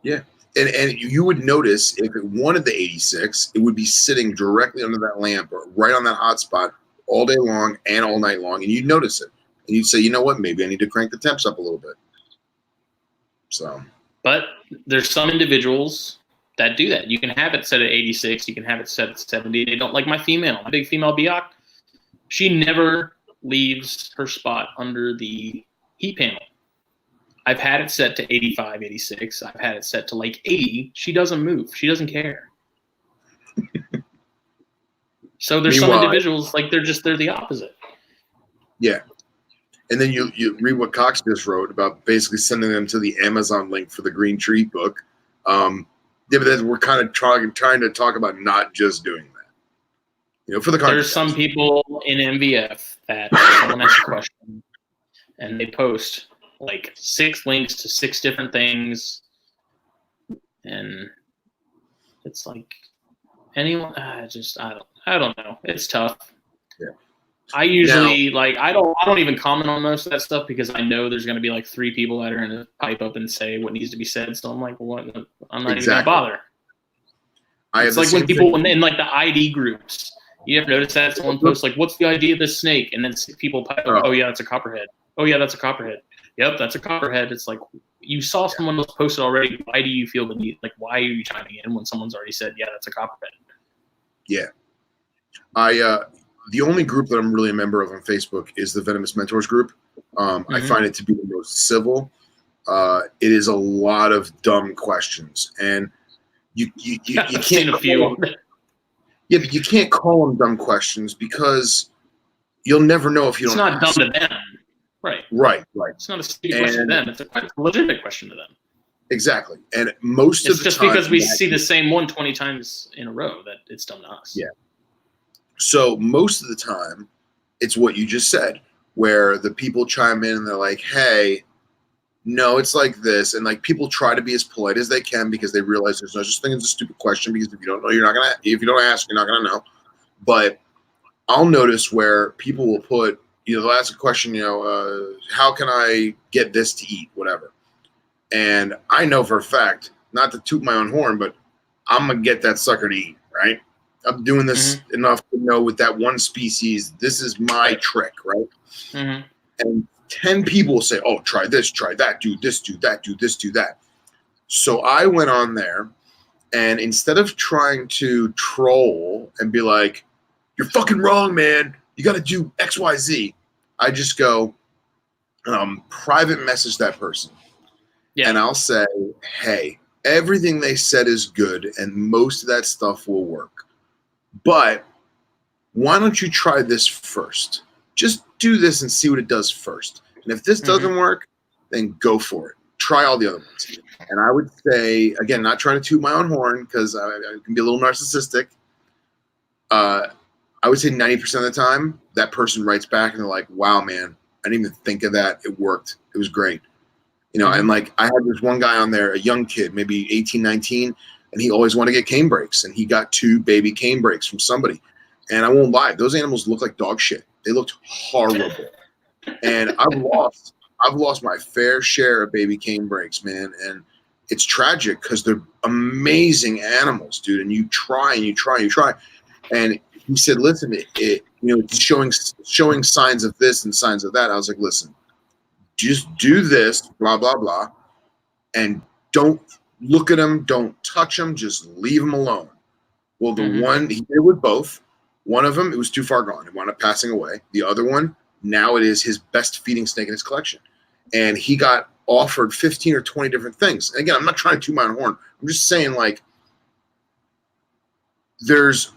Yeah. And you would notice if it wanted the 86, it would be sitting directly under that lamp or right on that hot spot all day long and all night long. And you'd notice it. And you'd say, you know what, maybe I need to crank the temps up a little bit. So. But there's some individuals that do that. You can have it set at 86. You can have it set at 70. They don't like my big female Biak. She never leaves her spot under the heat panel. I've had it set to 85, 86. I've had it set to like 80. She doesn't move. She doesn't care. So there's some individuals like they're the opposite. Yeah. And then you read what Cox just wrote about basically sending them to the Amazon link for the Green Tree book. But then we're kind of trying to talk about not just doing that. For the context. There's some people in MVF that someone asks a question and they post like 6 links to 6 different things, and it's like anyone. I don't know. It's tough. Yeah. I usually I don't even comment on most of that stuff because I know there's going to be like 3 people that are going to pipe up and say what needs to be said. So I'm like, what? I'm not even going to bother. It's like when people in like the ID groups. You ever notice that someone posts like, "What's the idea of this snake?" And then 6 people pipe up, "Oh yeah, it's a copperhead. Oh yeah, that's a copperhead. Yep, that's a copperhead." It's like you saw someone else post it already. Why do you feel the need? Like, why are you chiming in when someone's already said, "Yeah, that's a copperhead"? Yeah, the only group that I'm really a member of on Facebook is the Venomous Mentors group. I find it to be the most civil. It is a lot of dumb questions, and you can't seen a few. Yeah, but you can't call them dumb questions because you'll never know if you don't. It's not dumb to them, right? Right. It's not a stupid question to them. It's a legitimate question to them. Exactly, and most of the time, it's just because we see the same one 20 times in a row that it's dumb to us. Yeah. So most of the time, it's what you just said, where the people chime in and they're like, hey, no, it's like this. And like people try to be as polite as they can because they realize there's no such thing as a stupid question, because if you don't know, if you don't ask, you're not going to know. But I'll notice where people will put, they'll ask a question, how can I get this to eat, whatever. And I know for a fact, not to toot my own horn, but I'm going to get that sucker to eat, right? I'm doing this enough to know with that one species, this is my trick, right? Mm-hmm. And 10 people will say, oh, try this, try that, do this, do that, do this, do that. So I went on there, and instead of trying to troll and be like, you're fucking wrong, man, you got to do X, Y, Z, I just go private message that person. Yeah. And I'll say, hey, everything they said is good, and most of that stuff will work. But why don't you try this first? Just do this and see what it does first. And if this doesn't work, then go for it. Try all the other ones. And I would say, again, not trying to toot my own horn because I can be a little narcissistic. I would say 90% of the time, that person writes back and they're like, wow, man, I didn't even think of that. It worked. It was great. And like I had this one guy on there, a young kid, maybe 18, 19, and he always wanted to get cane breaks. And he got 2 baby cane breaks from somebody. And I won't lie, those animals look like dog shit. They looked horrible. And I've lost my fair share of baby cane breaks, man. And it's tragic because they're amazing animals, dude. And you try and you try and you try. And he said, listen, it's showing signs of this and signs of that. I was like, listen, just do this, blah, blah, blah. And don't look at them. Don't touch them. Just leave them alone. Well, the one, he did with both. One of them, it was too far gone. It wound up passing away. The other one, now it is his best feeding snake in his collection. And he got offered 15 or 20 different things. And again, I'm not trying to toot my own horn. I'm just saying, like, there's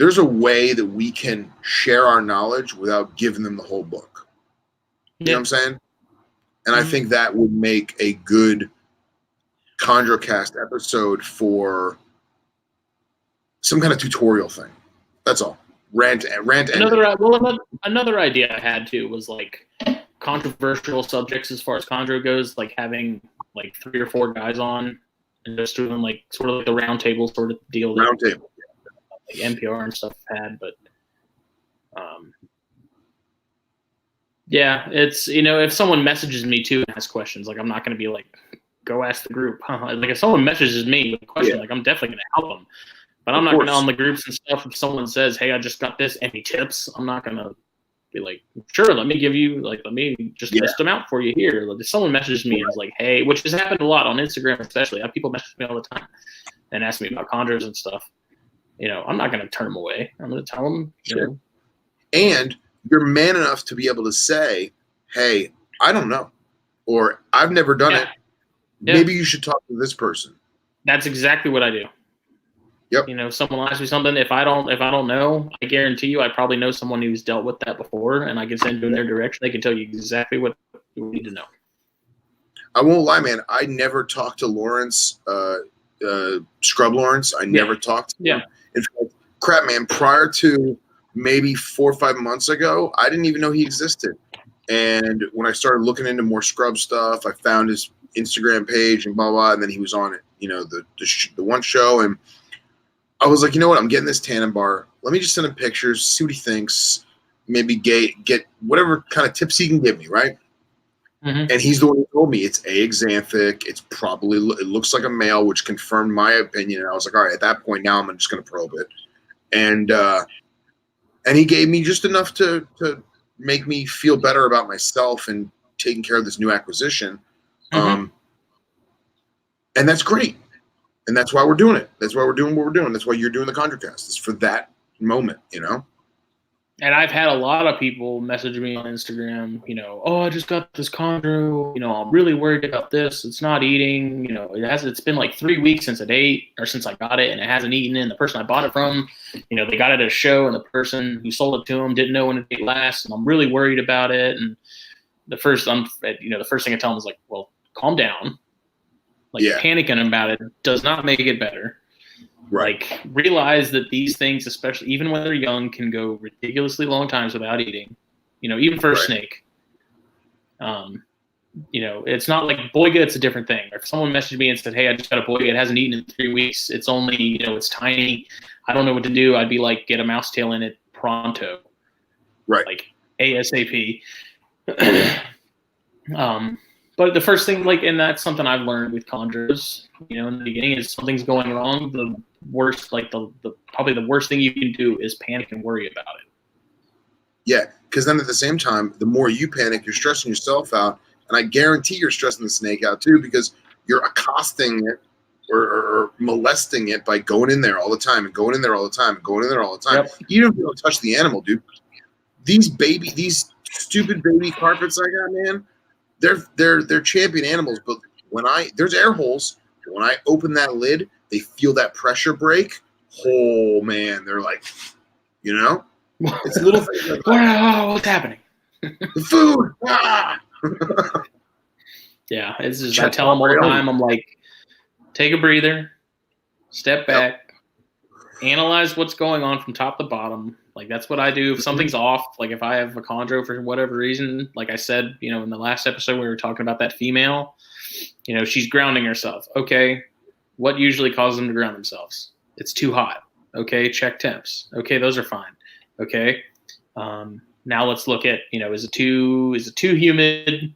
a way that we can share our knowledge without giving them the whole book. You know what I'm saying? And I think that would make a good ChondroCast episode for some kind of tutorial thing. That's all. Rant. Another idea I had too was like controversial subjects as far as chondro goes, like having like 3 or 4 guys on and just doing like sort of like the round table sort of deal. Round table. Like NPR and stuff had, but yeah, it's if someone messages me too and asks questions, like I'm not going to be like, go ask the group. Like if someone messages me with a question, like I'm definitely going to help them. But I'm not going to on the groups and stuff. If someone says, hey, I just got this, any tips? I'm not going to be like, sure, let me just list them out for you here. Like, if someone messages me and is like, hey, which has happened a lot on Instagram especially. I have people message me all the time and ask me about chondros and stuff. I'm not going to turn them away. I'm going to tell them. Sure. And you're man enough to be able to say, hey, I don't know. Or I've never done it. Yeah. Maybe you should talk to this person. That's exactly what I do. Yep. Someone asks me something. If I don't know, I guarantee you, I probably know someone who's dealt with that before, and I can send you in their direction. They can tell you exactly what you need to know. I won't lie, man. I never talked to Lawrence, Scrub Lawrence. I never talked to him. In fact, crap, man. Prior to maybe 4 or 5 months ago, I didn't even know he existed. And when I started looking into more scrub stuff, I found his Instagram page and blah blah, and then he was on it. The one show and. I was like, you know what? I'm getting this tannin bar. Let me just send him pictures, see what he thinks. Maybe get whatever kind of tips he can give me, right? And he's the one who told me it's axanthic. It looks like a male, which confirmed my opinion. And I was like, all right, at that point now, I'm just going to probe it. And he gave me just enough to make me feel better about myself and taking care of this new acquisition. And that's great. And that's why we're doing it. That's why we're doing what we're doing. That's why you're doing the ChondroCast. It's for that moment, And I've had a lot of people message me on Instagram, oh, I just got this chondro. I'm really worried about this. It's not eating. It's been like 3 weeks since it ate or since I got it, and it hasn't eaten. And the person I bought it from, they got it at a show, and the person who sold it to them didn't know when it ate last, and I'm really worried about it. And the first thing I tell them is like, well, calm down. Panicking about it does not make it better. Right. Like, realize that these things, especially even when they're young, can go ridiculously long times without eating. Even for a snake. It's not like boiga, it's a different thing. If someone messaged me and said, hey, I just got a boiga, it hasn't eaten in 3 weeks, it's only, it's tiny, I don't know what to do, I'd be like, get a mouse tail in it pronto. Right. Like ASAP. But the first thing, and that's something I've learned with chondros, in the beginning, is something's going wrong. The worst, probably the worst thing you can do is panic and worry about it. Yeah, because then at the same time, the more you panic, you're stressing yourself out. And I guarantee you're stressing the snake out too, because you're accosting it or molesting it by going in there all the time and going in there all the time and going in there all the time. Yep. You don't even touch the animal, dude. These stupid baby carpets I got, man, they're champion animals. But there's air holes. When I open that lid, they feel that pressure break. Oh man, they're like, it's little things like that. What's happening? The food. Yeah, it's just, I tell them all the time, I'm like, take a breather, step back, analyze what's going on from top to bottom. Like, that's what I do. If something's off, like if I have a chondro for whatever reason, like I said, in the last episode we were talking about that female, she's grounding herself. Okay, what usually causes them to ground themselves? It's too hot. Okay, check temps. Okay, those are fine. Okay, now let's look at, is it too humid?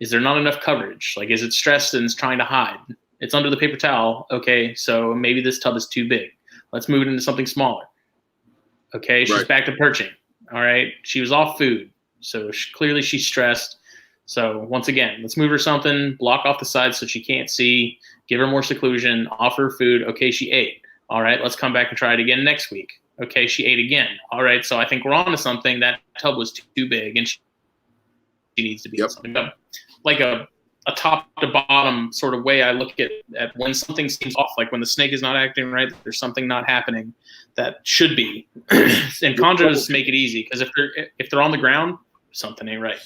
Is there not enough coverage? Like, is it stressed and it's trying to hide? It's under the paper towel. Okay, so maybe this tub is too big. Let's move it into something smaller. Okay, she's back to perching. All right, she was off food, so clearly she's stressed. So once again, let's move her something, block off the sides so she can't see, give her more seclusion, offer her food. Okay, she ate. All right, let's come back and try it again next week. Okay, she ate again. All right, so I think we're on to something. That tub was too big, and she needs to be in something. Like a top to bottom sort of way I look at when something seems off, like when the snake is not acting right, there's something not happening that should be. And chondros make it easy, because if they're on the ground, something ain't right.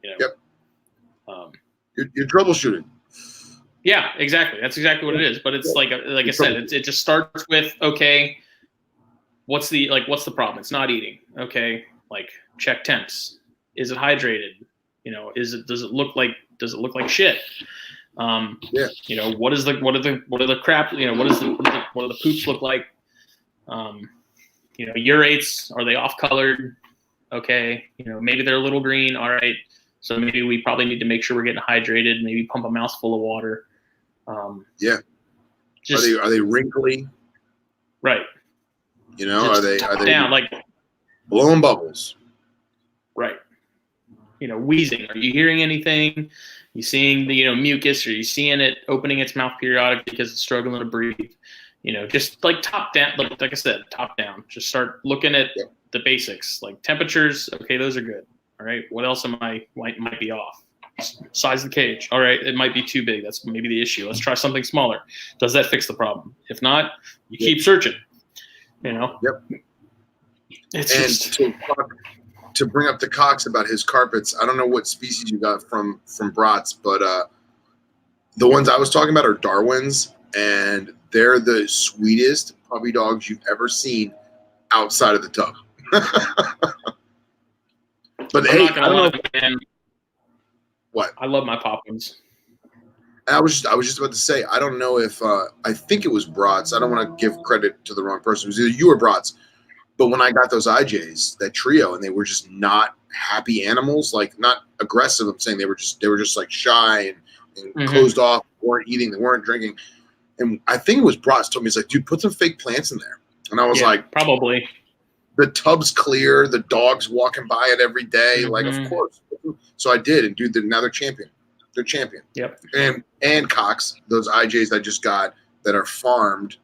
Yep. You're troubleshooting. Yeah, exactly. That's exactly what it is. But it's like I said, it just starts with, okay, what's the problem? It's not eating. Okay, like, check temps. Is it hydrated? Does it look like shit? What are the crap? What do the poops look like? Urates, are they off colored? Okay, maybe they're a little green. All right, so maybe we probably need to make sure we're getting hydrated. Maybe pump a mouse full of water. Are they wrinkly? Right. Are they down, like blowing bubbles? Right. Wheezing. Are you hearing anything? You seeing the mucus? Are you seeing it opening its mouth periodically because it's struggling to breathe? Just like top down, like I said, top down. Just start looking at the basics, like temperatures. Okay, those are good. All right. What else might be off? Size of the cage. All right, it might be too big. That's maybe the issue. Let's try something smaller. Does that fix the problem? If not, you keep searching. Yep. It's to bring up the Cox about his carpets, I don't know what species you got from Bratz, but the ones I was talking about are Darwin's, and they're the sweetest puppy dogs you've ever seen outside of the tub. But I'm hey, not gonna lie, man. What? I love my Poplins. I was just about to say, I don't know if I think it was Bratz. I don't want to give credit to the wrong person. It was either you or Bratz. But when I got those IJs, that trio, and they were just not happy animals, like not aggressive. I'm saying they were just like shy and closed off, weren't eating, they weren't drinking. And I think it was Bratz told me, he's like, dude, put some fake plants in there. And I was like, probably. The tub's clear, the dog's walking by it every day. Like, of course. So I did, and dude, now they're champion. They're champion. Yep. And Cox, those IJs I just got that are farmed.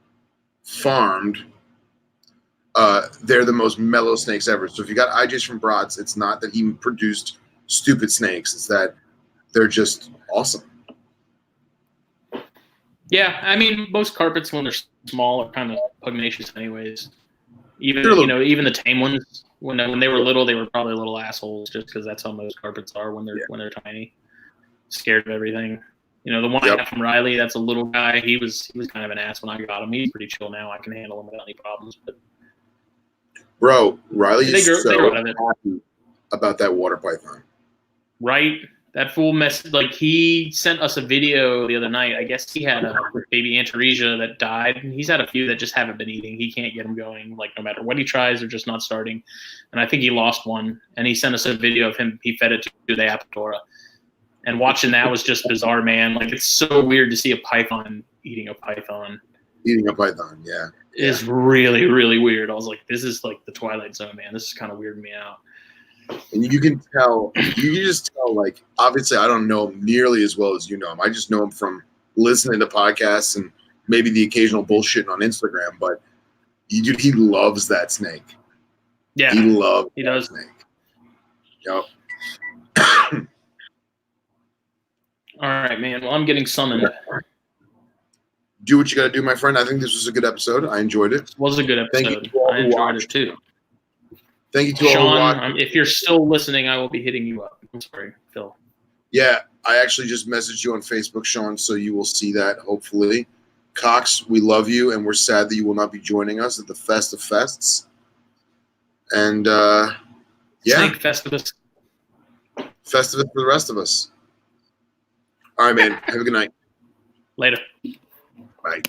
They're the most mellow snakes ever. So if you got IJs from Bratz, it's not that he produced stupid snakes. It's that they're just awesome. Yeah, I mean, most carpets when they're small are kind of pugnacious, anyways. Even even the tame ones, when they were little, they were probably little assholes, just because that's how most carpets are when they're tiny, scared of everything. You know, the one I Yep. got from Riley, that's a little guy. He was kind of an ass when I got him. He's pretty chill now. I can handle him without any problems. But Bro, Riley they is grow so out of it. happy about that water python. Right? That fool messed. Like, he sent us a video the other night. I guess he had a baby Antaresia that died. He's had a few that just haven't been eating. He can't get them going. Like, no matter what he tries, they're just not starting. And I think he lost one. And he sent us a video of him. He fed it to the Apodora. And watching that was just bizarre, man. Like, it's so weird to see a python eating a python. Eating a python, yeah. It's really, really weird. I was like, this is like the Twilight Zone, man. This is kind of weirding me out. And you can just tell, like, obviously I don't know him nearly as well as you know him. I just know him from listening to podcasts and maybe the occasional bullshitting on Instagram, but he loves that snake. Yeah, He loves he that does. snake. Yep. All right, man. Well, I'm getting summoned. Do what you got to do, my friend. I think this was a good episode. I enjoyed it. It was a good Thank you episode. to all I who enjoyed watched. it too. Thank you to all who Sean, watched. if you're still listening, I will be hitting you up. I'm sorry, Phil. Yeah, I actually just messaged you on Facebook, Sean, so you will see that, hopefully. Cox, we love you, and we're sad that you will not be joining us at the Fest of Fests. And, yeah, Snake Festivus. Festivus for the rest of us. All right, man. Have a good night. Later. Bye.